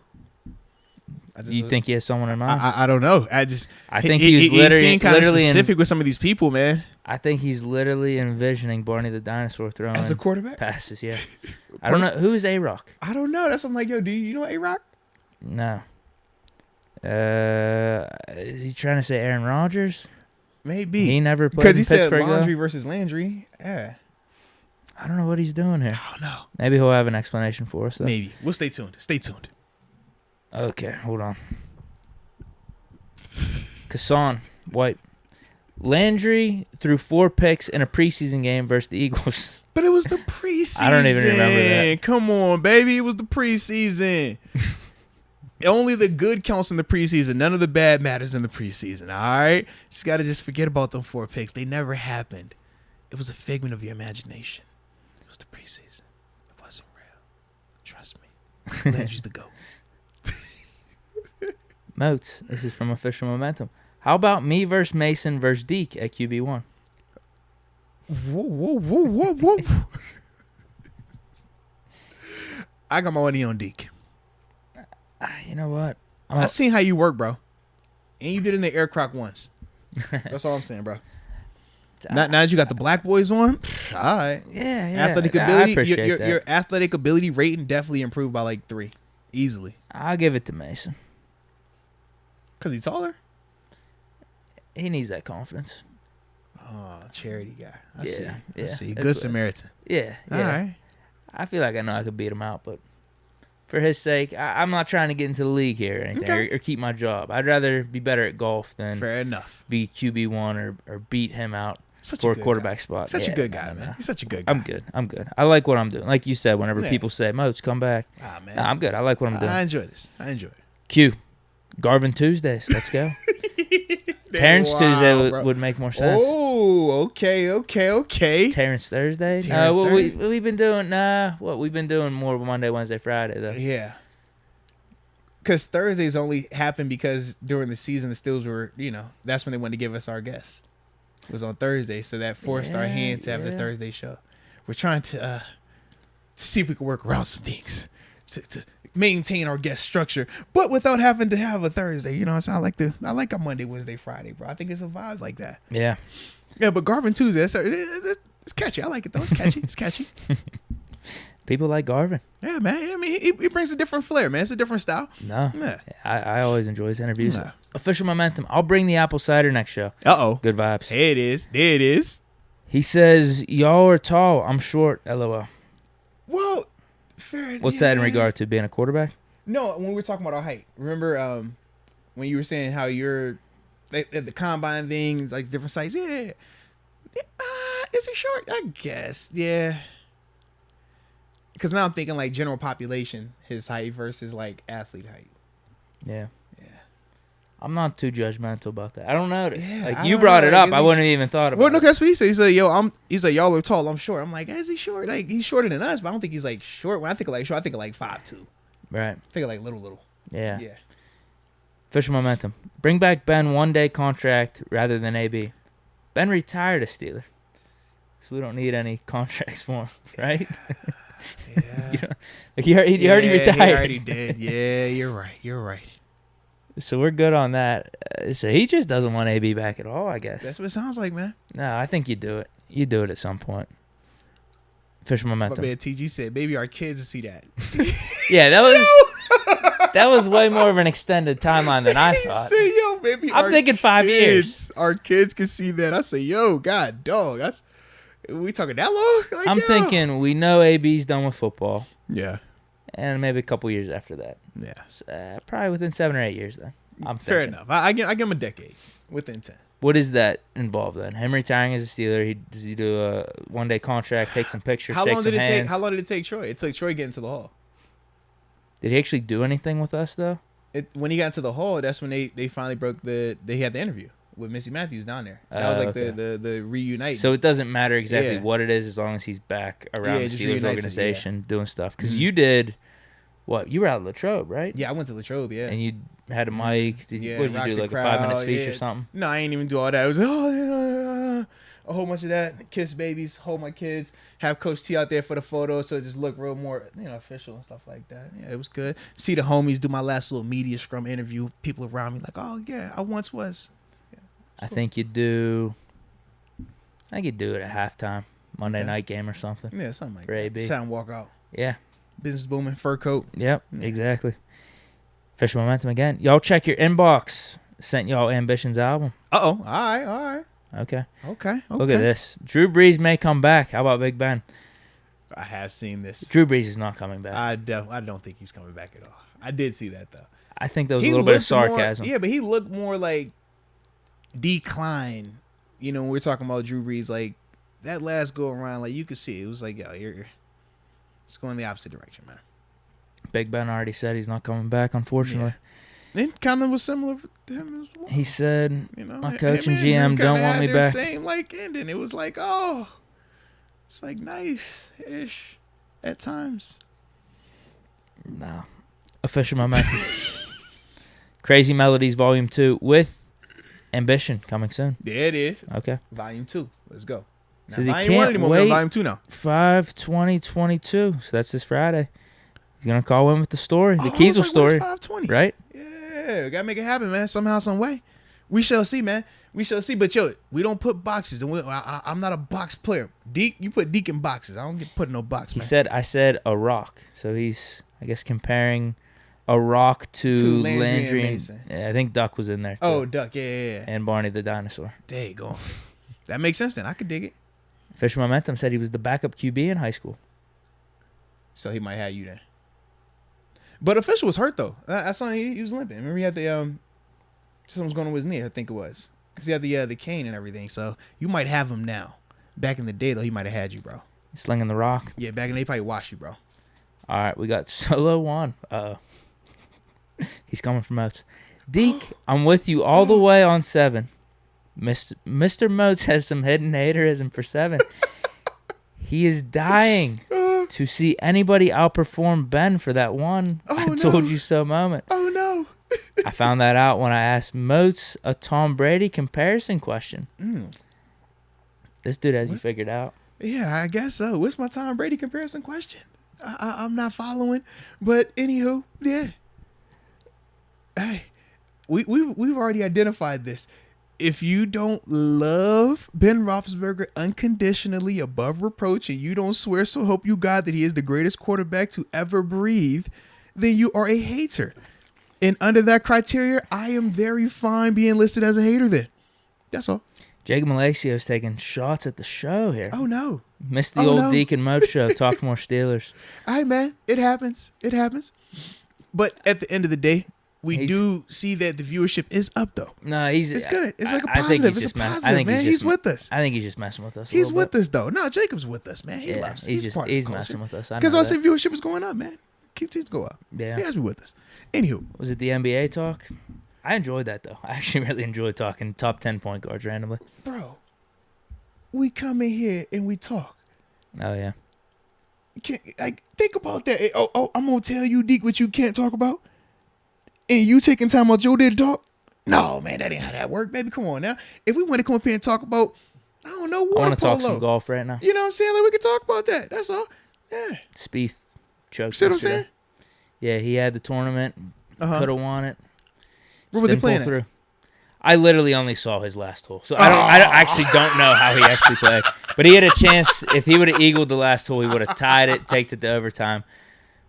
You think he has someone in mind? I don't know. I think he's literally kind of specific with some of these people, man. I think he's literally envisioning Barney the dinosaur throwing as a quarterback passes. Yeah, I don't know who is A-Rock. I don't know. That's what I'm like, yo. Do you know A-Rock? No. Is he trying to say Aaron Rodgers? Maybe he never played because he said Laundry versus Landry. Yeah. I don't know what he's doing here. I don't know. Maybe he'll have an explanation for us, though. Maybe. We'll stay tuned. Stay tuned. Okay, hold on. Kassan White. Landry threw 4 picks in a preseason game versus the Eagles. But it was the preseason. I don't even remember that. Come on, baby. It was the preseason. Only the good counts in the preseason. None of the bad matters in the preseason, all right? Just got to just forget about them 4 picks. They never happened. It was a figment of your imagination. It was the preseason. It wasn't real. Trust me. Landry's the GOAT. Moats, this is from Official Momentum. How about me versus Mason versus Deke at QB1? Whoa. I got my money on Deke. You know what? I seen how you work, bro. And you did it in the air croc once. That's all I'm saying, bro. Now that you got the black boys on, all right. Yeah. Athletic ability, your athletic ability rating definitely improved by like 3. Easily. I'll give it to Mason. Because he's taller? He needs that confidence. Oh, charity guy. I see. Yeah. I see. Good Samaritan. Yeah. All right. I feel like I know I could beat him out, but for his sake, I'm not trying to get into the league here or anything or keep my job. I'd rather be better at golf than fair enough. Be QB1 or beat him out for a quarterback spot. Such a good guy, man. He's such a good guy. I'm good. I like what I'm doing. Like you said, whenever people say, Moats, come back. Man. I'm good. I like what I'm doing. I enjoy this. I enjoy it. Q. Garvin Tuesdays. Let's go. Terrence Tuesday would make more sense. Oh, okay. Terrence Thursday? We've been doing we've been doing more Monday, Wednesday, Friday though. Yeah. Because Thursdays only happened because during the season the Steelers were, that's when they wanted to give us our guest. It was on Thursday, so that forced our hand to have the Thursday show. We're trying to see if we can work around some things to maintain our guest structure, but without having to have a Thursday. So I like a Monday, Wednesday, Friday, bro. I think it's a vibe like that. Yeah. Yeah, but Garvin Tuesday, it's catchy. I like it though. It's catchy. It's catchy. People like Garvin. Yeah, man. I mean, he brings a different flair, man. It's a different style. No. Yeah. I always enjoy his interviews. Nah. Official momentum. I'll bring the apple cider next show. Uh-oh. Good vibes. There it is. He says, y'all are tall. I'm short. LOL. Well, fair. What's that in regard to being a quarterback? No, when we were talking about our height. Remember when you were saying how you're at the combine things, like different sites? Yeah. Is he short? I guess. Yeah. Because now I'm thinking like general population, his height versus like athlete height. Yeah. I'm not too judgmental about that. I don't know. Yeah, like you brought it up, I wouldn't have even thought about it. Well, no, that's what he said. He said, he's like, y'all are tall, I'm short. I'm like, is he short? Like, he's shorter than us, but I don't think he's like short. When I think of like short, I think of like 5'2". Right. I think of like little. Yeah. Official momentum. Bring back Ben 1-day contract rather than AB. Ben retired a Steeler, so we don't need any contracts for him, right? Yeah. He already retired. He already did. Yeah, you're right. So we're good on that. So he just doesn't want AB back at all, I guess. That's what it sounds like, man. No, I think you do it. You do it at some point. Official momentum. My man TG said, "Baby, our kids will see that." Yeah, that was way more of an extended timeline than I thought. He said, "Yo, baby, I'm thinking 5 years. Our kids can see that." I say, "Yo, God, dog, we talking that long?" Like, I'm thinking we know AB's done with football. Yeah. And maybe a couple years after that. Yeah. So, probably within 7 or 8 years then. Fair enough. I give him a decade within 10. What does that involve then? Him retiring as a Steeler, does he do a 1-day contract, take some pictures, How shake long some did it hands? take? How long did it take Troy? It took Troy getting to the hall. Did he actually do anything with us though? When he got into the hall, that's when they finally they had the interview with Missy Matthews down there. That was like the reunite. So it doesn't matter exactly what it is as long as he's back around the Steelers organization doing stuff. Because you did, what? You were out at Latrobe, right? Yeah, I went to Latrobe, yeah. And you had a mic. What did you do, like crowd, a 5-minute speech or something? No, I ain't even do all that. It was a whole bunch of that. Kiss babies, hold my kids, have Coach T out there for the photo so it just look real more, official and stuff like that. Yeah, it was good. See the homies do my last little media scrum interview. People around me like, oh, yeah, I once was. Yeah, I think you'd do it at halftime, Monday night game or something. Yeah, something like that. AB. Sound walk out. Yeah. Business booming, fur coat. Yep, exactly. Official momentum again. Y'all check your inbox. Sent y'all Ambition's album. Uh-oh. All right. Okay. Look at this. Drew Brees may come back. How about Big Ben? I have seen this. Drew Brees is not coming back. I don't think he's coming back at all. I did see that, though. I think there was a little bit of sarcasm. But he looked more like decline. When we're talking about Drew Brees, like that last go around, like you could see it was like, yo, it's going the opposite direction, man. Big Ben already said he's not coming back, unfortunately. Yeah. And kind of was similar to him as well. He said, my coach and GM don't want me back. Same like ending. It was like, oh, it's like nice-ish at times. No. Official momentum. Crazy Melodies Volume 2 with Ambition coming soon. Yeah, it is. Okay. Volume 2. Let's go. Now, says he can't wait. Volume 2 now. 5/20/22. So that's this Friday. He's going to call in with the story. The Kiesel story. 5/20? Right? Yeah. Got to make it happen, man. Somehow, some way. We shall see, man. We shall see. But, we don't put boxes. I'm not a box player. Deke, you put Deke in boxes. I don't get put in no box, man. I said a rock. So he's, I guess, comparing a rock to Landry and Mason. Yeah, I think Duck was in there, too. Oh, Duck. Yeah. And Barney the dinosaur. There you go. That makes sense then. I could dig it. Official Momentum said he was the backup QB in high school. So he might have you then. But Official was hurt, though. I saw he was limping. Remember he had the something was going on with his knee, I think it was. Because he had the cane and everything. So you might have him now. Back in the day, though, he might have had you, bro. Slinging the rock? Yeah, back in the day, he probably washed you, bro. All right, we got Solo Juan. He's coming from Moats. Deke, I'm with you all the way on 7. Mr. Moats has some hidden haterism for 7. He is dying to see anybody outperform Ben for that one told you so moment. Oh, no. I found that out when I asked Moats a Tom Brady comparison question. This dude has you figured out. Yeah, I guess so. What's my Tom Brady comparison question? I'm not following. But anywho, yeah. Hey, we've already identified this. If you don't love Ben Roethlisberger unconditionally above reproach and you don't swear so help you God that he is the greatest quarterback to ever breathe, then you are a hater. And under that criteria, I am very fine being listed as a hater then. That's all. Jacob Malacio's taking shots at the show here. Oh, no. Missed the old Deke and Moats show. Talk more Steelers. All right, man. It happens. It happens. But at the end of the day, we do see that the viewership is up, though. No, it's good. It's like a positive. It's a positive, man. He's with us. I think he's just messing with us. He's with us, though. No, Jacob's with us, man. He loves us. He's messing with us. Because I said viewership is going up, man. Keep teams go up. Yeah. He has to be with us. Anywho. Was it the NBA talk? I enjoyed that, though. I actually really enjoyed talking top 10 point guards randomly. Bro, we come in here and we talk. Oh, yeah. Think about that. I'm going to tell you, Deke, what you can't talk about. And you taking time out your day to talk? No, man, that ain't how that work, baby. Come on now. If we want to come up here and talk about, I don't know, water polo. I want to talk some golf right now. You know what I'm saying? Like, we can talk about that. That's all. Yeah. Spieth choked. See what I'm saying? Yeah, he had the tournament. Could have won it. Where was he playing through? I literally only saw his last hole, so I actually don't know how he actually played. But he had a chance. If he would have eagled the last hole, he would have tied it, taken it to overtime.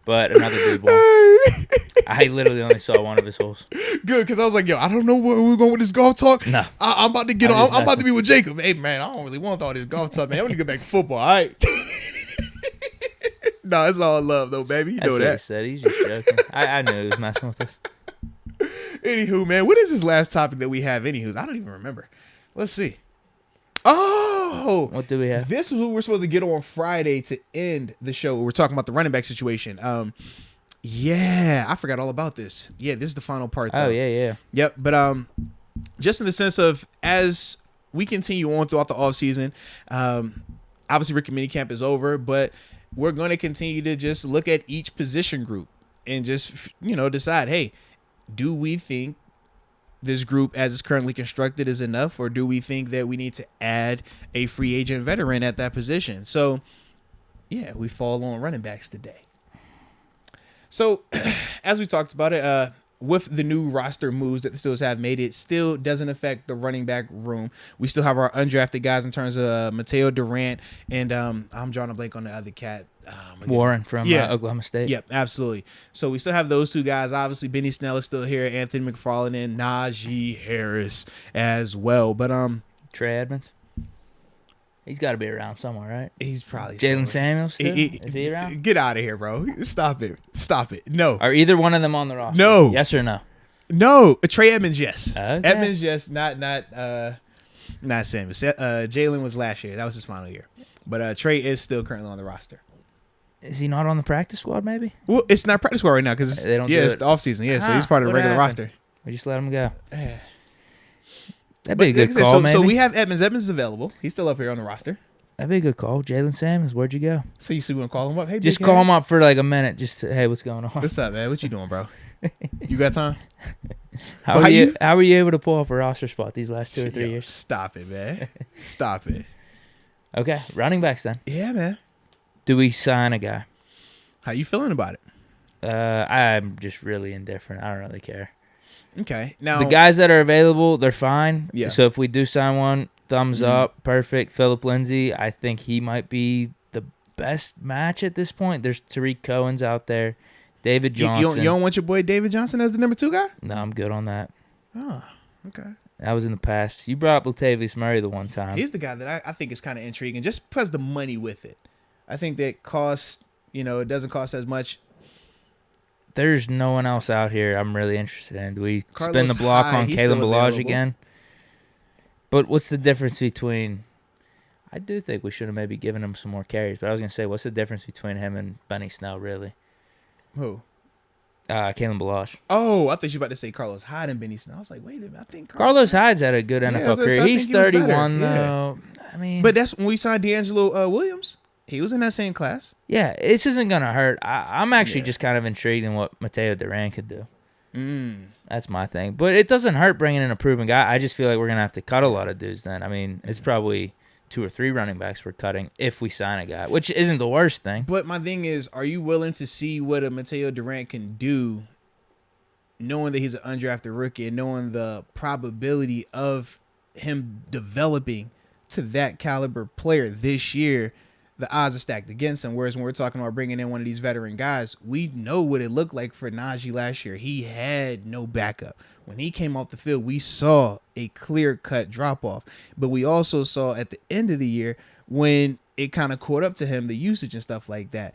But another dude won. I literally only saw one of his holes. Good, because I was like, yo, I don't know where we're going with this golf talk. No. I'm about to get on. I'm about to be with Jacob. Hey, man, I don't really want all this golf talk, man. I want to get back to football, all right? No, it's all love, though, baby. You know that. That's what he said. He's just joking. I knew he was messing with us. Anywho, man, what is this last topic that we have? Anywho, I don't even remember. Let's see. Oh, what do we have? This is what we're supposed to get on Friday to end the show. We're talking about the running back situation. Yeah, I forgot all about this. Yeah, this is the final part, though. Oh, yeah. Yep, but just in the sense of as we continue on throughout the offseason, obviously rookie minicamp is over, but we're going to continue to just look at each position group and just, decide, hey, do we think this group as it's currently constructed is enough, or do we think that we need to add a free agent veteran at that position? So, yeah, we fall on running backs today. So, as we talked about it, with the new roster moves that the Steelers have made, it still doesn't affect the running back room. We still have our undrafted guys in terms of Mateo Durant and I'm drawing a blank on the other cat. Warren from Oklahoma State. Yep, absolutely. So we still have those two guys. Obviously, Benny Snell is still here. Anthony McFarland and Najee Harris as well. But Trey Edmonds. He's got to be around somewhere, right? He's probably Jalen Samuels. Is he around? Get out of here, bro. Stop it. No. Are either one of them on the roster? No. Yes or no? No. Trey Edmonds, yes. Okay. Edmonds, yes. Not Samuels. Jalen was last year. That was his final year. But Trey is still currently on the roster. Is he not on the practice squad, maybe? Well, it's not practice squad right now because it's the offseason. Yeah, so he's part of the regular roster. We just let him go. That'd be a good call, maybe. So we have Edmonds. Edmonds is available. He's still up here on the roster. That'd be a good call. Jalen Samuels, where'd you go? So you want to call him up? Hey, just call him up for like a minute. Just to, hey, what's going on? What's up, man? What you doing, bro? You got time? How were you able to pull off a roster spot these last 2 or 3 years? Stop it, man. Stop it. Okay, running backs then. Yeah, man. Do we sign a guy? How you feeling about it? I'm just really indifferent. I don't really care. Okay. Now the guys that are available, they're fine. Yeah. So if we do sign one, thumbs up, perfect. Phillip Lindsay, I think he might be the best match at this point. There's Tariq Cohen's out there, David Johnson. You don't want your boy David Johnson as the number 2 guy? No, I'm good on that. Oh, okay. That was in the past. You brought up Latavius Murray the one time. He's the guy that I think is kind of intriguing, just because the money with it. I think that costs, it doesn't cost as much. There's no one else out here I'm really interested in. Do we Carlos spin the block Hyde, on Kalen Ballage again? But what's the difference between... I do think we should have maybe given him some more carries, but I was going to say, what's the difference between him and Benny Snell, really? Who? Kalen Balazs. Oh, I thought you were about to say Carlos Hyde and Benny Snell. I was like, wait a minute. I think Carlos Hyde's had a good NFL career. He's 31, though. I mean, but that's when we signed D'Angelo Williams. He was in that same class. Yeah, this isn't going to hurt. I'm actually just kind of intrigued in what Mateo Duran could do. That's my thing. But it doesn't hurt bringing in a proven guy. I just feel like we're going to have to cut a lot of dudes then. I mean, it's probably 2 or 3 running backs we're cutting if we sign a guy, which isn't the worst thing. But my thing is, are you willing to see what a Mateo Duran can do, knowing that he's an undrafted rookie and knowing the probability of him developing to that caliber player this year? The odds are stacked against him. Whereas when we're talking about bringing in one of these veteran guys, we know what it looked like for Najee last year. He had no backup. When he came off the field, we saw a clear-cut drop-off. But we also saw at the end of the year when it kind of caught up to him, the usage and stuff like that.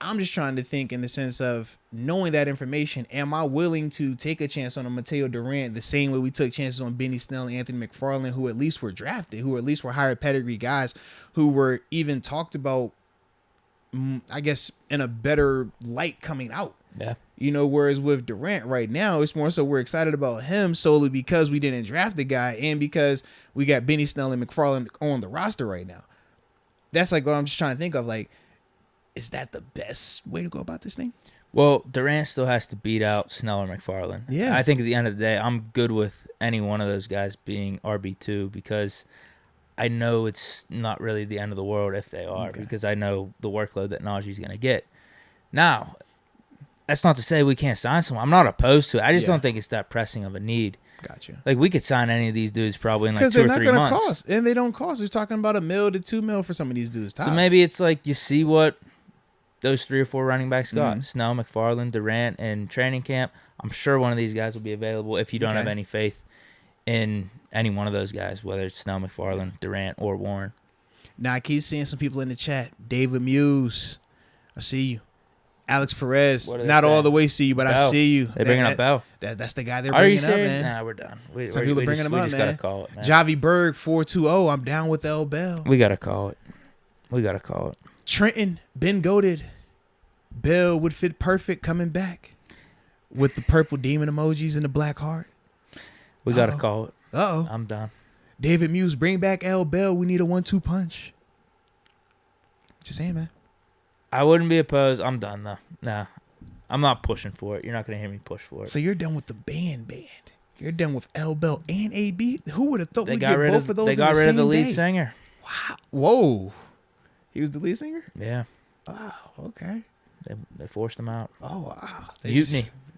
I'm just trying to think in the sense of knowing that information. Am I willing to take a chance on a Mateo Durant the same way we took chances on Benny Snell and Anthony McFarland, who at least were drafted, who at least were higher pedigree guys, who were even talked about, I guess, in a better light coming out? Yeah. You know, whereas with Durant right now, it's more so we're excited about him solely because we didn't draft the guy and because we got Benny Snell and McFarland on the roster right now. That's like what I'm just trying to think of, like, is that the best way to go about this thing? Well, Durant still has to beat out Snell or McFarland. Yeah. I think at the end of the day, I'm good with any one of those guys being RB2 because I know it's not really the end of the world if they are because I know the workload that Najee's going to get. Now, that's not to say we can't sign someone. I'm not opposed to it. I just don't think it's that pressing of a need. Gotcha. Like, we could sign any of these dudes probably in like 2 or 3 months. Because they're not going to cost, and they don't cost. We're talking about $1 million to $2 million for some of these dudes. Tops. So maybe it's like you see what those 3 or 4 running backs got. Snell, McFarland, Durant, and training camp. I'm sure one of these guys will be available if you don't have any faith in any one of those guys, whether it's Snell, McFarland, Durant, or Warren. Now, I keep seeing some people in the chat. David Muse, I see you. Alex Perez, not all the way see you, but Bell. I see you. They're bringing up Bell. That's the guy they're bringing up, man. Nah, we're done. Some people are bringing him up, man. We just got to call it, man. Javi Berg, 420. I'm down with L. Bell. We got to call it. Trenton, been goated. Bell would fit perfect coming back with the purple demon emojis and the black heart. We got to call it. Uh-oh. I'm done. David Muse, bring back L. Bell. We need a 1-2 punch. Just saying, man. I wouldn't be opposed. I'm done, though. Nah. I'm not pushing for it. You're not going to hear me push for it. So you're done with the band. You're done with L. Bell and AB? Who would have thought we'd get both of those in the same day? They got rid of the lead singer. Wow. Whoa. He was the lead singer? Yeah. Wow. Okay. They forced him out. Oh, wow.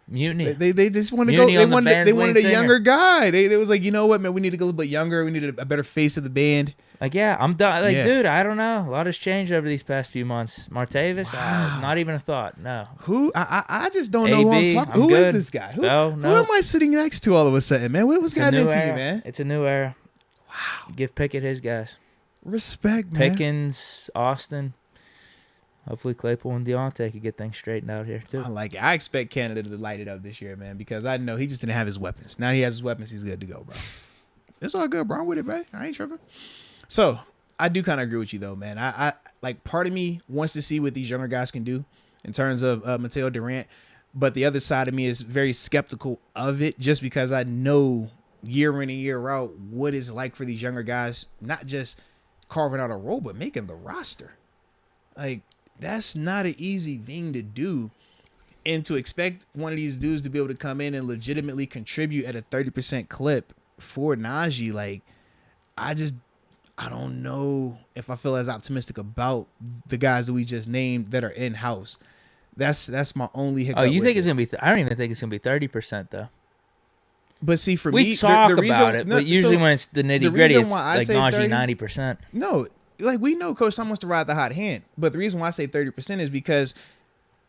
Mutiny. They just wanted to go. They wanted a younger guy. They was like, you know what, man? We need to go a little bit younger. We need a better face of the band. Like, yeah, I'm done. Like, dude, I don't know. A lot has changed over these past few months. Martavis, not even a thought. No. Who? I just don't know who I'm talking. Who is this guy? Who am I sitting next to all of a sudden, man? What was got into you, man? It's a new era. Wow. Give Pickett his guys. Respect, man. Pickens, Austin. Hopefully Claypool and Deontay could get things straightened out here, too. I like it. I expect Canada to light it up this year, man, because I know he just didn't have his weapons. Now he has his weapons. He's good to go, bro. It's all good, bro. I'm with it, bro. I ain't tripping. So I do kind of agree with you, though, man. I like part of me wants to see what these younger guys can do in terms of Mateo Durant, but the other side of me is very skeptical of it just because I know year in and year out what it's like for these younger guys, not just carving out a role, but making the roster. Like, that's not an easy thing to do. And to expect one of these dudes to be able to come in and legitimately contribute at a 30% clip for Najee, like, I don't know if I feel as optimistic about the guys that we just named that are in-house. That's my only hiccup. Oh, you think it's going to be I don't even think it's going to be 30%, though. But see, for me, we talk about it, but usually when it's the nitty-gritty, it's like Najee 90%. No, like, we know Coach Tom wants to ride the hot hand, but the reason why I say 30% is because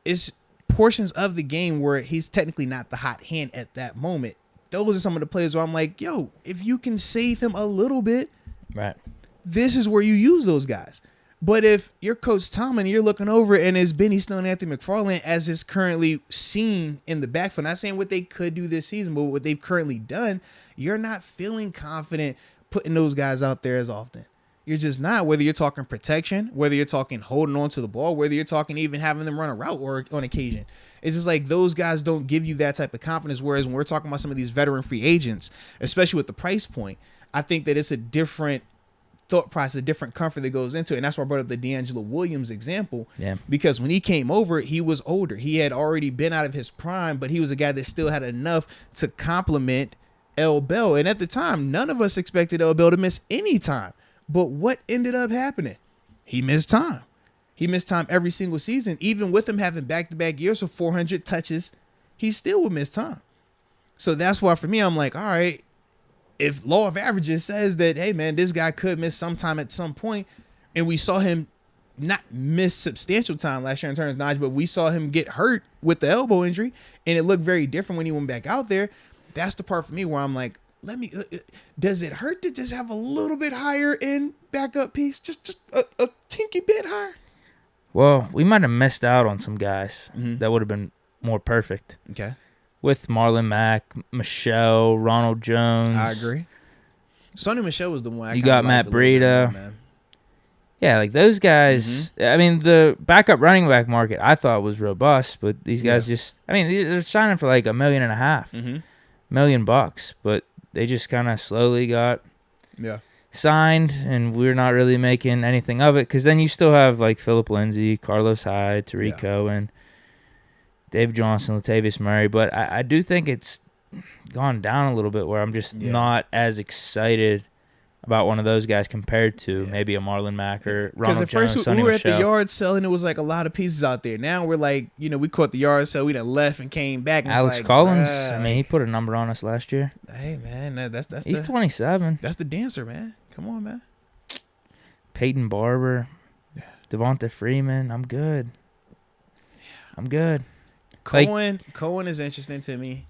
it's portions of the game where he's technically not the hot hand at that moment. Those are some of the players where I'm like, yo, if you can save him a little bit, right, this is where you use those guys. But if you're Coach Tom and you're looking over and it's Benny Snell and Anthony McFarland as is currently seen in the backfield, not saying what they could do this season, but what they've currently done, you're not feeling confident putting those guys out there as often. You're just not, whether you're talking protection, whether you're talking holding on to the ball, whether you're talking even having them run a route or on occasion. It's just like those guys don't give you that type of confidence. Whereas when we're talking about some of these veteran free agents, especially with the price point, I think that it's a different thought process, a different comfort that goes into it. And that's why I brought up the D'Angelo Williams example. Yeah. Because when he came over, he was older. He had already been out of his prime, but he was a guy that still had enough to complement L. Bell. And at the time, none of us expected L. Bell to miss any time. But what ended up happening? He missed time. He missed time every single season. Even with him having back-to-back years of 400 touches, he still would miss time. So that's why for me, I'm like, all right, if law of averages says that, hey, man, this guy could miss some time at some point, and we saw him not miss substantial time last year in terms of Naj, but we saw him get hurt with the elbow injury, and it looked very different when he went back out there. That's the part for me where I'm like, does it hurt to just have a little bit higher in backup piece? Just a tinky bit higher? Well, we might have missed out on some guys that would have been more perfect. Okay. With Marlon Mack, Michelle, Ronald Jones. I agree. Sonny Michelle was the one. You got Matt Breida. Yeah, like those guys. I mean, the backup running back market I thought was robust, but these guys they're signing for like $1.5 million, $1 million, but they just kind of slowly got signed, and we're not really making anything of it. Because then you still have like Phillip Lindsay, Carlos Hyde, Tariq Cohen, Dave Johnson, Latavius Murray, but I do think it's gone down a little bit where I'm just not as excited about one of those guys compared to maybe a Marlon Mack or Ronald Jones. Because at first we were at the yard sale and it was like a lot of pieces out there. Now we're like, we caught the yard sale, we done left and came back. And Alex Collins, I mean, he put a number on us last year. Hey man, he's 27. That's the dancer, man. Come on, man. Peyton Barber, Devonta Freeman. I'm good. Cohen is interesting to me.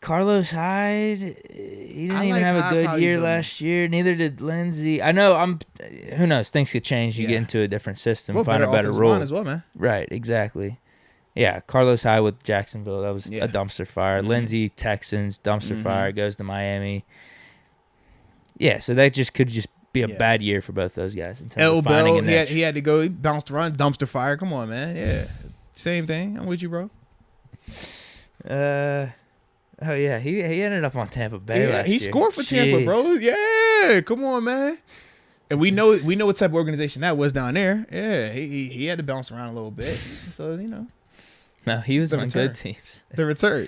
Carlos Hyde, he didn't even have a good year last year. Neither did Lindsay. I know. Who knows? Things could change. You get into a different system, find a better role as well, man. Right, exactly. Yeah, Carlos Hyde with Jacksonville, that was a dumpster fire. Lindsay, Texans, dumpster fire, goes to Miami. Yeah, so that could be a bad year for both those guys in terms of finding a niche. He had to go. He bounced around, dumpster fire. Come on, man. Yeah, same thing. I'm with you, bro. Oh yeah, he ended up on Tampa Bay last year. He scored for Tampa, bro. Yeah, come on, man. And we know what type of organization that was down there. Yeah, he had to bounce around a little bit. So No, he was on good teams. The return.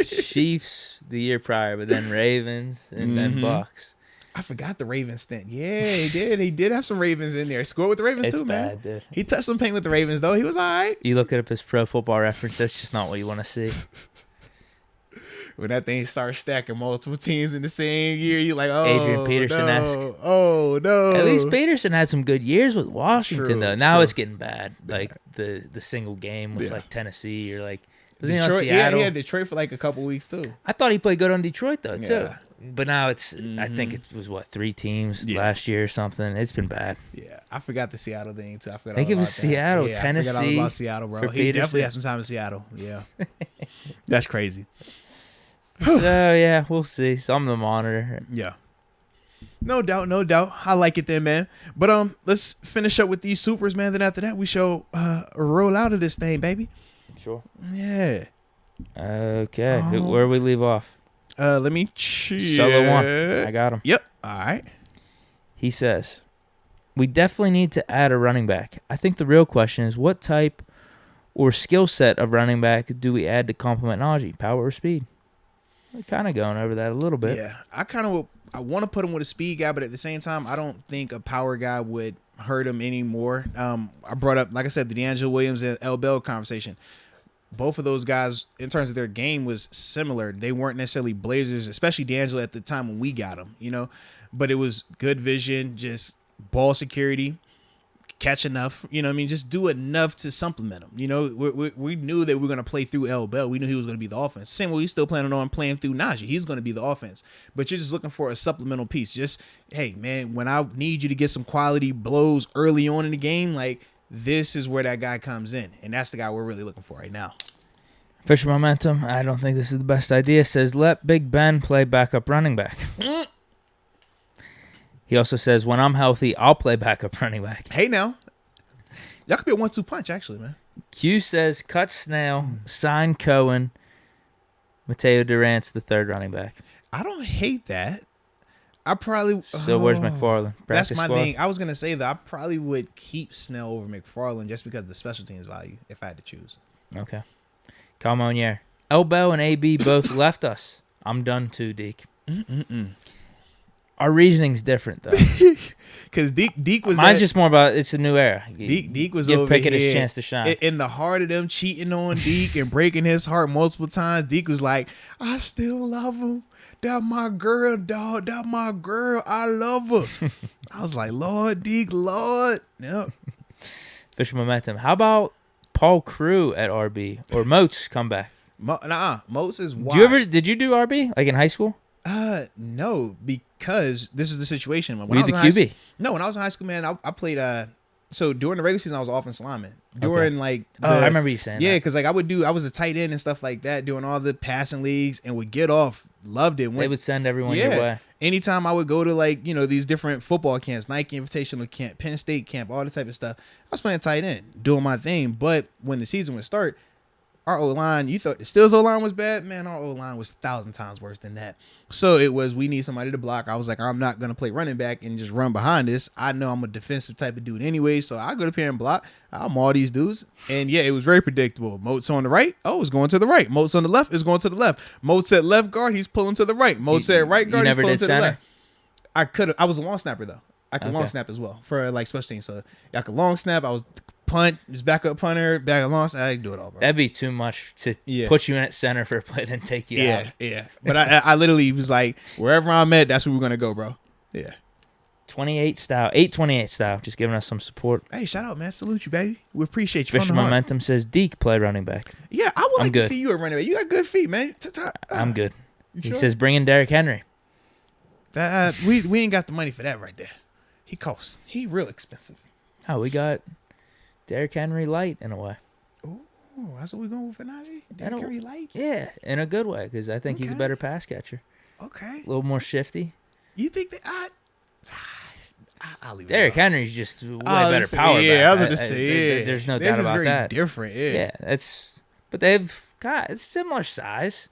Chiefs the year prior, but then Ravens and then Bucks. I forgot the Ravens stint. Yeah, he did. He did have some Ravens in there. Scored with the Ravens too, man. Dude. He touched some paint with the Ravens though. He was all right. You look up his Pro Football Reference. That's just not what you want to see. When that thing starts stacking multiple teams in the same year, you're like, oh, Adrian Peterson-esque. No. Oh, no. At least Peterson had some good years with Washington, though. Now it's getting bad. Like the single game with like Tennessee or like was he on Seattle? He had Detroit for like a couple weeks too. I thought he played good on Detroit though too. But now it's I think it was 3 teams last year or something. It's been bad. Yeah, I forgot the Seattle thing too. I think it was Seattle, Tennessee. I forgot all about Seattle, bro. He definitely had some time in Seattle. Yeah, that's crazy. So yeah, we'll see. So I'm the monitor. Yeah. No doubt. I like it then, man. But let's finish up with these supers, man. Then after that, we shall roll out of this thing, baby. Sure. Yeah. Okay. Where we leave off? Let me check. Solo one. I got him. Yep. All right. He says, we definitely need to add a running back. I think the real question is what type or skill set of running back do we add to complement Najee? Power or speed? We're kind of going over that a little bit. Yeah. I want to put him with a speed guy, but at the same time, I don't think a power guy would hurt him anymore. I brought up, like I said, the D'Angelo Williams and L. Bell conversation. Both of those guys, in terms of their game, was similar. They weren't necessarily blazers, especially D'Angelo at the time when we got him, But it was good vision, just ball security, catch enough, just do enough to supplement him. We knew that we were going to play through L. Bell. We knew he was going to be the offense. Same way we still planning on playing through Najee. He's going to be the offense. But you're just looking for a supplemental piece. Just, hey, man, when I need you to get some quality blows early on in the game, like, this is where that guy comes in. And that's the guy we're really looking for right now. Fisher Momentum, I don't think this is the best idea, says let Big Ben play backup running back. He also says, when I'm healthy, I'll play backup running back. Hey, now. That could be a 1-2 punch, actually, man. Q says, cut Snell, sign Cohen, Mateo Durant's the third running back. I don't hate that. I probably. So where's McFarland? That's my squad? thing. I was gonna say that I probably would keep Snell over McFarland just because of the special teams value if I had to choose. Okay. Calmonier. Elbow and AB both left us. I'm done too, Deke. Our reasoning's different though. Because Deke was. Mine's just more about it's a new era. Deke was give over Pickett here his chance to shine. In the heart of them cheating on Deke and breaking his heart multiple times. Deke was like, I still love him. That my girl, dog. That my girl. I love her. I was like, Lord, Deke, Lord. Yep. Fish momentum. How about Paul Crew at RB or Moats come back? Moats is washed. Did you do RB like in high school? No, because this is the situation. When I was the QB? When I was in high school, man, I played. So during the regular season, I was offensive lineman. During I remember you saying. Yeah, that. because like I was a tight end and stuff like that, doing all the passing leagues, and would get off. Loved it. They would send everyone your way. Anytime I would go to these different football camps, Nike Invitational Camp, Penn State Camp, all that type of stuff, I was playing tight end, doing my thing. But when the season would start, our O-line, you thought the Steelers O-line was bad? Man, our O-line was 1,000 times worse than that. So it was, we need somebody to block. I was like, I'm not going to play running back and just run behind this. I know I'm a defensive type of dude anyway, so I go up here and block. I'll maul these dudes. And yeah, it was very predictable. Moats on the right, it's going to the right. Moats on the left, is going to the left. Moats at left guard, he's pulling to the right. Moats at right guard, he's pulling to the left. I was a long snapper, though. I could long snap as well for like special teams. So I could long snap. I was punt, just backup punter, back of long snap. I could do it all, bro. That'd be too much to put you in at center for a play and take you out. Yeah. But I literally was like, wherever I'm at, that's where we're gonna go, bro. Yeah. 28 style, 828 style, just giving us some support. Hey, shout out, man. Salute you, baby. We appreciate you. Fish momentum says Deke play running back. Yeah, I would like to see you at running back. You got good feet, man. I'm good. He says bring in Derrick Henry. We ain't got the money for that right there. He costs. He real expensive. Oh, we got Derrick Henry light in a way. Ooh, that's what we're going with for Najee? Derrick Henry light? Yeah, in a good way, because I think he's a better pass catcher. Okay. A little more shifty. You think that I'll leave Derrick Henry's just way better power back. Yeah, I was going to say, there's no doubt about that. Different, yeah. But they've got it's similar size.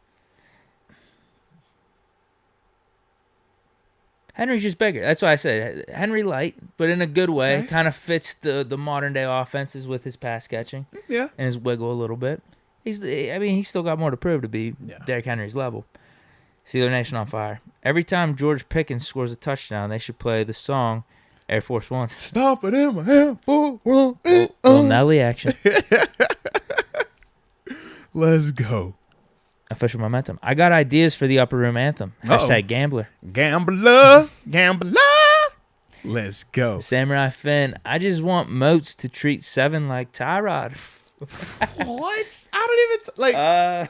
Henry's just bigger. That's why I said Henry light, but in a good way. Okay. Kind of fits the modern day offenses with his pass catching. Yeah. And his wiggle a little bit. He's still got more to prove to be Derrick Henry's level. Steeler Nation on fire. Every time George Pickens scores a touchdown, they should play the song Air Force One. Stop it in my Air Force One. Little Nelly action. Let's go. Official momentum. I got ideas for the Upper Room Anthem. Hashtag Gambler. Gambler. Let's go. Samurai Finn. I just want Moats to treat Seven like Tyrod. What? I don't even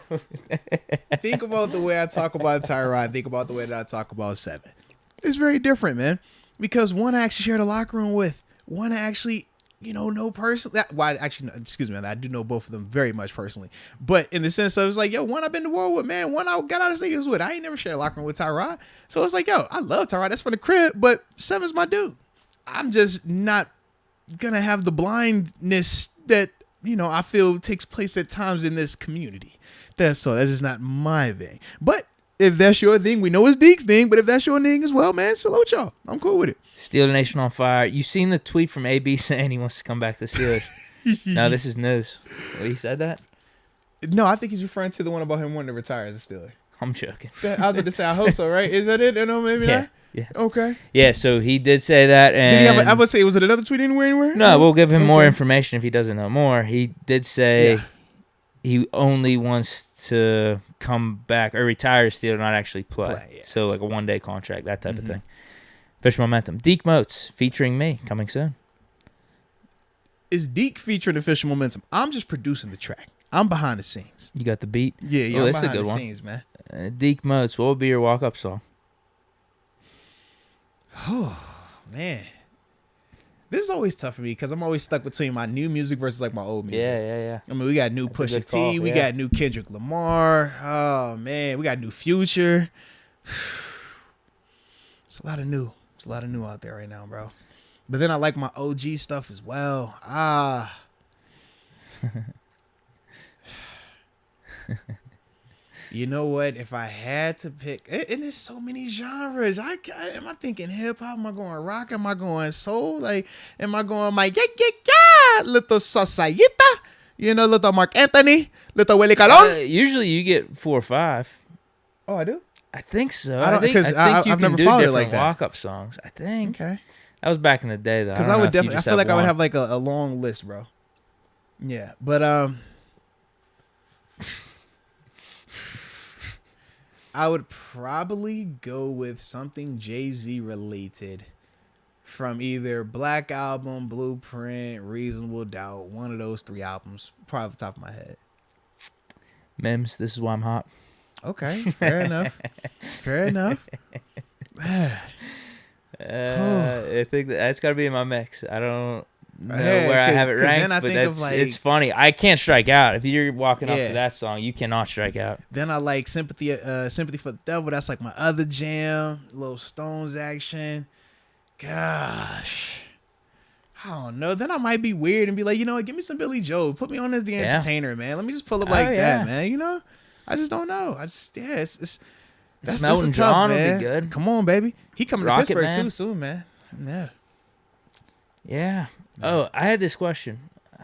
think about the way I talk about Tyrod. Think about the way that I talk about Seven. It's very different, man. Because one I actually shared a locker room with. One I actually, know personally. Well, excuse me, I do know both of them very much personally. But in the sense of, it's like, one I've been to war with, man. One I got out of sneakers with. I ain't never shared a locker room with Tyrod. So it's like, I love Tyrod. That's for the crib. But Seven's my dude. I'm just not going to have the blindness that, I feel takes place at times in this community. That's all. That's just not my thing. But if that's your thing, we know it's Deke's thing. But if that's your thing as well, man, salute y'all. I'm cool with it. Steeler Nation on fire. You seen the tweet from AB saying he wants to come back to Steelers? No, this is news. Well, he said that? No, I think he's referring to the one about him wanting to retire as a Steeler. I'm joking. I was about to say, I hope so, right? Is that it? Maybe not? Yeah. Okay. Yeah, so he did say that. And did he have I would say, was it another tweet anywhere? No, we'll give him more information if he doesn't know more. He did say he only wants to come back or retire as Steeler, not actually play. So like a one-day contract, that type of thing. Fish momentum. Deke Moats featuring me coming soon. Is Deke featuring Official Momentum? I'm just producing the track. I'm behind the scenes. You got the beat? Yeah, that's a good one. Scenes, man. Deke Moats, what would be your walk-up song? Oh, man. This is always tough for me because I'm always stuck between my new music versus like my old music. Yeah. I mean, we got new Pusha T. We got new Kendrick Lamar. Oh, man. We got new Future. It's a lot of new. It's a lot of new out there right now, bro. But then I like my OG stuff as well. You know what? If I had to pick, and there's so many genres. Am I thinking hip hop? Am I going rock? Am I going soul? Like, am I going my little Sosayita? Little Mark Anthony, little Willie Colon? Usually you get 4 or 5. Oh, I do? I think so. I think I've never do followed it different like that. Walk-up songs. I think. Okay. That was back in the day, though. Because I would definitely, I feel like I would have like a long list, bro. Yeah, but I would probably go with something Jay-Z related from either Black Album, Blueprint, Reasonable Doubt, one of those 3 albums, probably off the top of my head. Mims, This Is Why I'm Hot. Okay, fair enough. Fair enough. I think that's got to be in my mix. I don't know where I have it ranked, but it's funny. I can't strike out. If you're walking up to that song, you cannot strike out. Then I like Sympathy for the Devil. That's like my other jam. Little Stones action. Gosh. I don't know. Then I might be weird and be like, you know what? Give me some Billy Joel. Put me on as the entertainer, man. Let me just pull up like that, man. I just don't know. That's Melton tough, John man. would be good. Come on, baby. He coming Rocket to Pittsburgh Man. too soon, man. Yeah. Yeah. Oh, I had this question.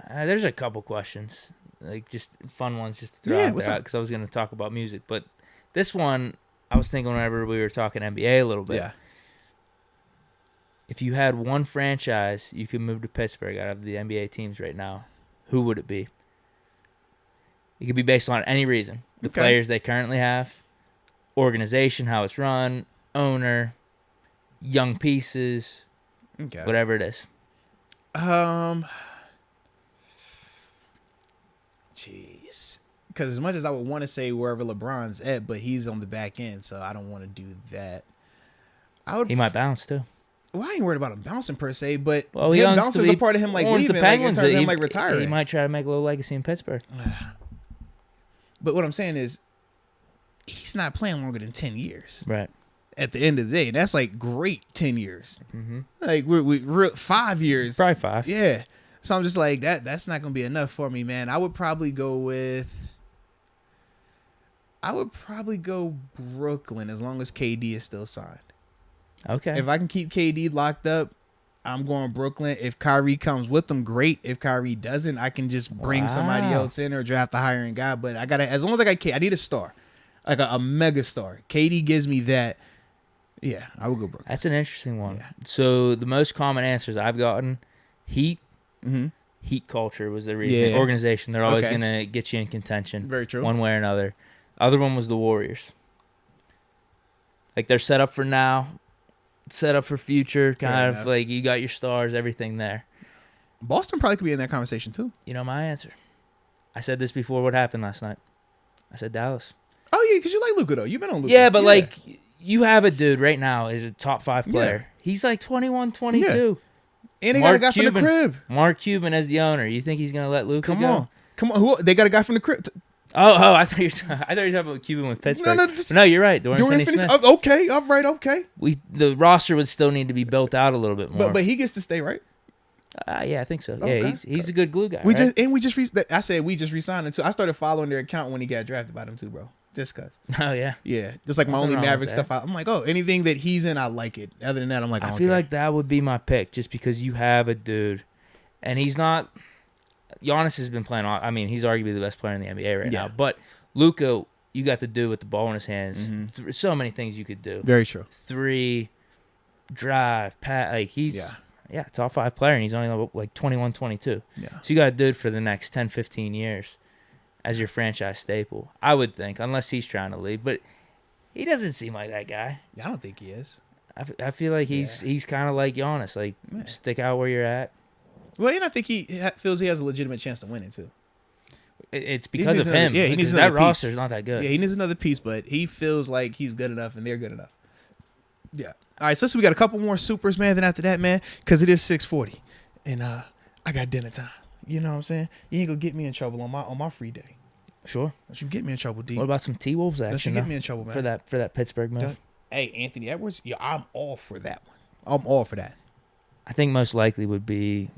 There's a couple questions, like just fun ones, just to throw out there because I was going to talk about music. But this one, I was thinking whenever we were talking NBA a little bit. Yeah. If you had one franchise you could move to Pittsburgh out of the NBA teams right now, who would it be? It could be based on any reason. The players they currently have, organization, how it's run, owner, young pieces, whatever it is. Jeez. Because as much as I would want to say wherever LeBron's at, but he's on the back end, so I don't want to do that. He might bounce too. Well, I ain't worried about him bouncing per se, but him bouncing is a part of him like leaving, the Penguins, like in terms of him like retiring. He might try to make a little legacy in Pittsburgh. But what I'm saying is, he's not playing longer than 10 years. Right. At the end of the day, that's like great 10 years. Mm-hmm. Like we're 5 years. Probably 5. Yeah. So I'm just like that's not gonna be enough for me, man. I would probably go Brooklyn as long as KD is still signed. Okay. If I can keep KD locked up, I'm going Brooklyn. If Kyrie comes with them, great. If Kyrie doesn't, I can just bring somebody else in or draft a hiring guy. But as long as I got KD, I need a star, like a mega star. KD gives me that. Yeah, I would go Brooklyn. That's an interesting one. Yeah. So the most common answers I've gotten, Heat. Mm-hmm. Heat culture was the reason. Yeah. Organization. They're always going to get you in contention. Very true. One way or another. Other one was the Warriors. Like they're set up for now, set up for future, kind of like you got your stars, everything there. Boston probably could be in that conversation too. You know my answer. I said this before what happened last night. I said Dallas. Oh, yeah, because you like Luka, though. You've been on Luka. Yeah, but like you have a dude right now is a top 5 player. Yeah. He's like 21, 22. Yeah. And they got a guy from the crib. Mark Cuban as the owner. You think he's going to let Luka go? Come on. They got a guy from the crib. Oh! I thought you were talking about Cuban with Pittsburgh. No, you're right. Dorian Finney-Smith. Okay, all right, okay. The roster would still need to be built out a little bit more. But he gets to stay, right? Yeah, I think so. Okay. Yeah, he's a good glue guy. We just re-signed him too. I started following their account when he got drafted by them too, bro. Just cause. Oh yeah. Yeah, just like my only Maverick stuff. I'm like, anything that he's in, I like it. Other than that, I'm like, I feel like that would be my pick, just because you have a dude, and he's not. Giannis has been playing. I mean, he's arguably the best player in the NBA right now. But Luka, you got to do with the ball in his hands. Mm-hmm. So many things you could do. Very true. 3, drive, pass. Like he's top 5 player, and he's only like 21, 22. Yeah. So you got a dude for the next 10, 15 years as your franchise staple. I would think, unless he's trying to leave, but he doesn't seem like that guy. I don't think he is. I feel like he's kind of like Giannis, like stick out where you're at. Well, and I think he feels he has a legitimate chance to win it too. It's because of him. He needs that roster's not that good. Yeah, he needs another piece, but he feels like he's good enough, and they're good enough. Yeah. All right, so we got a couple more supers, man. Then after that, man, because it is 6:40, and I got dinner time. You know what I'm saying? You ain't gonna get me in trouble on my free day. Sure. Don't you get me in trouble, Deke. What about some T-Wolves action? Don't you get me in trouble, man. For that Pittsburgh move. Hey, Anthony Edwards, I'm all for that one. I'm all for that. I think most likely would be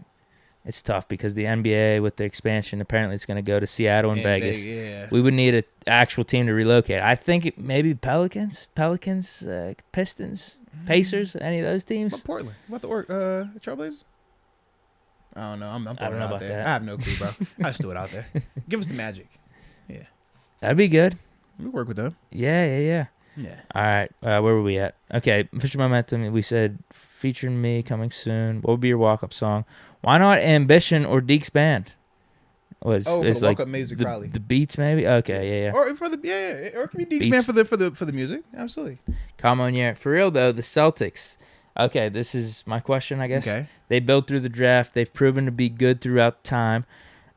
It's tough because the NBA with the expansion, apparently it's going to go to Seattle and Vegas. Yeah. We would need an actual team to relocate. I think maybe Pelicans, Pistons, Pacers, any of those teams. What Portland? What the Trailblazers? I don't know. I'm throwing it out there. that. I have no clue, bro. I just threw it out there. Give us the Magic. Yeah. That'd be good. We work with them. Yeah. All right. Where were we at? Okay. Official Momentum. We said featuring me coming soon. What would be your walk-up song? Why not Ambition or Deke's Band? For the walk-up music, probably. The beats, maybe? Okay, yeah. Or for the or it could be Deke's Band for the music. Absolutely. Come on, yeah. For real though, the Celtics. Okay, this is my question, I guess. Okay. They built through the draft. They've proven to be good throughout time.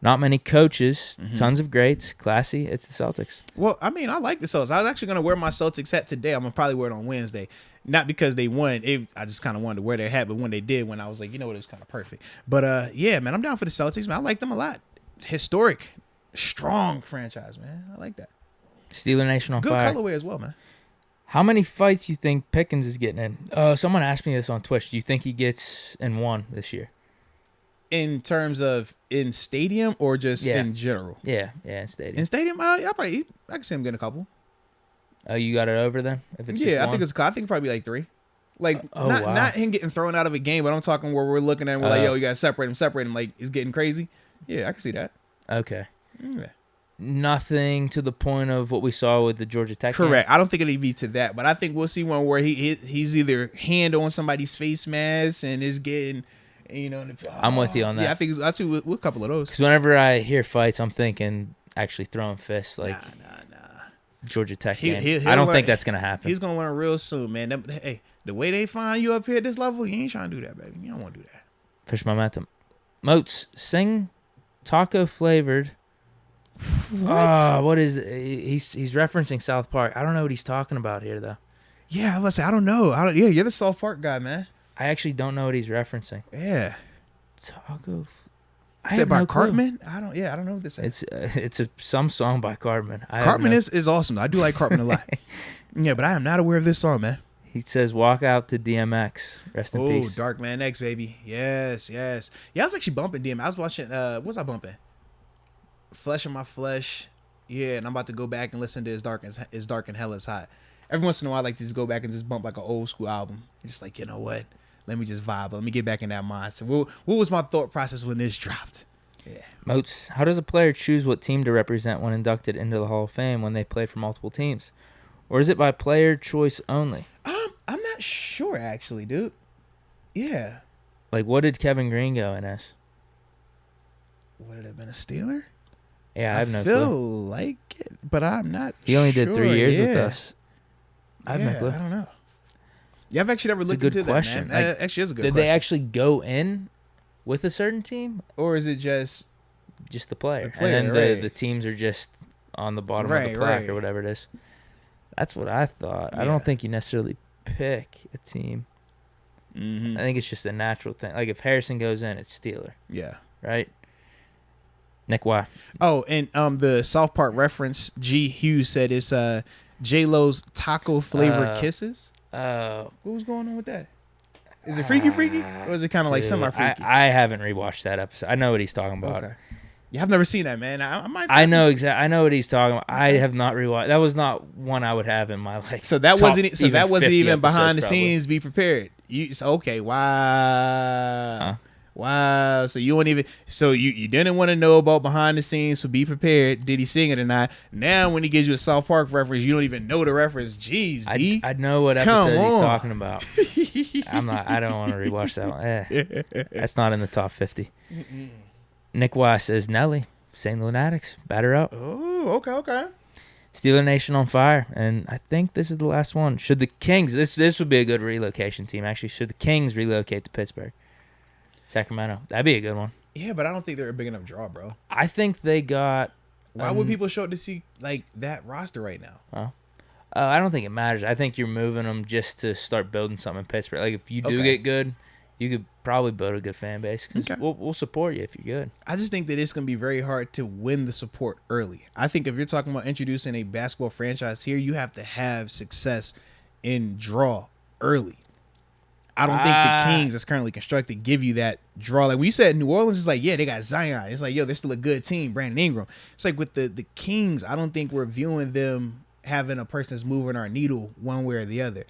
Not many coaches, tons of greats, classy. It's the Celtics. Well, I mean, I like the Celtics. I was actually going to wear my Celtics hat today. I'm going to probably wear it on Wednesday. Not because they won. I just kind of wanted to wear their hat, but when they did, when I was like, you know what, it was kind of perfect. But, yeah, man, I'm down for the Celtics, man. I like them a lot. Historic, strong franchise, man. I like that. Steeler Nation on Good fire. Good colorway as well, man. How many fights you think Pickens is getting in? Someone asked me this on Twitch. Do you think he gets in one this year? In terms of in stadium or just in general? Yeah, in stadium. In stadium, I can see him getting a couple. Oh, you got it over then? If it's I think probably like 3. Like not him getting thrown out of a game, but I'm talking where we're looking at and we're like, yo, you gotta separate him. Like it's getting crazy. Yeah, I can see that. Okay. Yeah. Nothing to the point of what we saw with the Georgia Tech. Correct. I don't think it'll be to that, but I think we'll see one where he's either hand on somebody's face mask and is getting. I'm with you on that. Yeah, I think I see with a couple of those. Because whenever I hear fights, I'm thinking actually throwing fists like nah. Georgia Tech game. He'll I don't learn, think that's gonna happen. He's gonna learn real soon, man. Hey, the way they find you up here at this level, you ain't trying to do that, baby. You don't want to do that. Fish Momentum. Moats, sing taco flavored. What is it? He's referencing South Park. I don't know what he's talking about here though. Yeah, I was say I don't know. Yeah, you're the South Park guy, man. I actually don't know what he's referencing. Yeah. Taco. Is it by Cartman? I don't know what this is. It's some song by Cartman. Cartman is awesome. I do like Cartman a lot. Yeah, but I am not aware of this song, man. He says, "Walk out to DMX. Rest in peace." Oh, Dark Man X, baby. Yes. Yeah, I was actually bumping DMX. I was watching. What was I bumping? Flesh of My Flesh. Yeah, and I'm about to go back and listen to It's Dark and Hell is Hot. Every once in a while, I like to just go back and just bump like an old school album. It's just like, you know what? Let me just vibe. Let me get back in that mindset. What was my thought process when this dropped? Yeah. Moats, how does a player choose what team to represent when inducted into the Hall of Fame when they play for multiple teams? Or is it by player choice only? I'm not sure, actually, dude. Yeah. Like, what did Kevin Green go in as? Would it have been a Steeler? Yeah, I have no clue. I feel clue. like it, but I'm not He only did 3 years with us. I have no clue. I don't know. Yeah, I've actually never looked into that, man. Like, actually, is a good question. Did they actually go in with a certain team? Or is it just the player? And then the teams are just on the bottom of the plaque or whatever it is. That's what I thought. Yeah. I don't think you necessarily pick a team. Mm-hmm. I think it's just a natural thing. Like if Harrison goes in, it's Steeler. Yeah. Right? Nick, why? Oh, and the South Park reference, G. Hughes said it's J-Lo's taco flavored kisses. What was going on with that? Is it freaky, or is it kind of like semi-freaky? I haven't rewatched that episode. I know what he's talking about. Okay. Yeah, I've never seen that, man. I know exactly. I know what he's talking about. I have not rewatched. That was not one I would have in my So that wasn't. So that wasn't even behind the scenes. Be prepared. Okay. Wow. Huh? Wow. So you won't even. So you didn't want to know about behind the scenes. So be prepared. Did he sing it or not? Now when he gives you a South Park reference, you don't even know the reference. Jeez, D. I know what episode he's talking about. I'm not. I don't want to rewatch that one. That's not in the top 50. Mm-mm. Nick Y says Nelly, St. Lunatics, batter up. Oh, okay. Steeler Nation on fire, and I think this is the last one. Should the Kings? This would be a good relocation team. Actually, should the Kings relocate to Pittsburgh, Sacramento? That'd be a good one. Yeah, but I don't think they're a big enough draw, bro. I think they got. Why would people show up to see like that roster right now? Huh? I don't think it matters. I think you're moving them just to start building something in Pittsburgh. Like if you do get good, you could probably build a good fan base. Okay. We'll support you if you're good. I just think that it's going to be very hard to win the support early. I think if you're talking about introducing a basketball franchise here, you have to have success in draw early. I don't think the Kings that's currently constructed give you that draw. Like when you said New Orleans is like, yeah, they got Zion. It's like, yo, they're still a good team. Brandon Ingram. It's like with the Kings, I don't think we're viewing them having a person that's moving our needle one way or the other.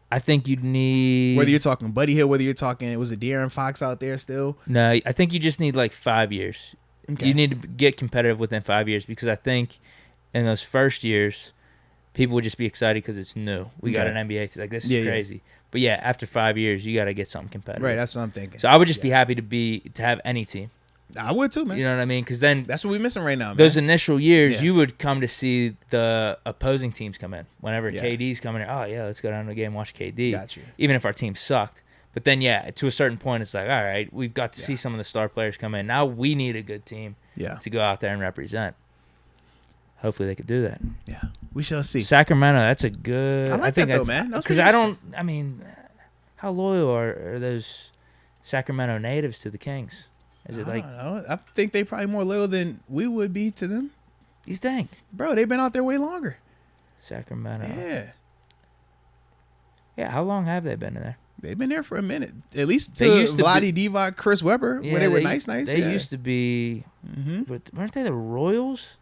I think you'd need... Whether you're talking Buddy Hield, whether you're talking... Was it De'Aaron Fox out there still? No, I think you just need like 5 years. Okay. You need to get competitive within 5 years because I think in those first years, people would just be excited because it's new. We got an NBA. Like, this is crazy. Yeah. But yeah, after 5 years, you got to get something competitive. Right, that's what I'm thinking. So I would just be happy to have any team. I would too, man. You know what I mean? Because then that's what we're missing right now, man. Those initial years, you would come to see the opposing teams come in. Whenever KD's coming in, oh yeah, let's go down to the game and watch KD. Got you. Even if our team sucked. But then to a certain point, it's like, all right, we've got to see some of the star players come in. Now we need a good team to go out there and represent. Hopefully they could do that. Yeah, we shall see. Sacramento, that's a good. I think that though, man. Because I mean, how loyal are those Sacramento natives to the Kings? Is it I don't know. I think they probably more loyal than we would be to them. You think? Bro, they've been out there way longer. Sacramento. Yeah. Yeah, how long have they been in there? They've been there for a minute. At least to Vlade Divac, Chris Webber, when they were nice. They used to be, but weren't they the Royals?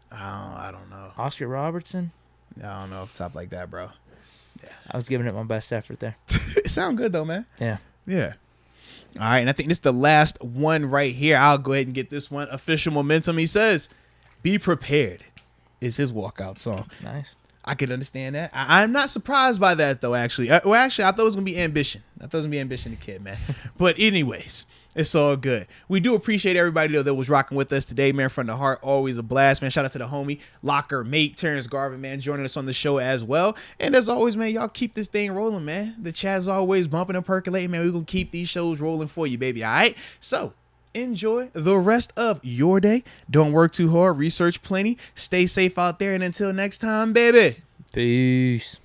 I don't know. Oscar Robertson? I don't know if it's top like that, bro. Yeah. I was giving it my best effort there. It sound good, though, man. Yeah. Yeah. All right, and I think this is the last one right here. I'll go ahead and get this one. Official momentum. He says, "Be prepared," is his walkout song. Nice. I can understand that. I'm not surprised by that, though, actually. I thought it was going to be ambition. I thought it was going to be ambition, the kid, man. But anyways, it's all good. We do appreciate everybody, though, that was rocking with us today, man, from the heart. Always a blast, man. Shout out to the homie, locker mate, Terence Garvin, man, joining us on the show as well. And as always, man, y'all keep this thing rolling, man. The chat's always bumping and percolating, man. We're going to keep these shows rolling for you, baby, all right? So, enjoy the rest of your day. Don't work too hard. Research plenty. Stay safe out there. And until next time, baby. Peace.